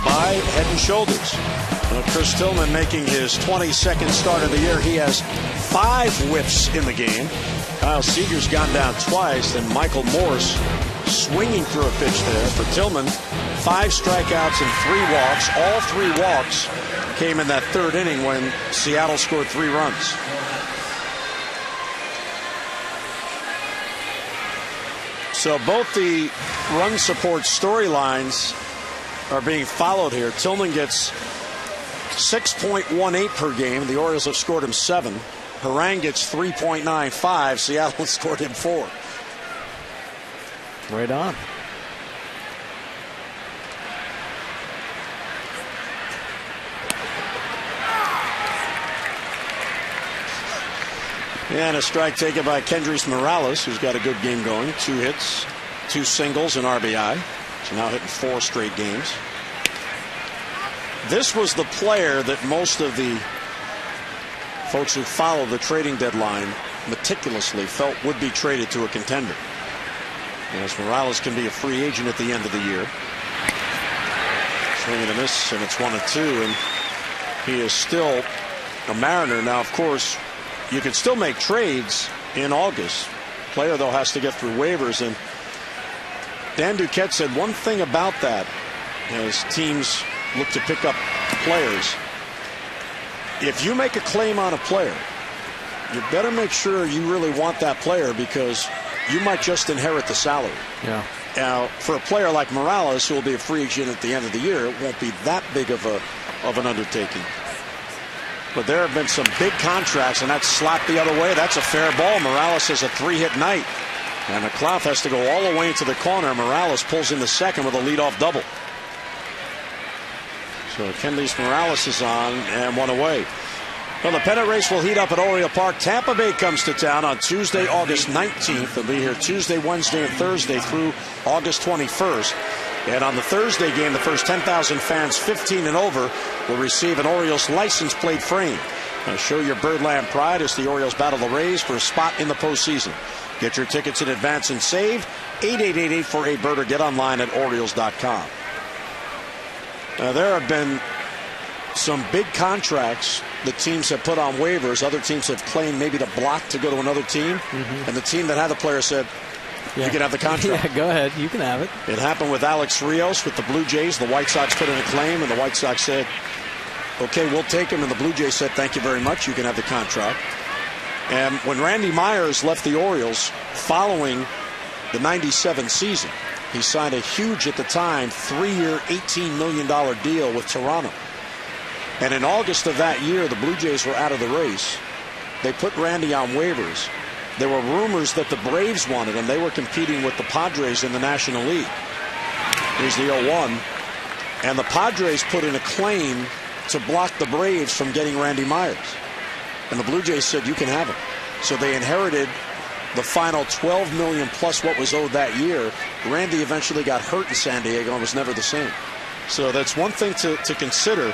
by Head and Shoulders. Chris Tillman making his 22nd start of the year. He has 5 whiffs in the game. Kyle Seager's gone down twice, and Michael Morse swinging through a pitch there for Tillman. 5 strikeouts and 3 walks. All 3 walks came in that 3rd inning when Seattle scored 3 runs. So both the run support storylines are being followed here. Tillman gets 6.18 per game. The Orioles have scored him 7. Harang gets 3.95. Seattle scored him 4. Right on. And a strike taken by Kendrys Morales, who's got a good game going. 2 hits, 2 singles, and RBI. So now hitting 4 straight games. This was the player that most of the folks who follow the trading deadline meticulously felt would be traded to a contender. As Morales can be a free agent at the end of the year. Swing and a miss, and it's 1-2, and he is still a Mariner. Now, of course, you can still make trades in August. Player, though, has to get through waivers, and Dan Duquette said one thing about that as teams look to pick up players. If you make a claim on a player, you better make sure you really want that player, because you might just inherit the salary. Yeah. Now, for a player like Morales, who will be a free agent at the end of the year, it won't be that big of an undertaking. But there have been some big contracts, and that's slapped the other way. That's a fair ball. Morales has a 3-hit night. And McLeod has to go all the way into the corner. Morales pulls in the second with a leadoff double. So Kendrys Morales is on, and 1 away. Well, the pennant race will heat up at Oriole Park. Tampa Bay comes to town on Tuesday, August 19th. They'll be here Tuesday, Wednesday, and Thursday through August 21st. And on the Thursday game, the first 10,000 fans 15 and over will receive an Orioles license plate frame. Now show your Birdland pride as the Orioles battle the Rays for a spot in the postseason. Get your tickets in advance and save. 888-848-BIRD, or get online at Orioles.com. Now, there have been some big contracts that teams have put on waivers. Other teams have claimed maybe to block to go to another team. And the team that had the player said, you can have the contract. Yeah, go ahead. You can have it. It happened with Alex Rios with the Blue Jays. The White Sox put in a claim, and the White Sox said, okay, we'll take him. And the Blue Jays said, thank you very much. You can have the contract. And when Randy Myers left the Orioles following the 97 season, he signed a huge, at the time, 3-year, $18 million deal with Toronto. And in August of that year, the Blue Jays were out of the race. They put Randy on waivers. There were rumors that the Braves wanted him. They were competing with the Padres in the National League. Here's the 0-1. And the Padres put in a claim to block the Braves from getting Randy Myers. And the Blue Jays said, you can have him. So they inherited the final $12 million plus what was owed that year. Randy eventually got hurt in San Diego and was never the same. So that's one thing to consider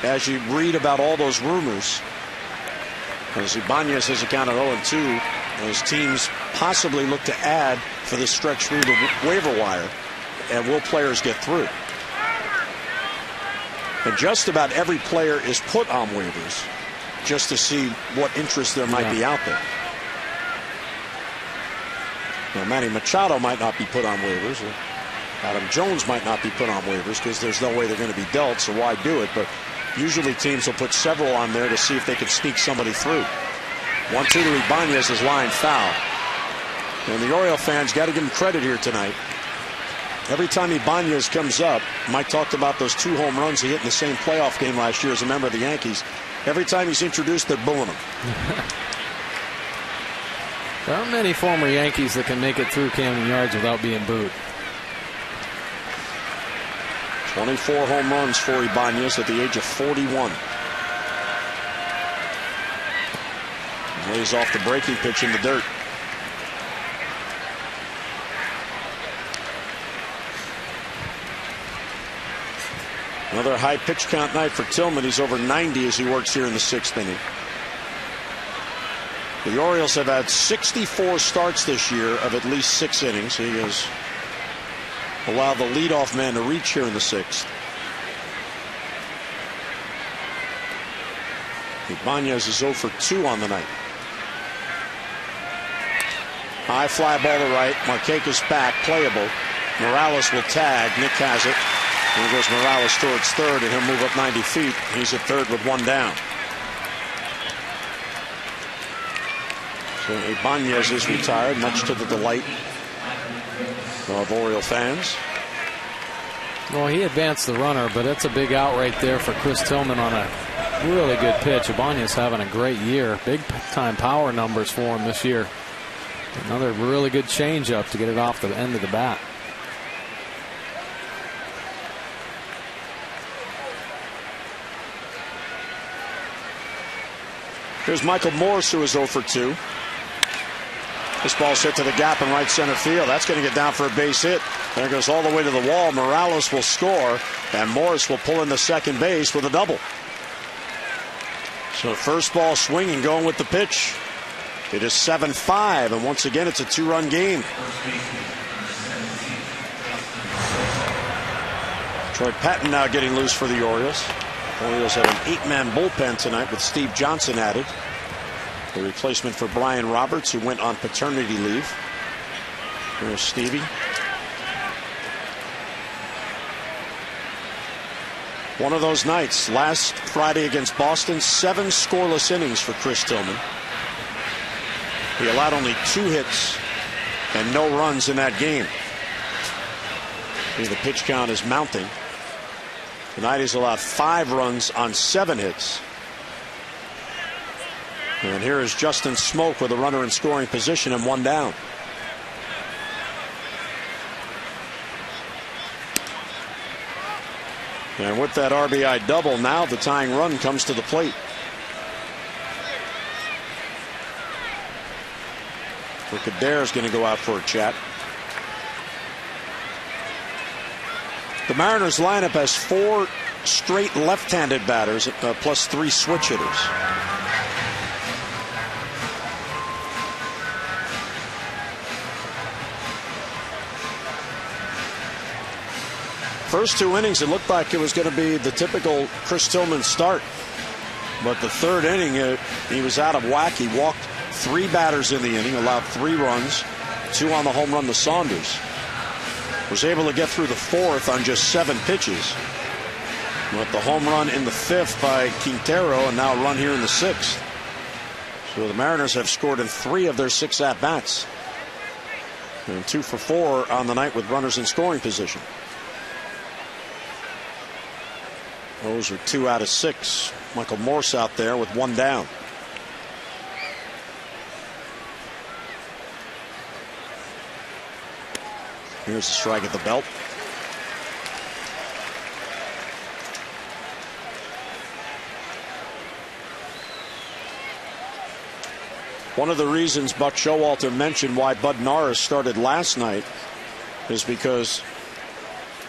as you read about all those rumors. As Ibanez has accounted 0-2, as teams possibly look to add for this stretch through the waiver wire, and will players get through? And just about every player is put on waivers just to see what interest there might be out there. Now, Manny Machado might not be put on waivers. Or Adam Jones might not be put on waivers because there's no way they're going to be dealt, so why do it? But usually teams will put several on there to see if they can sneak somebody through. 1-2 to Ibanez is line foul. And the Oriole fans got to give him credit here tonight. Every time Ibanez comes up, Mike talked about those 2 home runs he hit in the same playoff game last year as a member of the Yankees. Every time he's introduced, they're booing him. There aren't many former Yankees that can make it through Camden Yards without being booed. 24 home runs for Ibanez at the age of 41. Lays off the breaking pitch in the dirt. Another high pitch count night for Tillman. He's over 90 as he works here in the 6th inning. The Orioles have had 64 starts this year of at least 6 innings. He has allowed the leadoff man to reach here in the 6th. Ibanez is 0 for 2 on the night. High fly ball to right. Markakis back, playable. Morales will tag. Nick has it. Here goes Morales towards third, and he'll move up 90 feet. He's at third with 1 down. So Ibanez is retired, much to the delight of Oriole fans. Well, he advanced the runner, but that's a big out right there for Chris Tillman on a really good pitch. Ibanez having a great year. Big-time power numbers for him this year. Another really good changeup to get it off the end of the bat. Here's Michael Morse, who is 0 for 2. This ball's hit to the gap in right center field. That's going to get down for a base hit. There it goes all the way to the wall. Morales will score, and Morris will pull into second base with a double. So first ball swinging, going with the pitch. It is 7-5, and once again, it's a 2-run game. Troy Patton now getting loose for the Orioles. Orioles have an 8-man bullpen tonight with Steve Johnson added. The replacement for Brian Roberts, who went on paternity leave. Here's Stevie. One of those nights, last Friday against Boston, 7 scoreless innings for Chris Tillman. He allowed only 2 hits and no runs in that game. The pitch count is mounting. Tonight he's allowed 5 runs on 7 hits. And here is Justin Smoke with a runner in scoring position and 1 down. And with that RBI double, now the tying run comes to the plate. Rick Adair is going to go out for a chat. The Mariners lineup has 4 straight left-handed batters plus 3 switch hitters. First 2 innings, it looked like it was going to be the typical Chris Tillman start. But the 3rd inning, he was out of whack. He walked 3 batters in the inning, allowed 3 runs, 2 on the home run to Saunders. Was able to get through the 4th on just 7 pitches. With the home run in the 5th by Quintero, and now a run here in the 6th. So the Mariners have scored in 3 of their 6 at-bats. And 2 for 4 on the night with runners in scoring position. Those are 2 out of 6. Michael Morse out there with 1 down. Here's a strike at the belt. One of the reasons Buck Showalter mentioned why Bud Norris started last night is because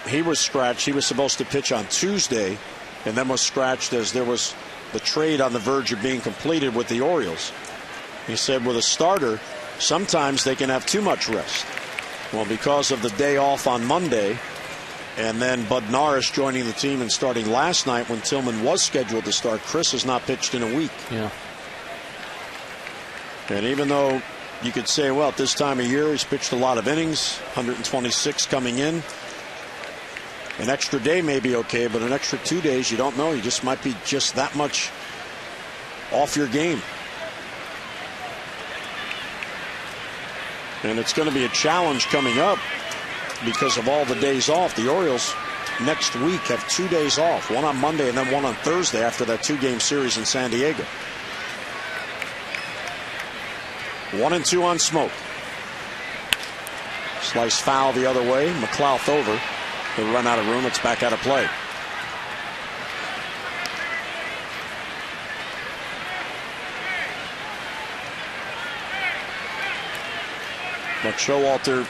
he was scratched. He was supposed to pitch on Tuesday and then was scratched as there was the trade on the verge of being completed with the Orioles. He said with a starter, sometimes they can have too much rest. Well, because of the day off on Monday, and then Bud Norris joining the team and starting last night when Tillman was scheduled to start, Chris has not pitched in a week. Yeah. And even though you could say, well, at this time of year, he's pitched a lot of innings, 126 coming in. An extra day may be okay, but an extra 2 days, you don't know. You just might be just that much off your game. And it's going to be a challenge coming up because of all the days off. The Orioles next week have 2 days off, one on Monday and then one on Thursday after that 2-game series in San Diego. 1-2 on Smoke. Slice foul the other way. McLouth over. They run out of room. It's back out of play. But Showalter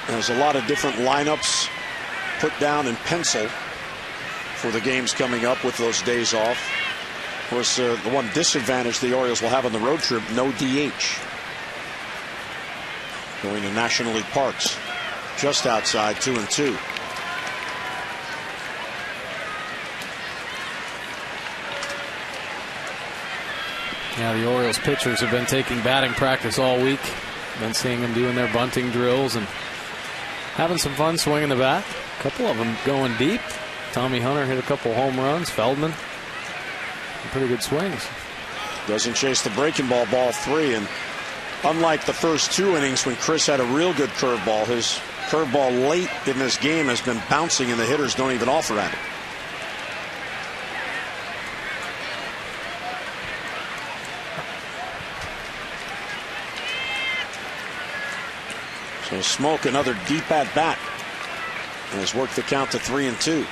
has a lot of different lineups put down in pencil for the games coming up with those days off. Of course, the one disadvantage the Orioles will have on the road trip, no DH. Going to National League Parks, just outside 2-2. Yeah, the Orioles pitchers have been taking batting practice all week. Been seeing them doing their bunting drills and having some fun swinging the bat. A couple of them going deep. Tommy Hunter hit a couple home runs. Feldman, pretty good swings. Doesn't chase the breaking ball, ball 3. And unlike the first 2 innings when Chris had a real good curveball, his curveball late in this game has been bouncing and the hitters don't even offer at it. So Smoke, another deep at bat, and has worked the count to 3-2.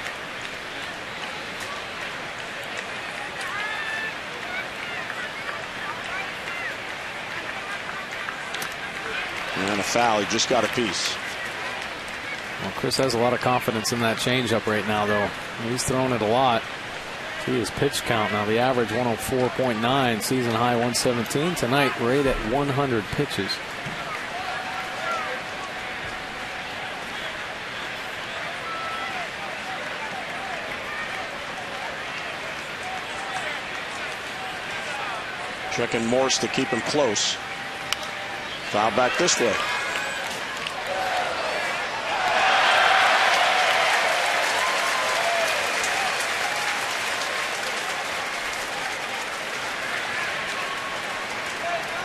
And a foul. He just got a piece. Well, Chris has a lot of confidence in that changeup right now, though. He's throwing it a lot. See his pitch count now. The average 104.9, season high 117. Tonight, right at 100 pitches. Checking Morse to keep him close. Foul back this way.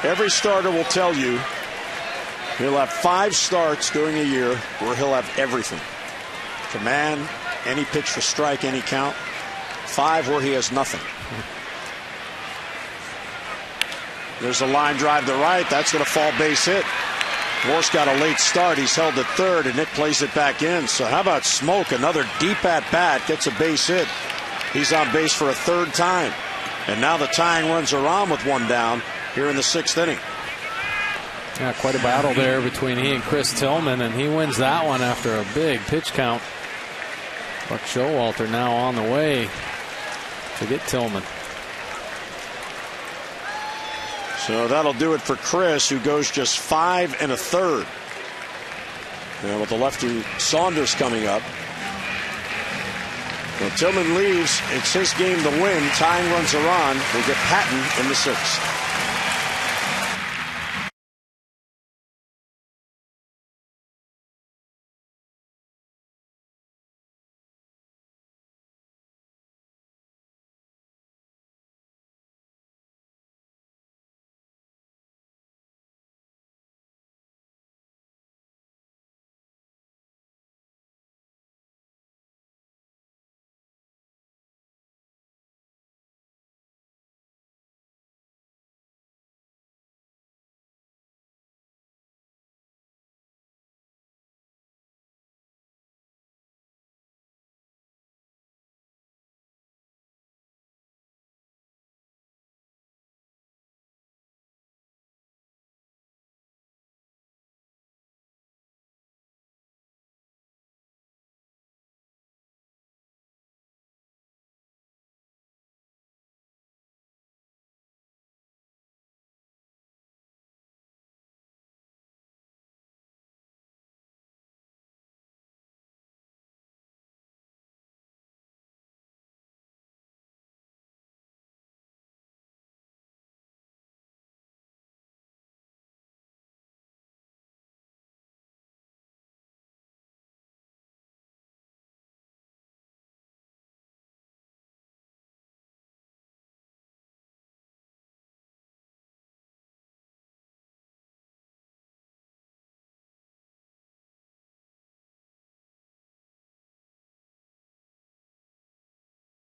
Every starter will tell you he'll have 5 starts during a year where he'll have everything. Command, any pitch for strike, any count. 5 where he has nothing. There's a line drive to right. That's going to fall base hit. Morse got a late start. He's held at third, and Nick plays it back in. So how about Smoke? Another deep at bat. Gets a base hit. He's on base for a 3rd time. And now the tying runs are on with 1 down here in the 6th inning. Yeah, quite a battle there between he and Chris Tillman, and he wins that one after a big pitch count. Buck Showalter now on the way to get Tillman. So that'll do it for Chris, who goes just 5 1/3. And with the lefty Saunders coming up. When Tillman leaves, it's his game to win. Tying runs are on. We'll get Patton in the 6th.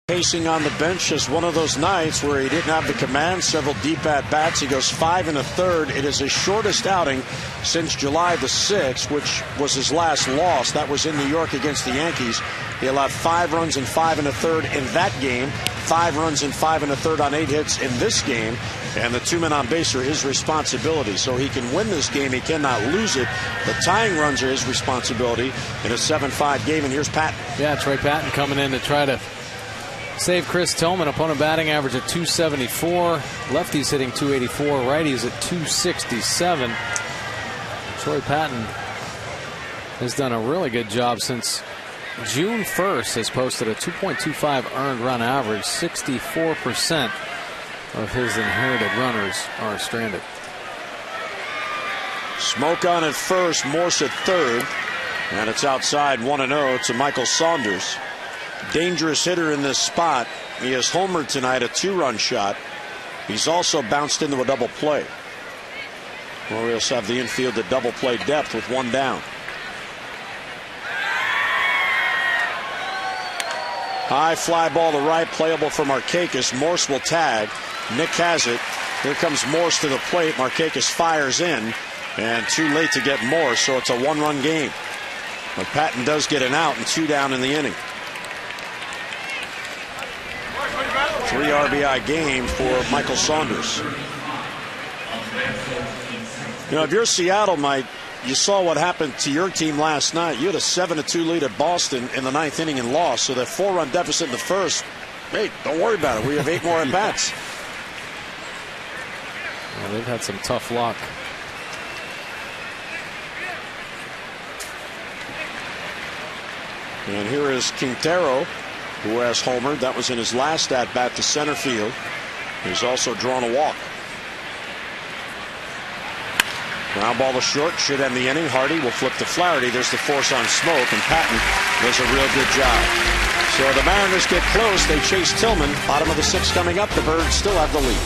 Pacing on the bench is one of those nights where he didn't have the command, several deep at bats. He goes 5 1/3. It is his shortest outing since July the 6th, which was his last loss. That was in New York against the Yankees. He allowed 5 runs in 5 1/3 in that game, 5 runs in 5 1/3 on 8 hits in this game, and the 2 men on base are his responsibility. So he can win this game. He cannot lose it. The tying runs are his responsibility in a 7-5 game, and here's Patton. Yeah, Troy Patton coming in to try to save Chris Tillman. Opponent batting average at 274. Lefties hitting 284. Righties at 267. Troy Patton has done a really good job since June 1st. Has posted a 2.25 earned run average, 64% of his inherited runners are stranded. Smoke on at first, Morse at third, and it's outside 1-0 to Michael Saunders. Dangerous hitter in this spot. He has homered tonight, a 2-run shot. He's also bounced into a double play. Orioles have the infield at double play depth with one down. High fly ball to right, playable for Markakis. Morse will tag. Nick has it. Here comes Morse to the plate. Markakis fires in, and too late to get Morse, so it's a 1-run game. But Patton does get an out and 2 down in the inning. 3 RBI game for Michael Saunders. You know, if you're Seattle, Mike, you saw what happened to your team last night. You had a 7-2 lead at Boston in the 9th inning and lost. So that 4-run deficit in the first, hey, don't worry about it. We have 8 more at bats. Yeah, they've had some tough luck. And here is Quintero, who has homered. That was in his last at bat to center field. He's also drawn a walk. Ground ball to short, should end the inning. Hardy will flip to Flaherty. There's the force on Smoke, and Patton does a real good job. So the Mariners get close. They chase Tillman. Bottom of the 6th coming up. The Birds still have the lead.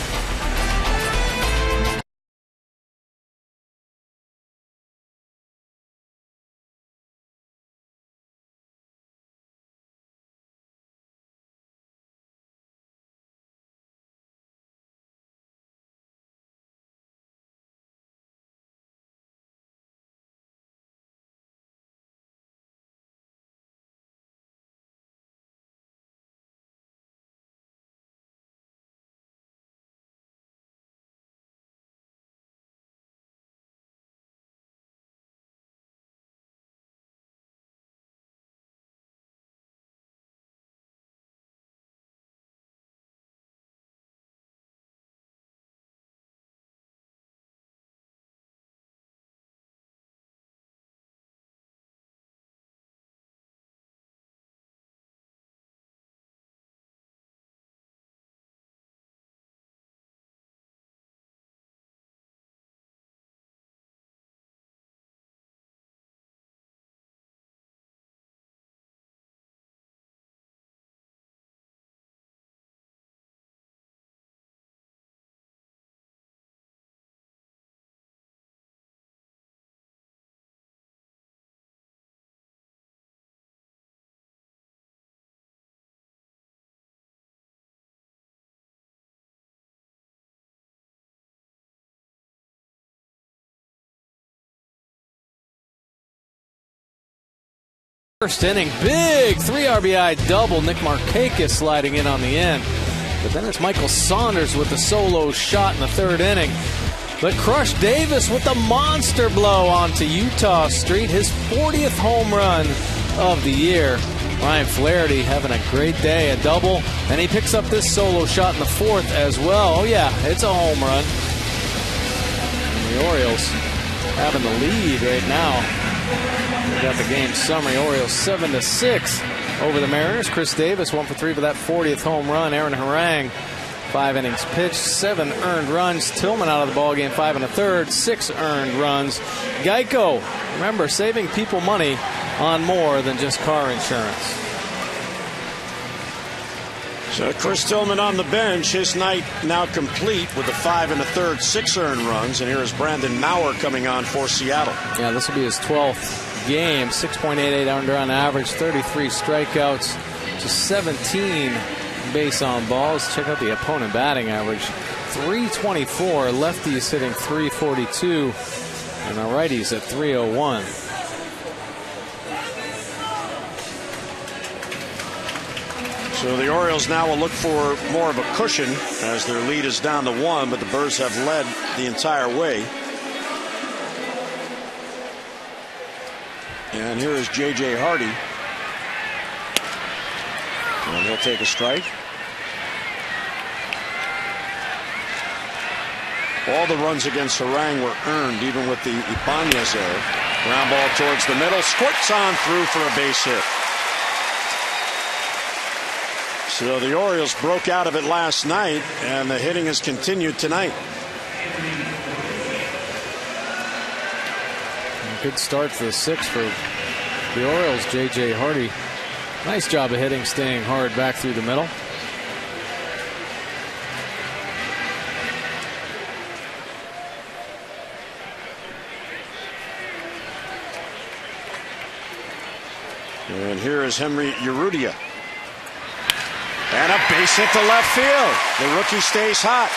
First inning, big 3 RBI double. Nick Markakis sliding in on the end. But then it's Michael Saunders with the solo shot in the 3rd inning. But Crush Davis with the monster blow onto Utah Street, his 40th home run of the year. Ryan Flaherty having a great day, a double, and he picks up this solo shot in the 4th as well. Oh yeah, it's a home run. And the Orioles having the lead right now. We got the game summary. Orioles 7-6 over the Mariners. Chris Davis 1 for 3 for that 40th home run. Aaron Harang, 5 innings pitched, 7 earned runs. Tillman out of the ballgame, 5 1/3, 6 earned runs. Geico, remember, saving people money on more than just car insurance. So Chris Tillman on the bench, his night now complete with the 5 1/3, 6 earned runs. And here is Brandon Maurer coming on for Seattle. Yeah, this will be his 12th game. 6.88 earned run average, 33 strikeouts to 17 base on balls. Check out the opponent batting average, 324. Lefties hitting 342, and the righties at 301. So the Orioles now will look for more of a cushion as their lead is down to 1, but the Birds have led the entire way. And here is J.J. Hardy. And he'll take a strike. All the runs against Harang were earned, even with the Ibanez error. Ground ball towards the middle, squirts on through for a base hit. So the Orioles broke out of it last night, and the hitting has continued tonight. Good start for the sixth for the Orioles. J.J. Hardy, nice job of hitting, staying hard back through the middle. And here is Henry Urrutia. And a base hit to left field. The rookie stays hot.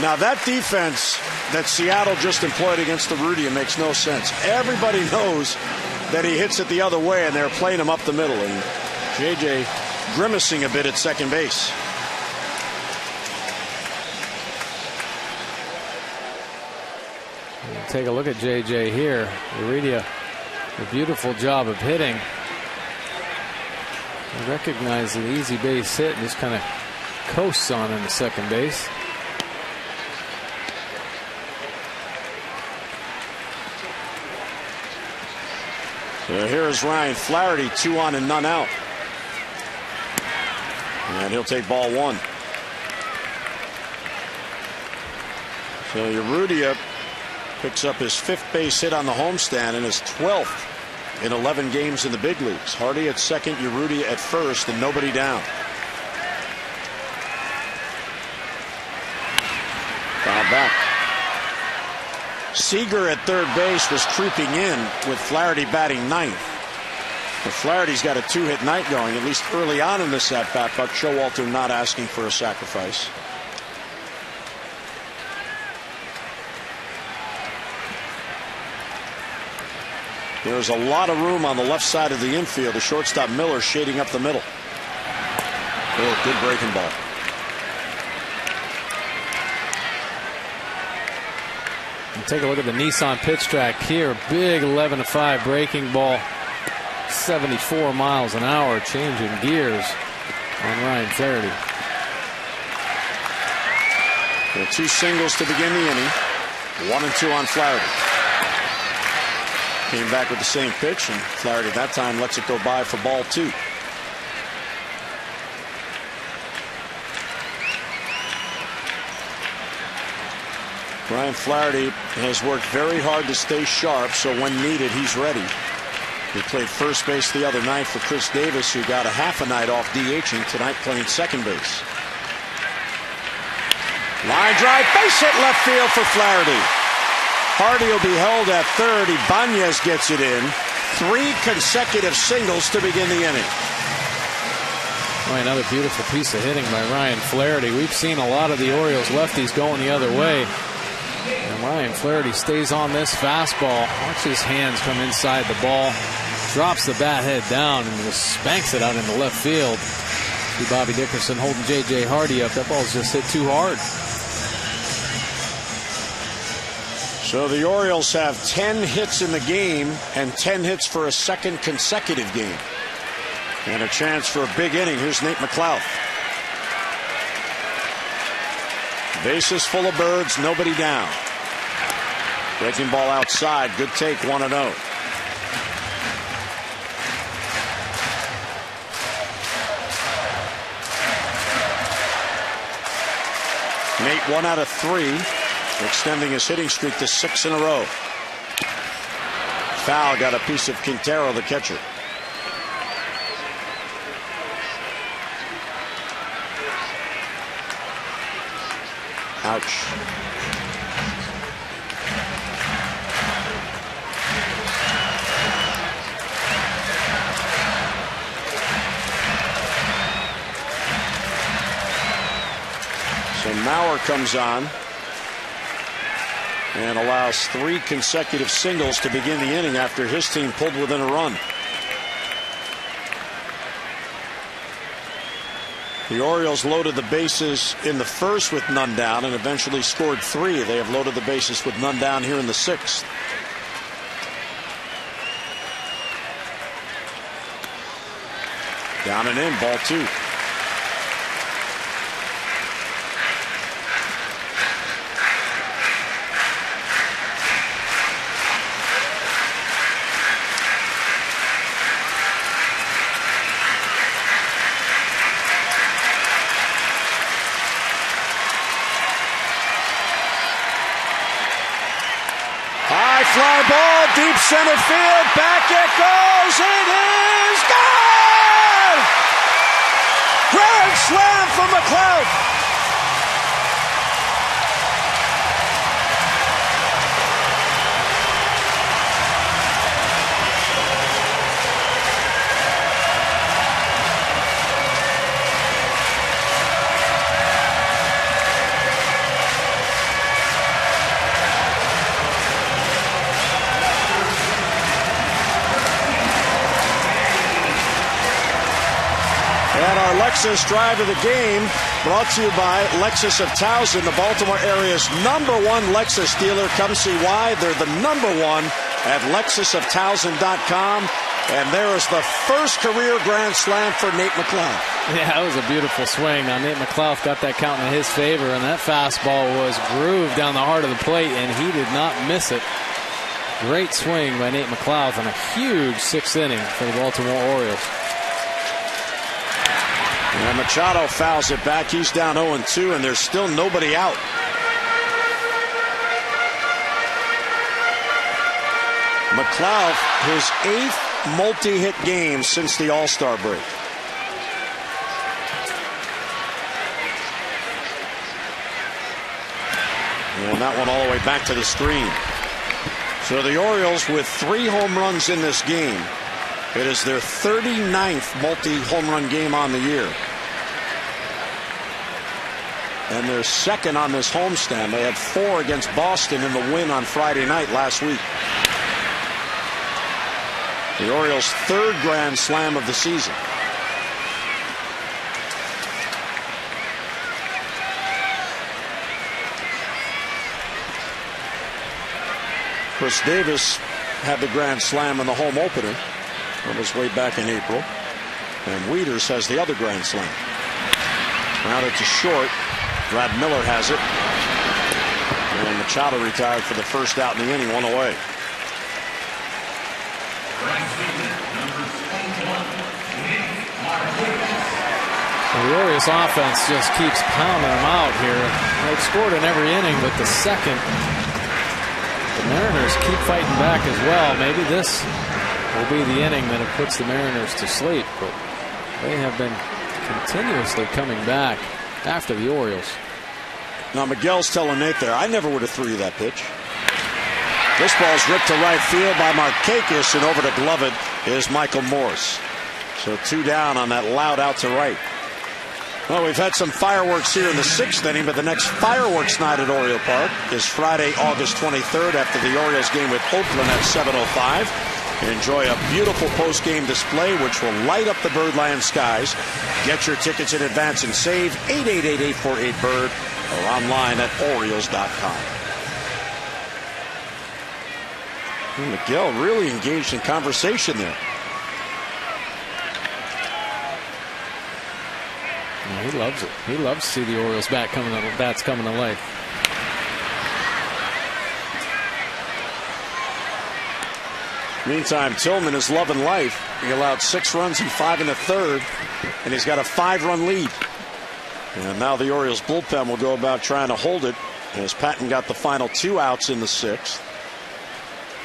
Now that defense that Seattle just employed against Urrutia makes no sense. Everybody knows that he hits it the other way, and they're playing him up the middle. And J.J. grimacing a bit at second base. Take a look at J.J. here. Urrutia, a beautiful job of hitting. I recognize an easy base hit and just kind of coasts on into second base. So here is Ryan Flaherty, 2 on and none out. And he'll take ball one. So Urrutia picks up his 5th base hit on the homestand and his 12th in 11 games in the big leagues. Hardy at second, Urrutia at first, and nobody down. Foul back. Seager at third base was creeping in with Flaherty batting ninth. But Flaherty's got a 2-hit night going, at least early on in this at-bat. Buck Showalter not asking for a sacrifice. There's a lot of room on the left side of the infield. The shortstop Miller shading up the middle. Oh, good breaking ball. And take a look at the Nissan pitch track here. Big 11-5 breaking ball. 74 miles an hour, changing gears on Ryan Flaherty. There are 2 singles to begin the inning. 1 and 2 on Flaherty. Came back with the same pitch, and Flaherty that time lets it go by for ball 2. Ryan Flaherty has worked very hard to stay sharp, so when needed, he's ready. He played first base the other night for Chris Davis, who got a half a night off DHing, tonight playing second base. Line drive, base hit left field for Flaherty. Hardy will be held at third. Ibanez gets it in. 3 consecutive singles to begin the inning. Boy, another beautiful piece of hitting by Ryan Flaherty. We've seen a lot of the Orioles lefties going the other way. And Ryan Flaherty stays on this fastball. Watch his hands come inside the ball. Drops the bat head down and just spanks it out into left field. See Bobby Dickerson holding J.J. Hardy up. That ball's just hit too hard. So the Orioles have 10 hits in the game and 10 hits for a second consecutive game. And a chance for a big inning. Here's Nate McLouth. Bases full of birds, nobody down. Breaking ball outside. Good take, 1-0. Nate 1 out of 3, extending his hitting streak to 6 in a row. Foul got a piece of Quintero, the catcher. Ouch. So Mauer comes on and allows 3 consecutive singles to begin the inning after his team pulled within a run. The Orioles loaded the bases in the first with none down and eventually scored 3. They have loaded the bases with none down here in the 6th. Down and in, ball 2. fly ball, deep center field, back it goes, it is gone! Grand slam from McLeod. And our Lexus drive of the game brought to you by Lexus of Towson, the Baltimore area's #1 Lexus dealer. Come see why. They're the #1 at LexusofTowson.com. And there is the first career grand slam for Nate McLeod. Yeah, that was a beautiful swing. Now, Nate McLeod got that count in his favor, and that fastball was grooved down the heart of the plate, and he did not miss it. Great swing by Nate McLeod on a huge 6th inning for the Baltimore Orioles. And Machado fouls it back. He's down 0-2, and there's still nobody out. McLeod, his 8th multi-hit game since the All-Star break. And that one all the way back to the screen. So the Orioles with 3 home runs in this game. It is their 39th multi-home run game on the year. And they're second on this homestand. They had 4 against Boston in the win on Friday night last week. The Orioles' 3rd grand slam of the season. Chris Davis had the grand slam in the home opener. That was way back in April. And Wieters has the other grand slam. Grounded to short. Brad Miller has it. And Machado retired for the first out in the inning, 1 away. Well, the Orioles offense just keeps pounding them out here. They've scored in every inning, but the second, the Mariners keep fighting back as well. Maybe this will be the inning that it puts the Mariners to sleep, but they have been continuously coming back after the Orioles. Now Miguel's telling Nate there, I never would have threw you that pitch. This ball's ripped to right field by Markakis, and over to Gloved is Michael Morse. So 2 down on that loud out to right. Well, we've had some fireworks here in the 6th inning, but the next fireworks night at Oriole Park is Friday, August 23rd after the Orioles game with Oakland at 7:05. Enjoy a beautiful post-game display which will light up the Birdland skies. Get your tickets in advance and save 888-848-BIRD or online at Orioles.com. Miguel really engaged in conversation there. Yeah, he loves it. He loves to see the Orioles bats coming to life. Meantime, Tillman is loving life. He allowed 6 runs in 5 1/3, and he's got a 5-run lead. And now the Orioles bullpen will go about trying to hold it, as Patton got the final 2 outs in the 6th.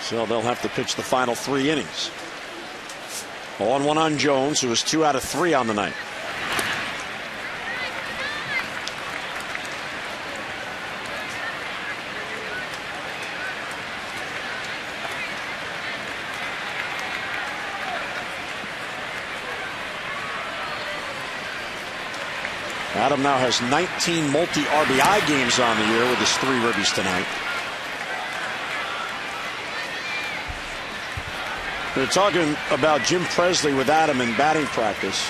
So they'll have to pitch the final 3 innings. 0-1 on Jones, who was 2 out of 3 on the night. Adam now has 19 multi-RBI games on the year with his 3 ribbies tonight. We were talking about Jim Presley with Adam in batting practice,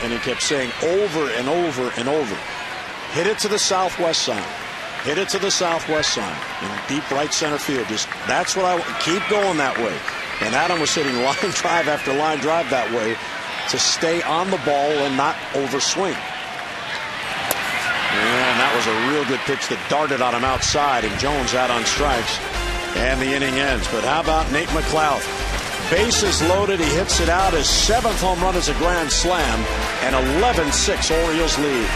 and he kept saying over and over and over, hit it to the southwest side. Hit it to the southwest side. In deep right center field. Just that's what I keep going that way. And Adam was hitting line drive after line drive that way to stay on the ball and not overswing. And that was a real good pitch that darted on him outside, and Jones out on strikes, and the inning ends. But how about Nate McLeod? Bases loaded, he hits it out. His 7th home run is a grand slam, and 11-6 Orioles lead.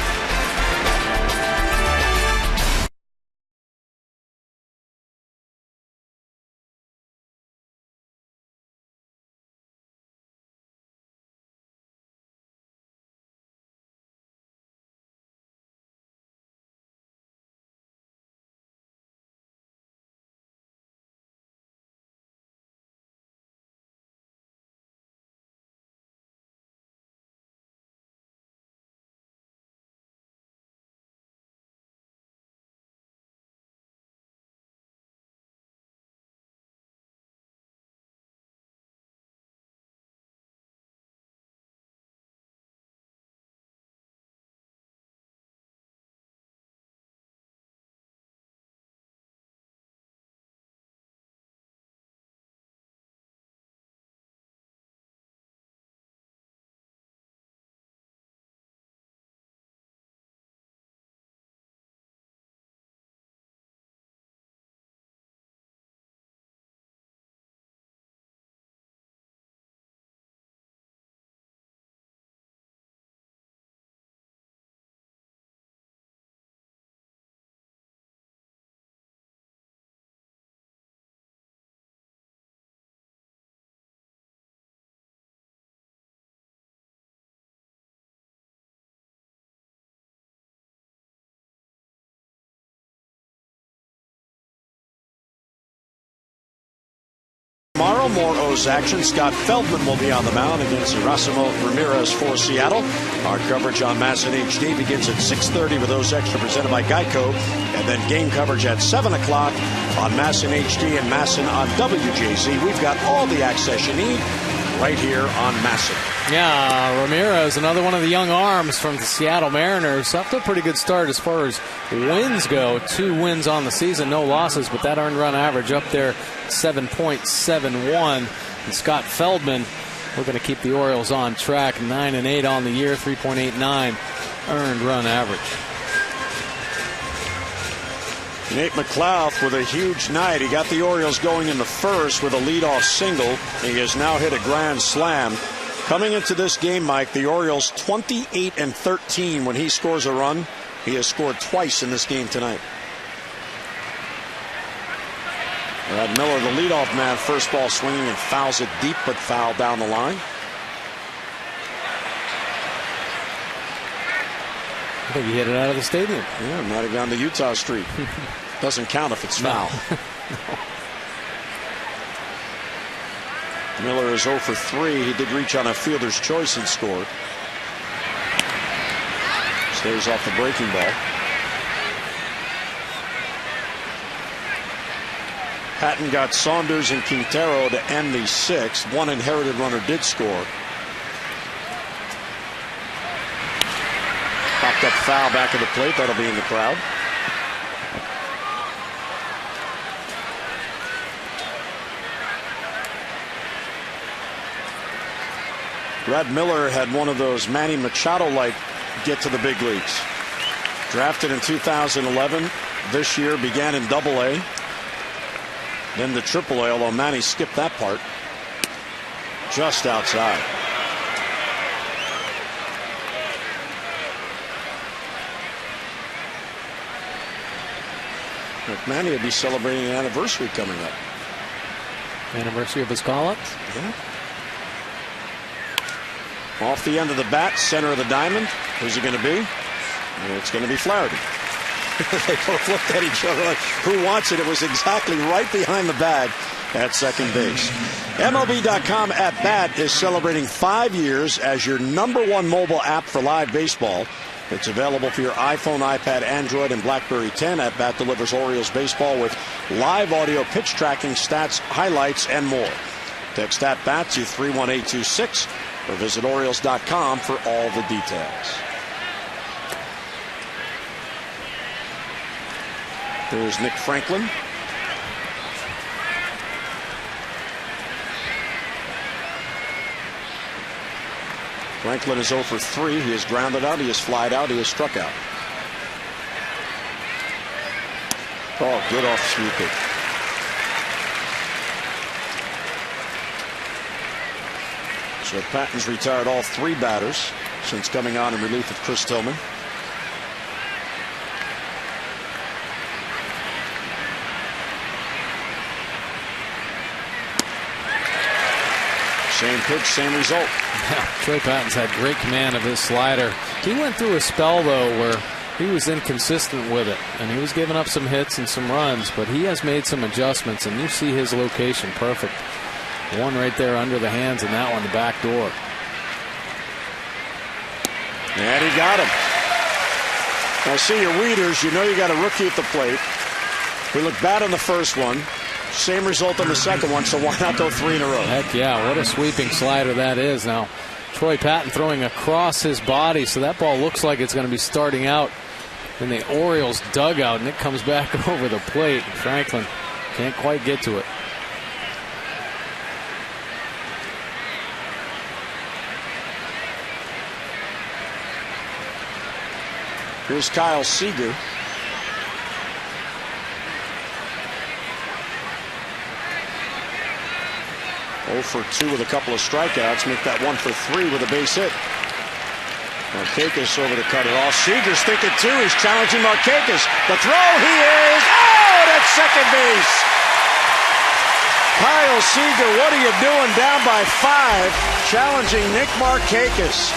Tomorrow, more O's action. Scott Feldman will be on the mound against Erasmo Ramirez for Seattle. Our coverage on MASN HD begins at 6:30 with O's Extra presented by Geico. And then game coverage at 7 o'clock on MASN HD and MASN on WJZ. We've got all the access you need right here on MASN. Yeah, Ramirez, another one of the young arms from the Seattle Mariners. Up to a pretty good start as far as wins go. 2 wins on the season, no losses, but that earned run average up there, 7.71. And Scott Feldman, we're going to keep the Orioles on track, 9-8 on the year, 3.89 earned run average. Nate McLouth with a huge night. He got the Orioles going in the first with a leadoff single. He has now hit a grand slam. Coming into this game, Mike, the Orioles 28-13 when he scores a run. He has scored twice in this game tonight. Brad Miller, the leadoff man, first ball swinging and fouls it deep, but foul down the line. I think he hit it out of the stadium. Yeah, might have gone to Utah Street. Doesn't count if it's foul. No. Miller is 0 for 3. He did reach on a fielder's choice and scored. Stays off the breaking ball. Patton got Saunders and Quintero to end the 6th. One inherited runner did score. Popped up foul back of the plate. That'll be in the crowd. Brad Miller had one of those Manny Machado-like get to the big leagues. Drafted in 2011. This year began in Double-A. Then to Triple-A, although Manny skipped that part. Just outside. Manny would be celebrating an anniversary coming up. Anniversary of his call-up? Yeah. Off the end of the bat, center of the diamond. Who's it going to be? It's going to be Flaherty. They both looked at each other like, who wants it? It was exactly right behind the bag at second base. MLB.com at Bat is celebrating 5 years as your #1 mobile app for live baseball. It's available for your iPhone, iPad, Android, and BlackBerry 10. At Bat delivers Orioles baseball with live audio, pitch tracking, stats, highlights, and more. Text at Bat to 31826 or visit Orioles.com for all the details. There's Nick Franklin. Franklin is 0 for 3. He is grounded out. He is flied out. He is struck out. Oh, good off sweep it. So Patton's retired all 3 batters since coming on in relief of Chris Tillman. Same pitch, same result. Yeah, Troy Patton's had great command of his slider. He went through a spell, though, where he was inconsistent with it, and he was giving up some hits and some runs, but he has made some adjustments, and you see his location perfect. One right there under the hands, and that one the back door. And he got him. Now, see your Weeders, you know you got a rookie at the plate. We looked bad on the first one. Same result on the second one, so why not go 3 in a row? Heck yeah, what a sweeping slider that is. Now, Troy Patton throwing across his body, so that ball looks like it's going to be starting out in the Orioles dugout, and it comes back over the plate. Franklin can't quite get to it. Here's Kyle Seager. For 2 with a couple of strikeouts, make that 1 for 3 with a base hit. Markakis over to cut it off. Seager's thinking too. He's challenging Markakis. The throw, he is out at second base. Kyle Seager, what are you doing? Down by 5, challenging Nick Markakis.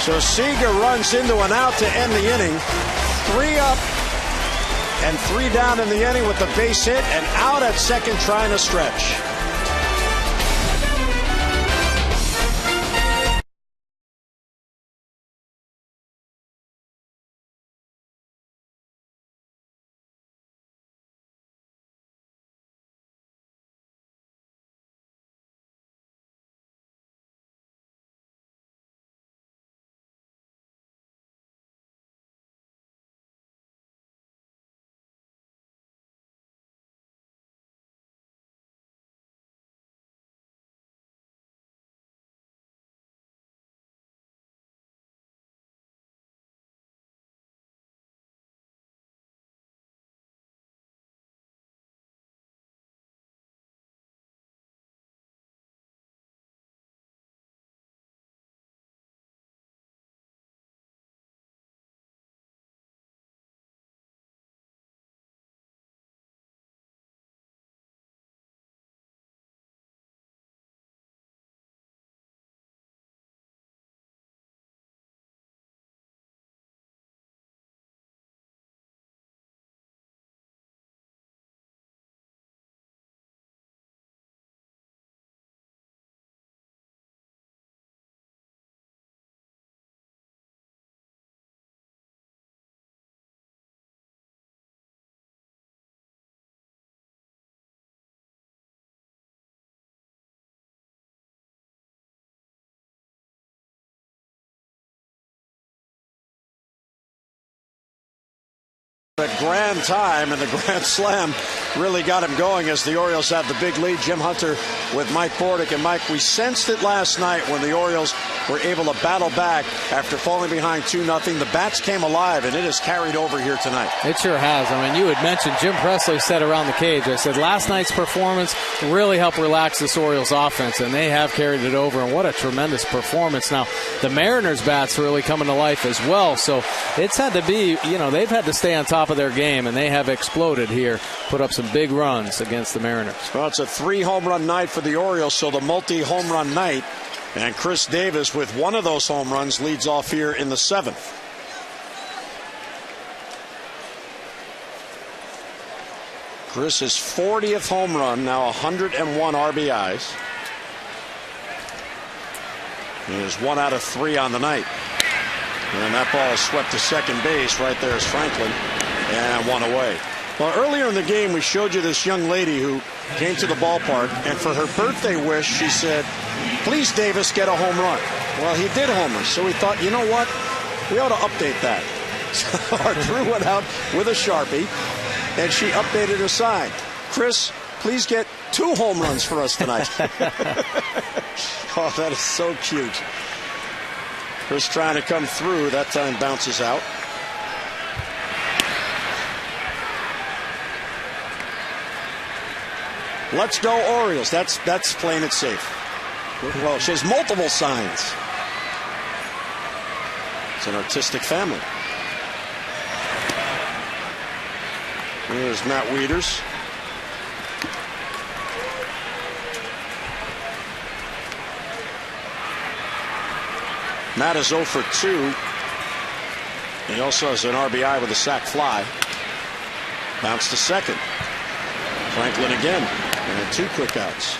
So Seager runs into an out to end the inning. 3 up and 3 down in the inning with the base hit and out at second trying to stretch. A grand time, and the Grand Slam really got him going as the Orioles have the big lead. Jim Hunter with Mike Bordick. And Mike, we sensed it last night when the Orioles were able to battle back after falling behind 2-0. The bats came alive, and it has carried over here tonight. It sure has. I mean, you had mentioned Jim Presley said around the cage, I said last night's performance really helped relax this Orioles offense, and they have carried it over, and what a tremendous performance. Now, the Mariners' bats really coming to life as well, so it's had to be, they've had to stay on top of their game, and they have exploded here, put up some big runs against the Mariners. Well, it's a 3-home run night for the Orioles, so the multi-home run night, and Chris Davis with one of those home runs leads off here in the 7th. Chris's 40th home run, now 101 RBIs. He is 1 out of 3 on the night. And that ball is swept to second base. Right there is Franklin. And 1 away. Well, earlier in the game, we showed you this young lady who came to the ballpark, and for her birthday wish, she said, please, Davis, get a home run. Well, he did homer, so we thought, you know what? We ought to update that. So our crew went out with a Sharpie, and she updated her sign. Chris, please get 2 home runs for us tonight. Oh, that is so cute. Chris trying to come through. That time bounces out. Let's go Orioles. That's playing it safe. Well, she has multiple signs. It's an artistic family. Here's Matt Wieters. Matt is 0 for 2. He also has an RBI with a sac fly. Bounce to second. Franklin again. And 2 quick outs.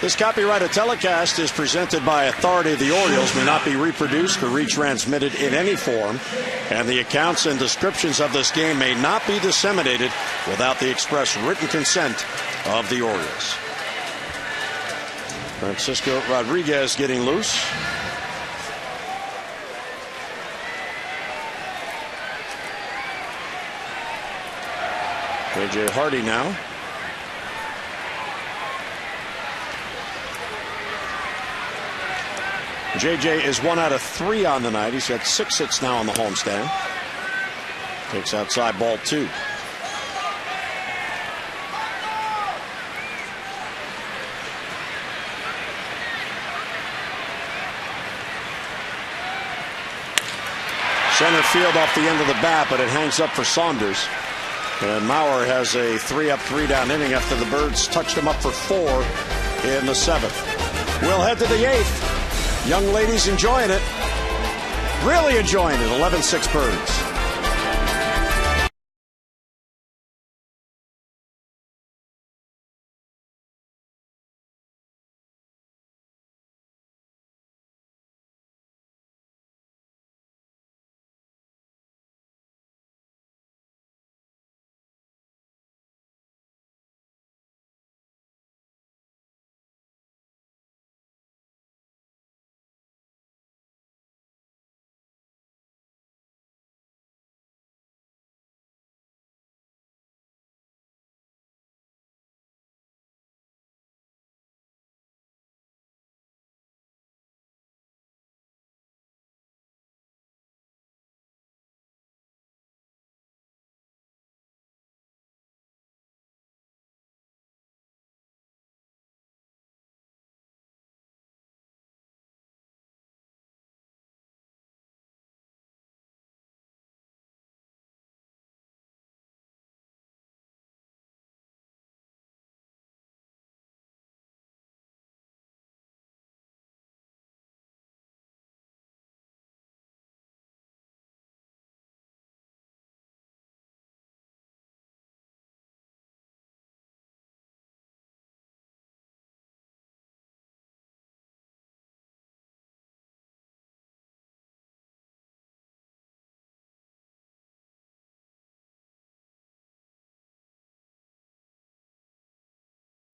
This copyrighted telecast is presented by authority of the Orioles, may not be reproduced or retransmitted in any form, and the accounts and descriptions of this game may not be disseminated without the express written consent of the Orioles. Francisco Rodriguez getting loose. J.J. Hardy now. J.J. is 1 out of 3 on the night. He's got 6 hits now on the homestand. Takes outside ball 2. Center field off the end of the bat, but it hangs up for Saunders. And Maurer has a 3-up, 3-down inning after the Birds touched him up for 4 in the 7th. We'll head to the 8th. Young ladies enjoying it. Really enjoying it. 11-6 Birds.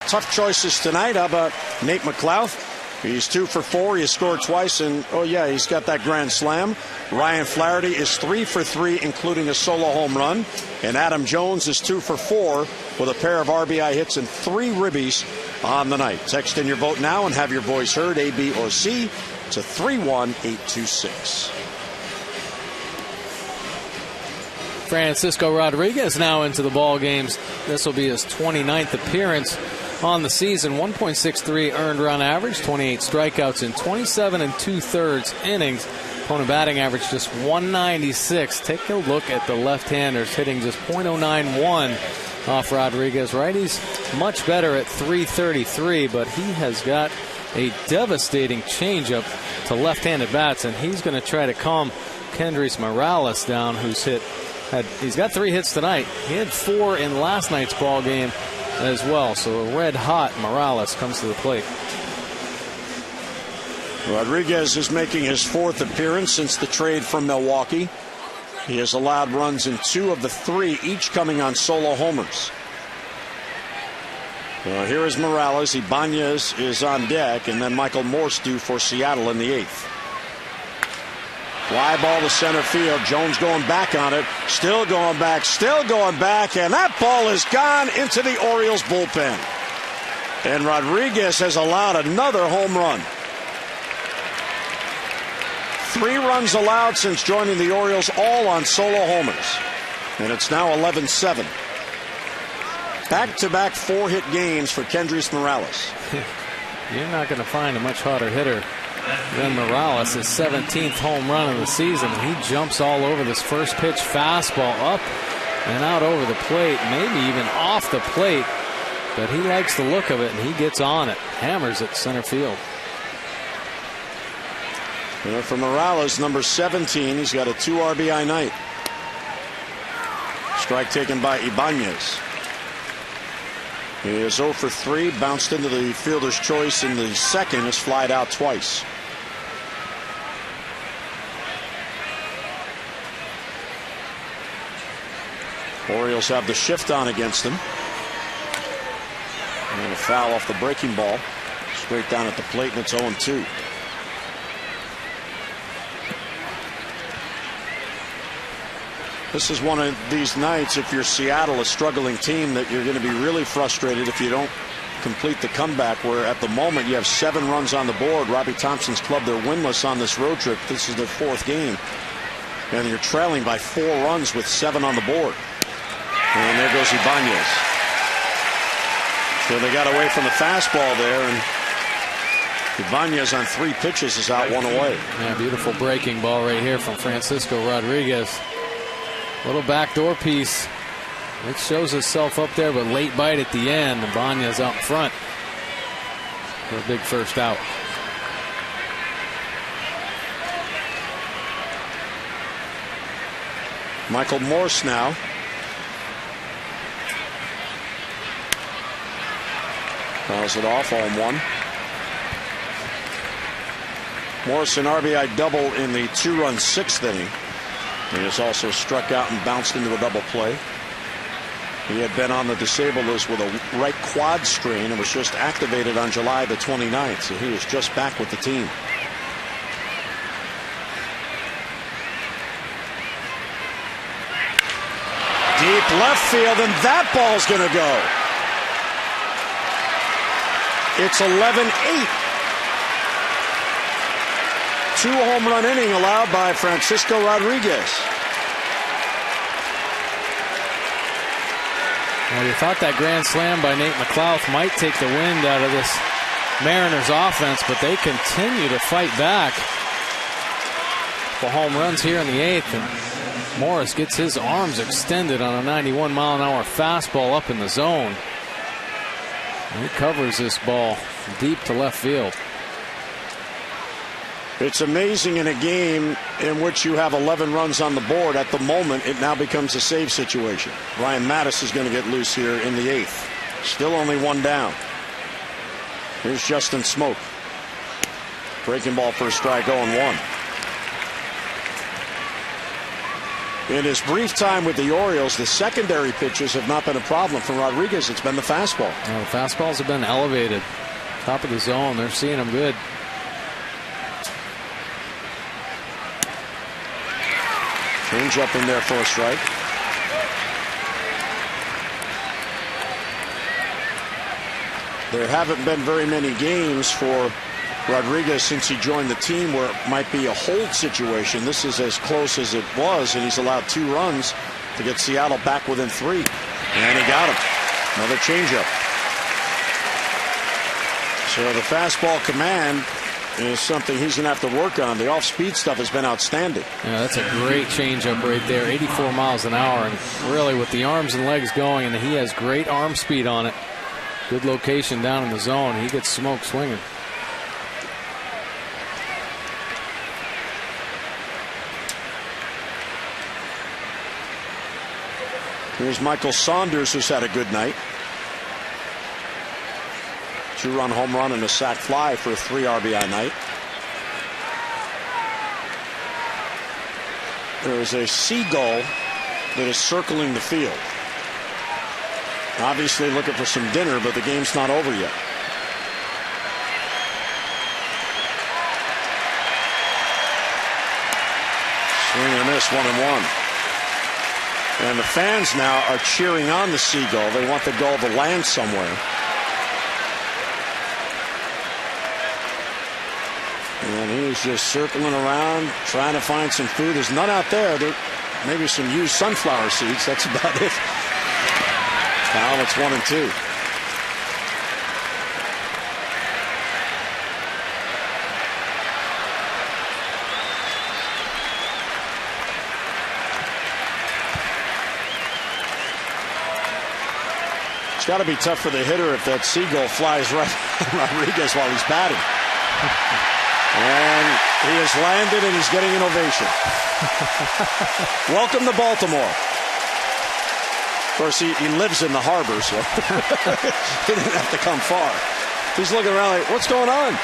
Tough choices tonight. How about Nate McLouth? He's 2 for 4. He scored twice, and oh yeah, he's got that grand slam. Ryan Flaherty is 3 for 3, including a solo home run. And Adam Jones is 2 for 4 with a pair of RBI hits and 3 ribbies on the night. Text in your vote now and have your voice heard, A, B, or C, to 31826. Francisco Rodriguez now into the ball games. This will be his 29th appearance on the season. 1.63 earned run average, 28 strikeouts in 27 2/3 innings. Opponent batting average just 196. Take a look at the left-handers hitting just .091 off Rodriguez. Righties much better at 333, but he has got a devastating changeup to left-handed bats, and he's going to try to calm Kendrys Morales down, he's got 3 hits tonight. He had 4 in last night's ball game as well. So a red-hot Morales comes to the plate. Rodriguez is making his 4th appearance since the trade from Milwaukee. He has allowed runs in 2 of the 3, each coming on solo homers. Here is Morales. Ibanez is on deck, and then Michael Morse due for Seattle in the 8th. Fly ball to center field. Jones going back on it. Still going back. And that ball is gone into the Orioles bullpen. And Rodriguez has allowed another home run. 3 runs allowed since joining the Orioles, all on solo homers. And it's now 11-7. Back-to-back 4-hit games for Kendrys Morales. You're not going to find a much harder hitter than Morales. His 17th home run of the season. And he jumps all over this first pitch fastball, up and out over the plate, maybe even off the plate. But he likes the look of it, and he gets on it. Hammers it center field. For Morales, number 17, he's got a 2 RBI night. Strike taken by Ibanez. He is 0 for 3, bounced into the fielder's choice in the second, is flied out twice. Orioles have the shift on against him. And a foul off the breaking ball. Straight down at the plate, and it's 0-2. This is one of these nights, if you're Seattle, a struggling team, that you're going to be really frustrated if you don't complete the comeback, where at the moment you have 7 runs on the board. Robbie Thompson's club, they're winless on this road trip. This is their 4th game. And you're trailing by 4 runs with 7 on the board. And there goes Ibanez. So they got away from the fastball there, and Ibanez on 3 pitches is out 1 away. Yeah, beautiful breaking ball right here from Francisco Rodriguez. Little backdoor piece. It shows itself up there, but late bite at the end. Ibanez out in front for a big first out. Michael Morse now. Fouls it off, 0-1. Morse an RBI double in the 2-run 6th inning. He has also struck out and bounced into a double play. He had been on the disabled list with a right quad strain and was just activated on July the 29th, so he was just back with the team. Deep left field, and that ball's going to go. It's 11-8. 2 home run inning allowed by Francisco Rodriguez. Well, you thought that grand slam by Nate McLouth might take the wind out of this Mariners offense, but they continue to fight back. The home runs here in the 8th, and Morris gets his arms extended on a 91-mile-an-hour fastball up in the zone. And he covers this ball deep to left field. It's amazing in a game in which you have 11 runs on the board. At the moment, it now becomes a save situation. Ryan Mattis is going to get loose here in the 8th. Still only 1 down. Here's Justin Smoke. Breaking ball for a strike, 0-1. In his brief time with the Orioles, the secondary pitches have not been a problem for Rodriguez. It's been the fastball. Well, the fastballs have been elevated. Top of the zone. They're seeing him good. Change up in there for a strike. There haven't been very many games for Rodriguez since he joined the team where it might be a hold situation. This is as close as it was, and he's allowed 2 runs to get Seattle back within 3. And he got him. Another changeup. So the fastball command is something he's going to have to work on. The off-speed stuff has been outstanding. Yeah, that's a great changeup right there. 84 miles an hour, and really with the arms and legs going, and he has great arm speed on it. Good location down in the zone. He gets smoked swinging. Here's Michael Saunders, who's had a good night. 2-run home run and a sac fly for a 3 RBI night. There is a seagull that is circling the field. Obviously looking for some dinner, but the game's not over yet. Swing and a miss, 1-1. And the fans now are cheering on the seagull. They want the gull to land somewhere. And he's just circling around, trying to find some food. There's none out there. Maybe some used sunflower seeds. That's about it. Now it's 1-2. It's got to be tough for the hitter if that seagull flies right on Rodriguez while he's batting. And he has landed and he's getting an ovation. Welcome to Baltimore. Of course, he lives in the harbor, so he didn't have to come far. He's looking around like, what's going on?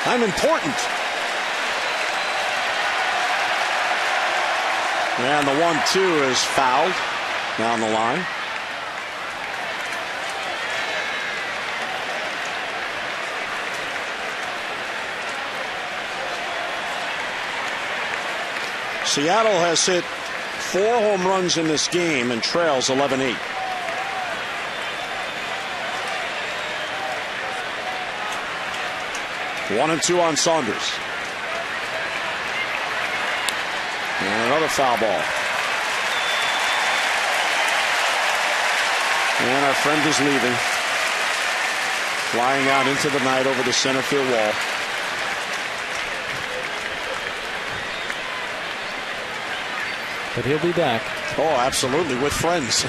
I'm important. And the 1-2 is fouled down the line. Seattle has hit 4 home runs in this game and trails 11-8. One and 2 on Saunders. And another foul ball. And our friend is leaving. Flying out into the night over the center field wall. But he'll be back. Oh, absolutely, with friends.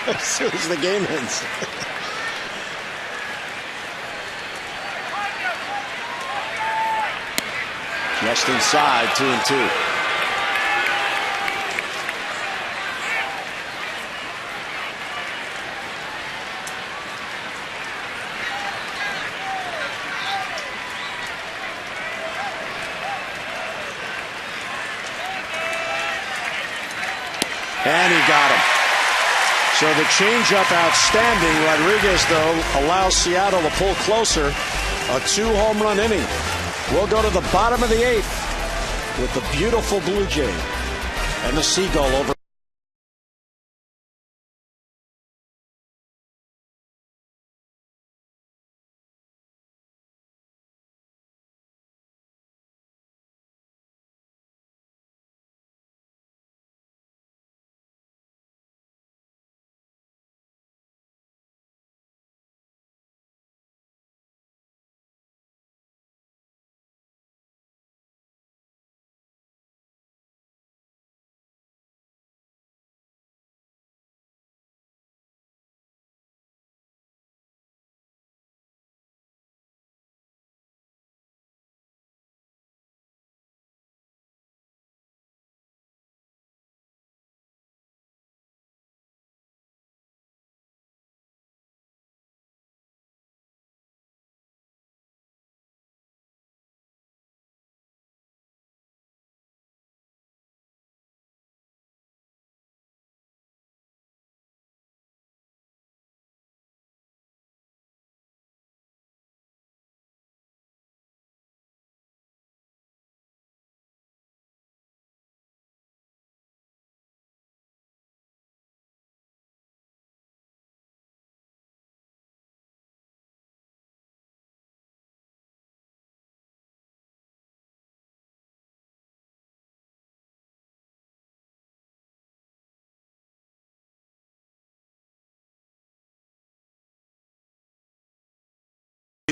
As soon as the game ends. Just inside, 2-2. And he got him. So the changeup outstanding. Rodriguez, though, allows Seattle to pull closer. A 2-home run inning. We'll go to the bottom of the 8th with the beautiful Blue Jay and the Seagull over.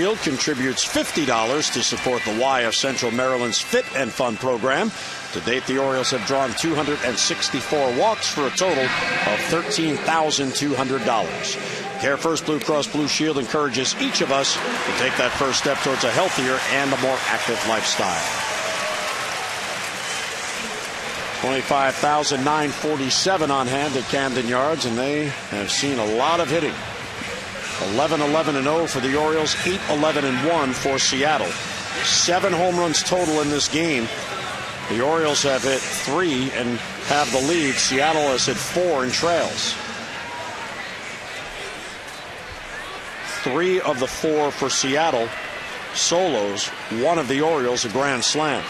Shield contributes $50 to support the Y of Central Maryland's Fit and Fun program. To date, the Orioles have drawn 264 walks for a total of $13,200. Care First Blue Cross Blue Shield encourages each of us to take that first step towards a healthier and a more active lifestyle. 25,947 on hand at Camden Yards, and they have seen a lot of hitting. 11-11-0 for the Orioles, 8-11-1 for Seattle. 7 home runs total in this game. The Orioles have hit 3 and have the lead. Seattle has hit 4 and trails. 3 of the 4 for Seattle solos. 1 of the Orioles a grand slam.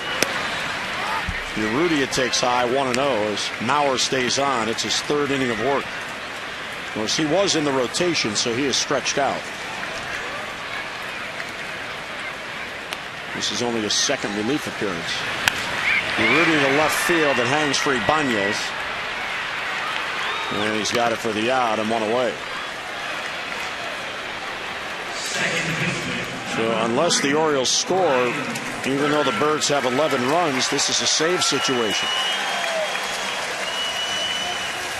Urrutia takes high 1-0 as Mauer stays on. It's his 3rd inning of work. Of course, he was in the rotation, so he is stretched out. This is only his 2nd relief appearance. Urrutia to left field that hangs for Ibanez. And he's got it for the out and 1 away. So unless the Orioles score, even though the Birds have 11 runs, this is a save situation.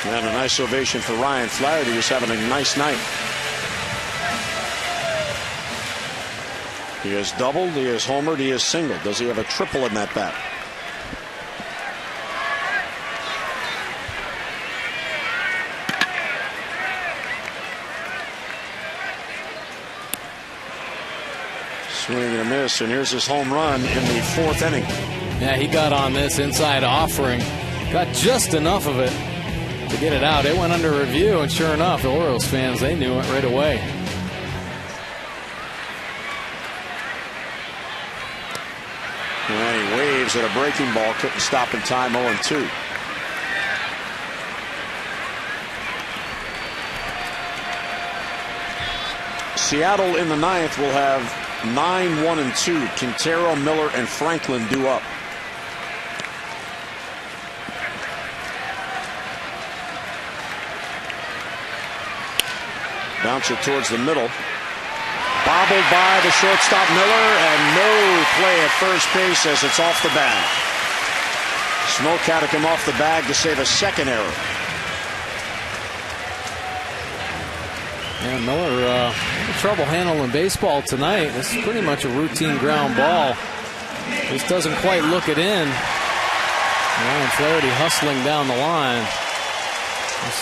And a nice ovation for Ryan Flaherty, who's having a nice night. He has doubled, he has homered, he has singled. Does he have a triple in that bat? Swing and a miss, and here's his home run in the 4th inning. Yeah, he got on this inside offering, got just enough of it to get it out. It went under review, and sure enough, the Orioles fans, they knew it right away. And he waves at a breaking ball, couldn't stop in time. 0-2. Seattle in the 9th will have 9-1-2. Quintero, Miller, and Franklin due up. Bouncer towards the middle. Bobbled by the shortstop Miller, and no play at first base as it's off the bag. Smoke had to come off the bag to save a 2nd error. Yeah, Miller having trouble handling baseball tonight. This is pretty much a routine ground ball. Just doesn't quite look it in. Ryan Flaherty hustling down the line.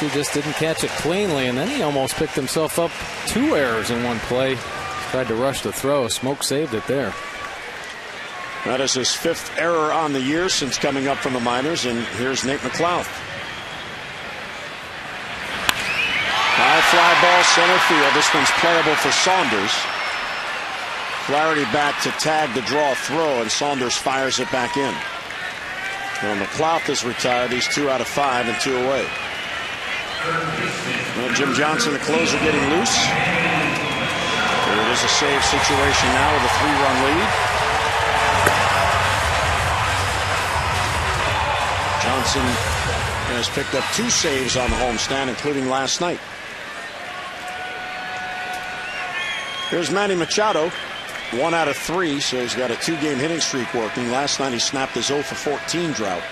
He just didn't catch it cleanly, and then he almost picked himself up 2 errors in one play. Tried to rush the throw. Smoke saved it there. That is his 5th error on the year since coming up from the minors, and here's Nate McLeod. High fly ball center field. This one's playable for Saunders. Flaherty back to tag the draw throw, and Saunders fires it back in. Well, McLeod is retired. He's 2 out of 5 and 2 away. Well, Jim Johnson, the closer, getting loose. It is a save situation now with a 3-run lead. Johnson has picked up 2 saves on the homestand, including last night. Here's Manny Machado, 1 out of 3, so he's got a 2-game hitting streak working. Last night he snapped his 0-for-14 drought,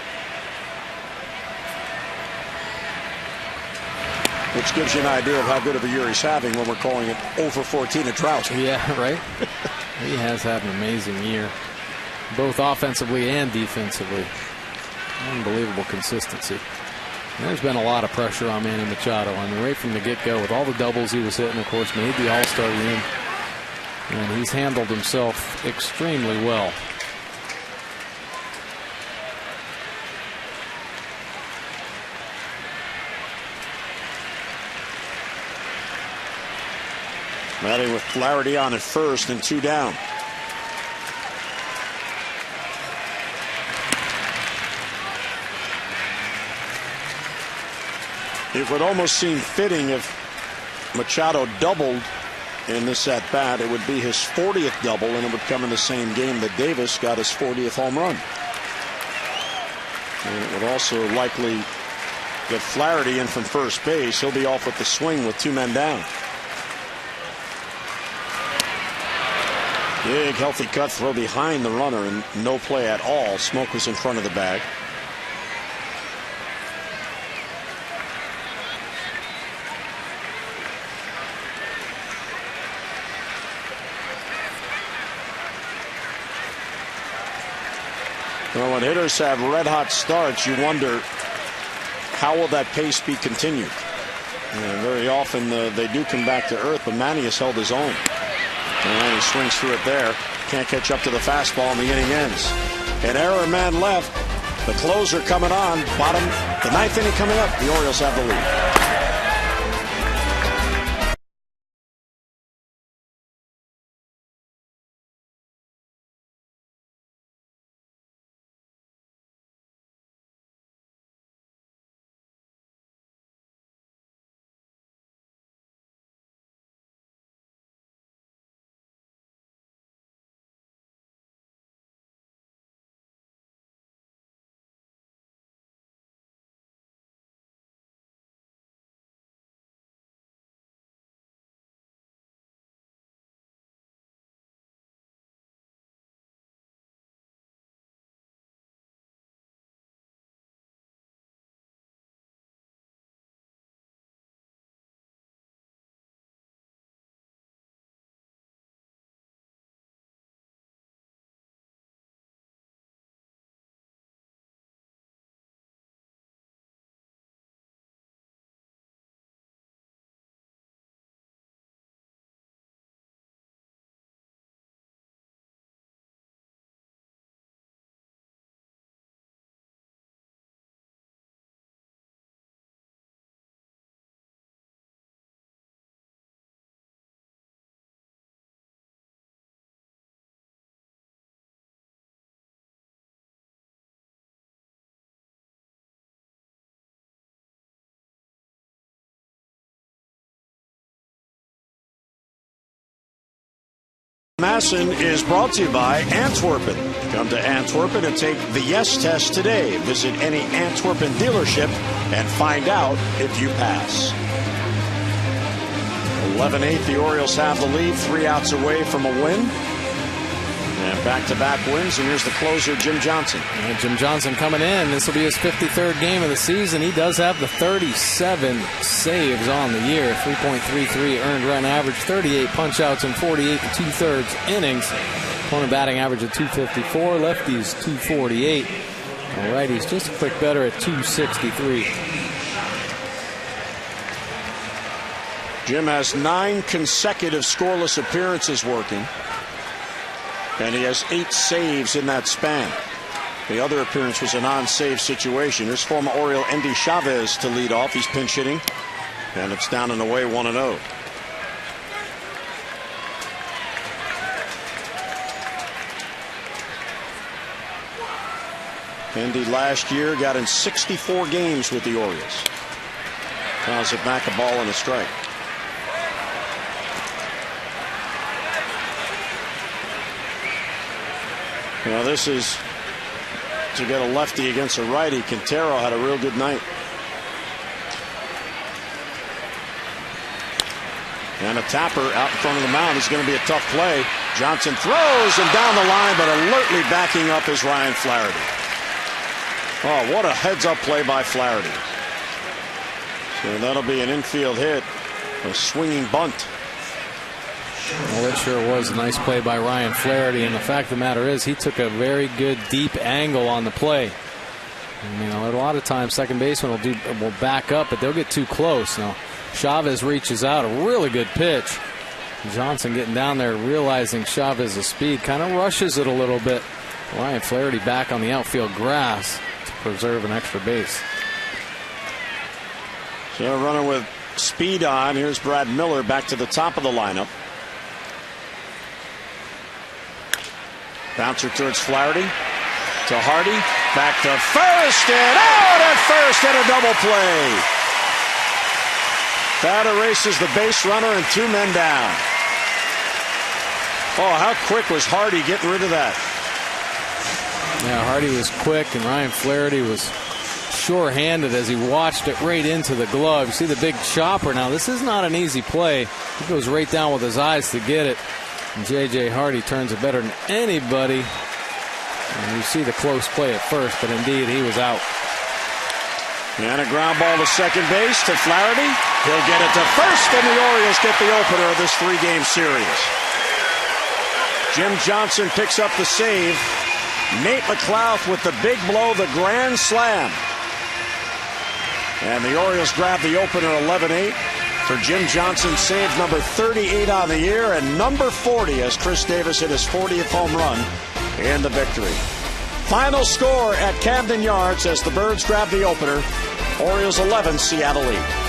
which gives you an idea of how good of a year he's having when we're calling it 0-for-14 a drought. Yeah, right. He has had an amazing year, both offensively and defensively. Unbelievable consistency. There's been a lot of pressure on Manny Machado. I mean, right from the get-go, with all the doubles he was hitting, of course, made the All-Star game. And he's handled himself extremely well. Matty with Flaherty on at first and 2 down. It would almost seem fitting if Machado doubled in this at bat. It would be his 40th double, and it would come in the same game that Davis got his 40th home run. And it would also likely get Flaherty in from first base. He'll be off with the swing with 2 men down. Big, healthy cut throw behind the runner and no play at all. Smoke was in front of the bag. Well, when hitters have red-hot starts, you wonder how will that pace be continued. Very often they do come back to earth, but Manny has held his own. And he swings through it there. Can't catch up to the fastball, and the inning ends. An error man left. The closer coming on. Bottom, the ninth inning coming up. The Orioles have the lead. Masson is brought to you by Antwerpen. Come to Antwerpen and take the yes test today. Visit any Antwerpen dealership and find out if you pass. 11-8, the Orioles have the lead, 3 outs away from a win. And back-to-back wins, and here's the closer, Jim Johnson. And Jim Johnson coming in. This will be his 53rd game of the season. He does have the 37 saves on the year, 3.33 earned run average, 38 punch-outs in 48 2/3 innings. Opponent batting average of 254, lefties 248. Righties just a click better at 263. Jim has 9 consecutive scoreless appearances working. And he has 8 saves in that span. The other appearance was a non-save situation. Here's former Oriole Endy Chavez to lead off. He's pinch hitting. And it's down and away 1-0. Endy last year got in 64 games with the Orioles. Fouls it back, a ball and a strike. Now this is to get a lefty against a righty. Quintero had a real good night. And a tapper out in front of the mound is going to be a tough play. Johnson throws and down the line, but alertly backing up is Ryan Flaherty. Oh, what a heads-up play by Flaherty. So that'll be an infield hit, a swinging bunt. Well, it sure was a nice play by Ryan Flaherty, and the fact of the matter is he took a very good deep angle on the play. And, you know, a lot of times second baseman will back up, but they'll get too close. Now Chavez reaches out, a really good pitch. Johnson getting down there, realizing Chavez's speed, kind of rushes it a little bit. Ryan Flaherty back on the outfield grass to preserve an extra base. So running with speed on. Here's Brad Miller back to the top of the lineup. Bouncer towards Flaherty. To Hardy. Back to first and out at first and a double play. That erases the base runner and 2 men down. Oh, how quick was Hardy getting rid of that? Yeah, Hardy was quick, and Ryan Flaherty was sure-handed as he watched it right into the glove. You see the big chopper now. This is not an easy play. He goes right down with his eyes to get it. J.J. Hardy turns it better than anybody. And you see the close play at first, but indeed he was out. And a ground ball to second base to Flaherty. He'll get it to first, and the Orioles get the opener of this 3-game series. Jim Johnson picks up the save. Nate McLouth with the big blow, the grand slam. And the Orioles grab the opener 11-8 for Jim Johnson's save number 38 on the year and number 40 as Chris Davis hit his 40th home run in the victory. Final score at Camden Yards as the Birds grab the opener. Orioles 11, Seattle 8.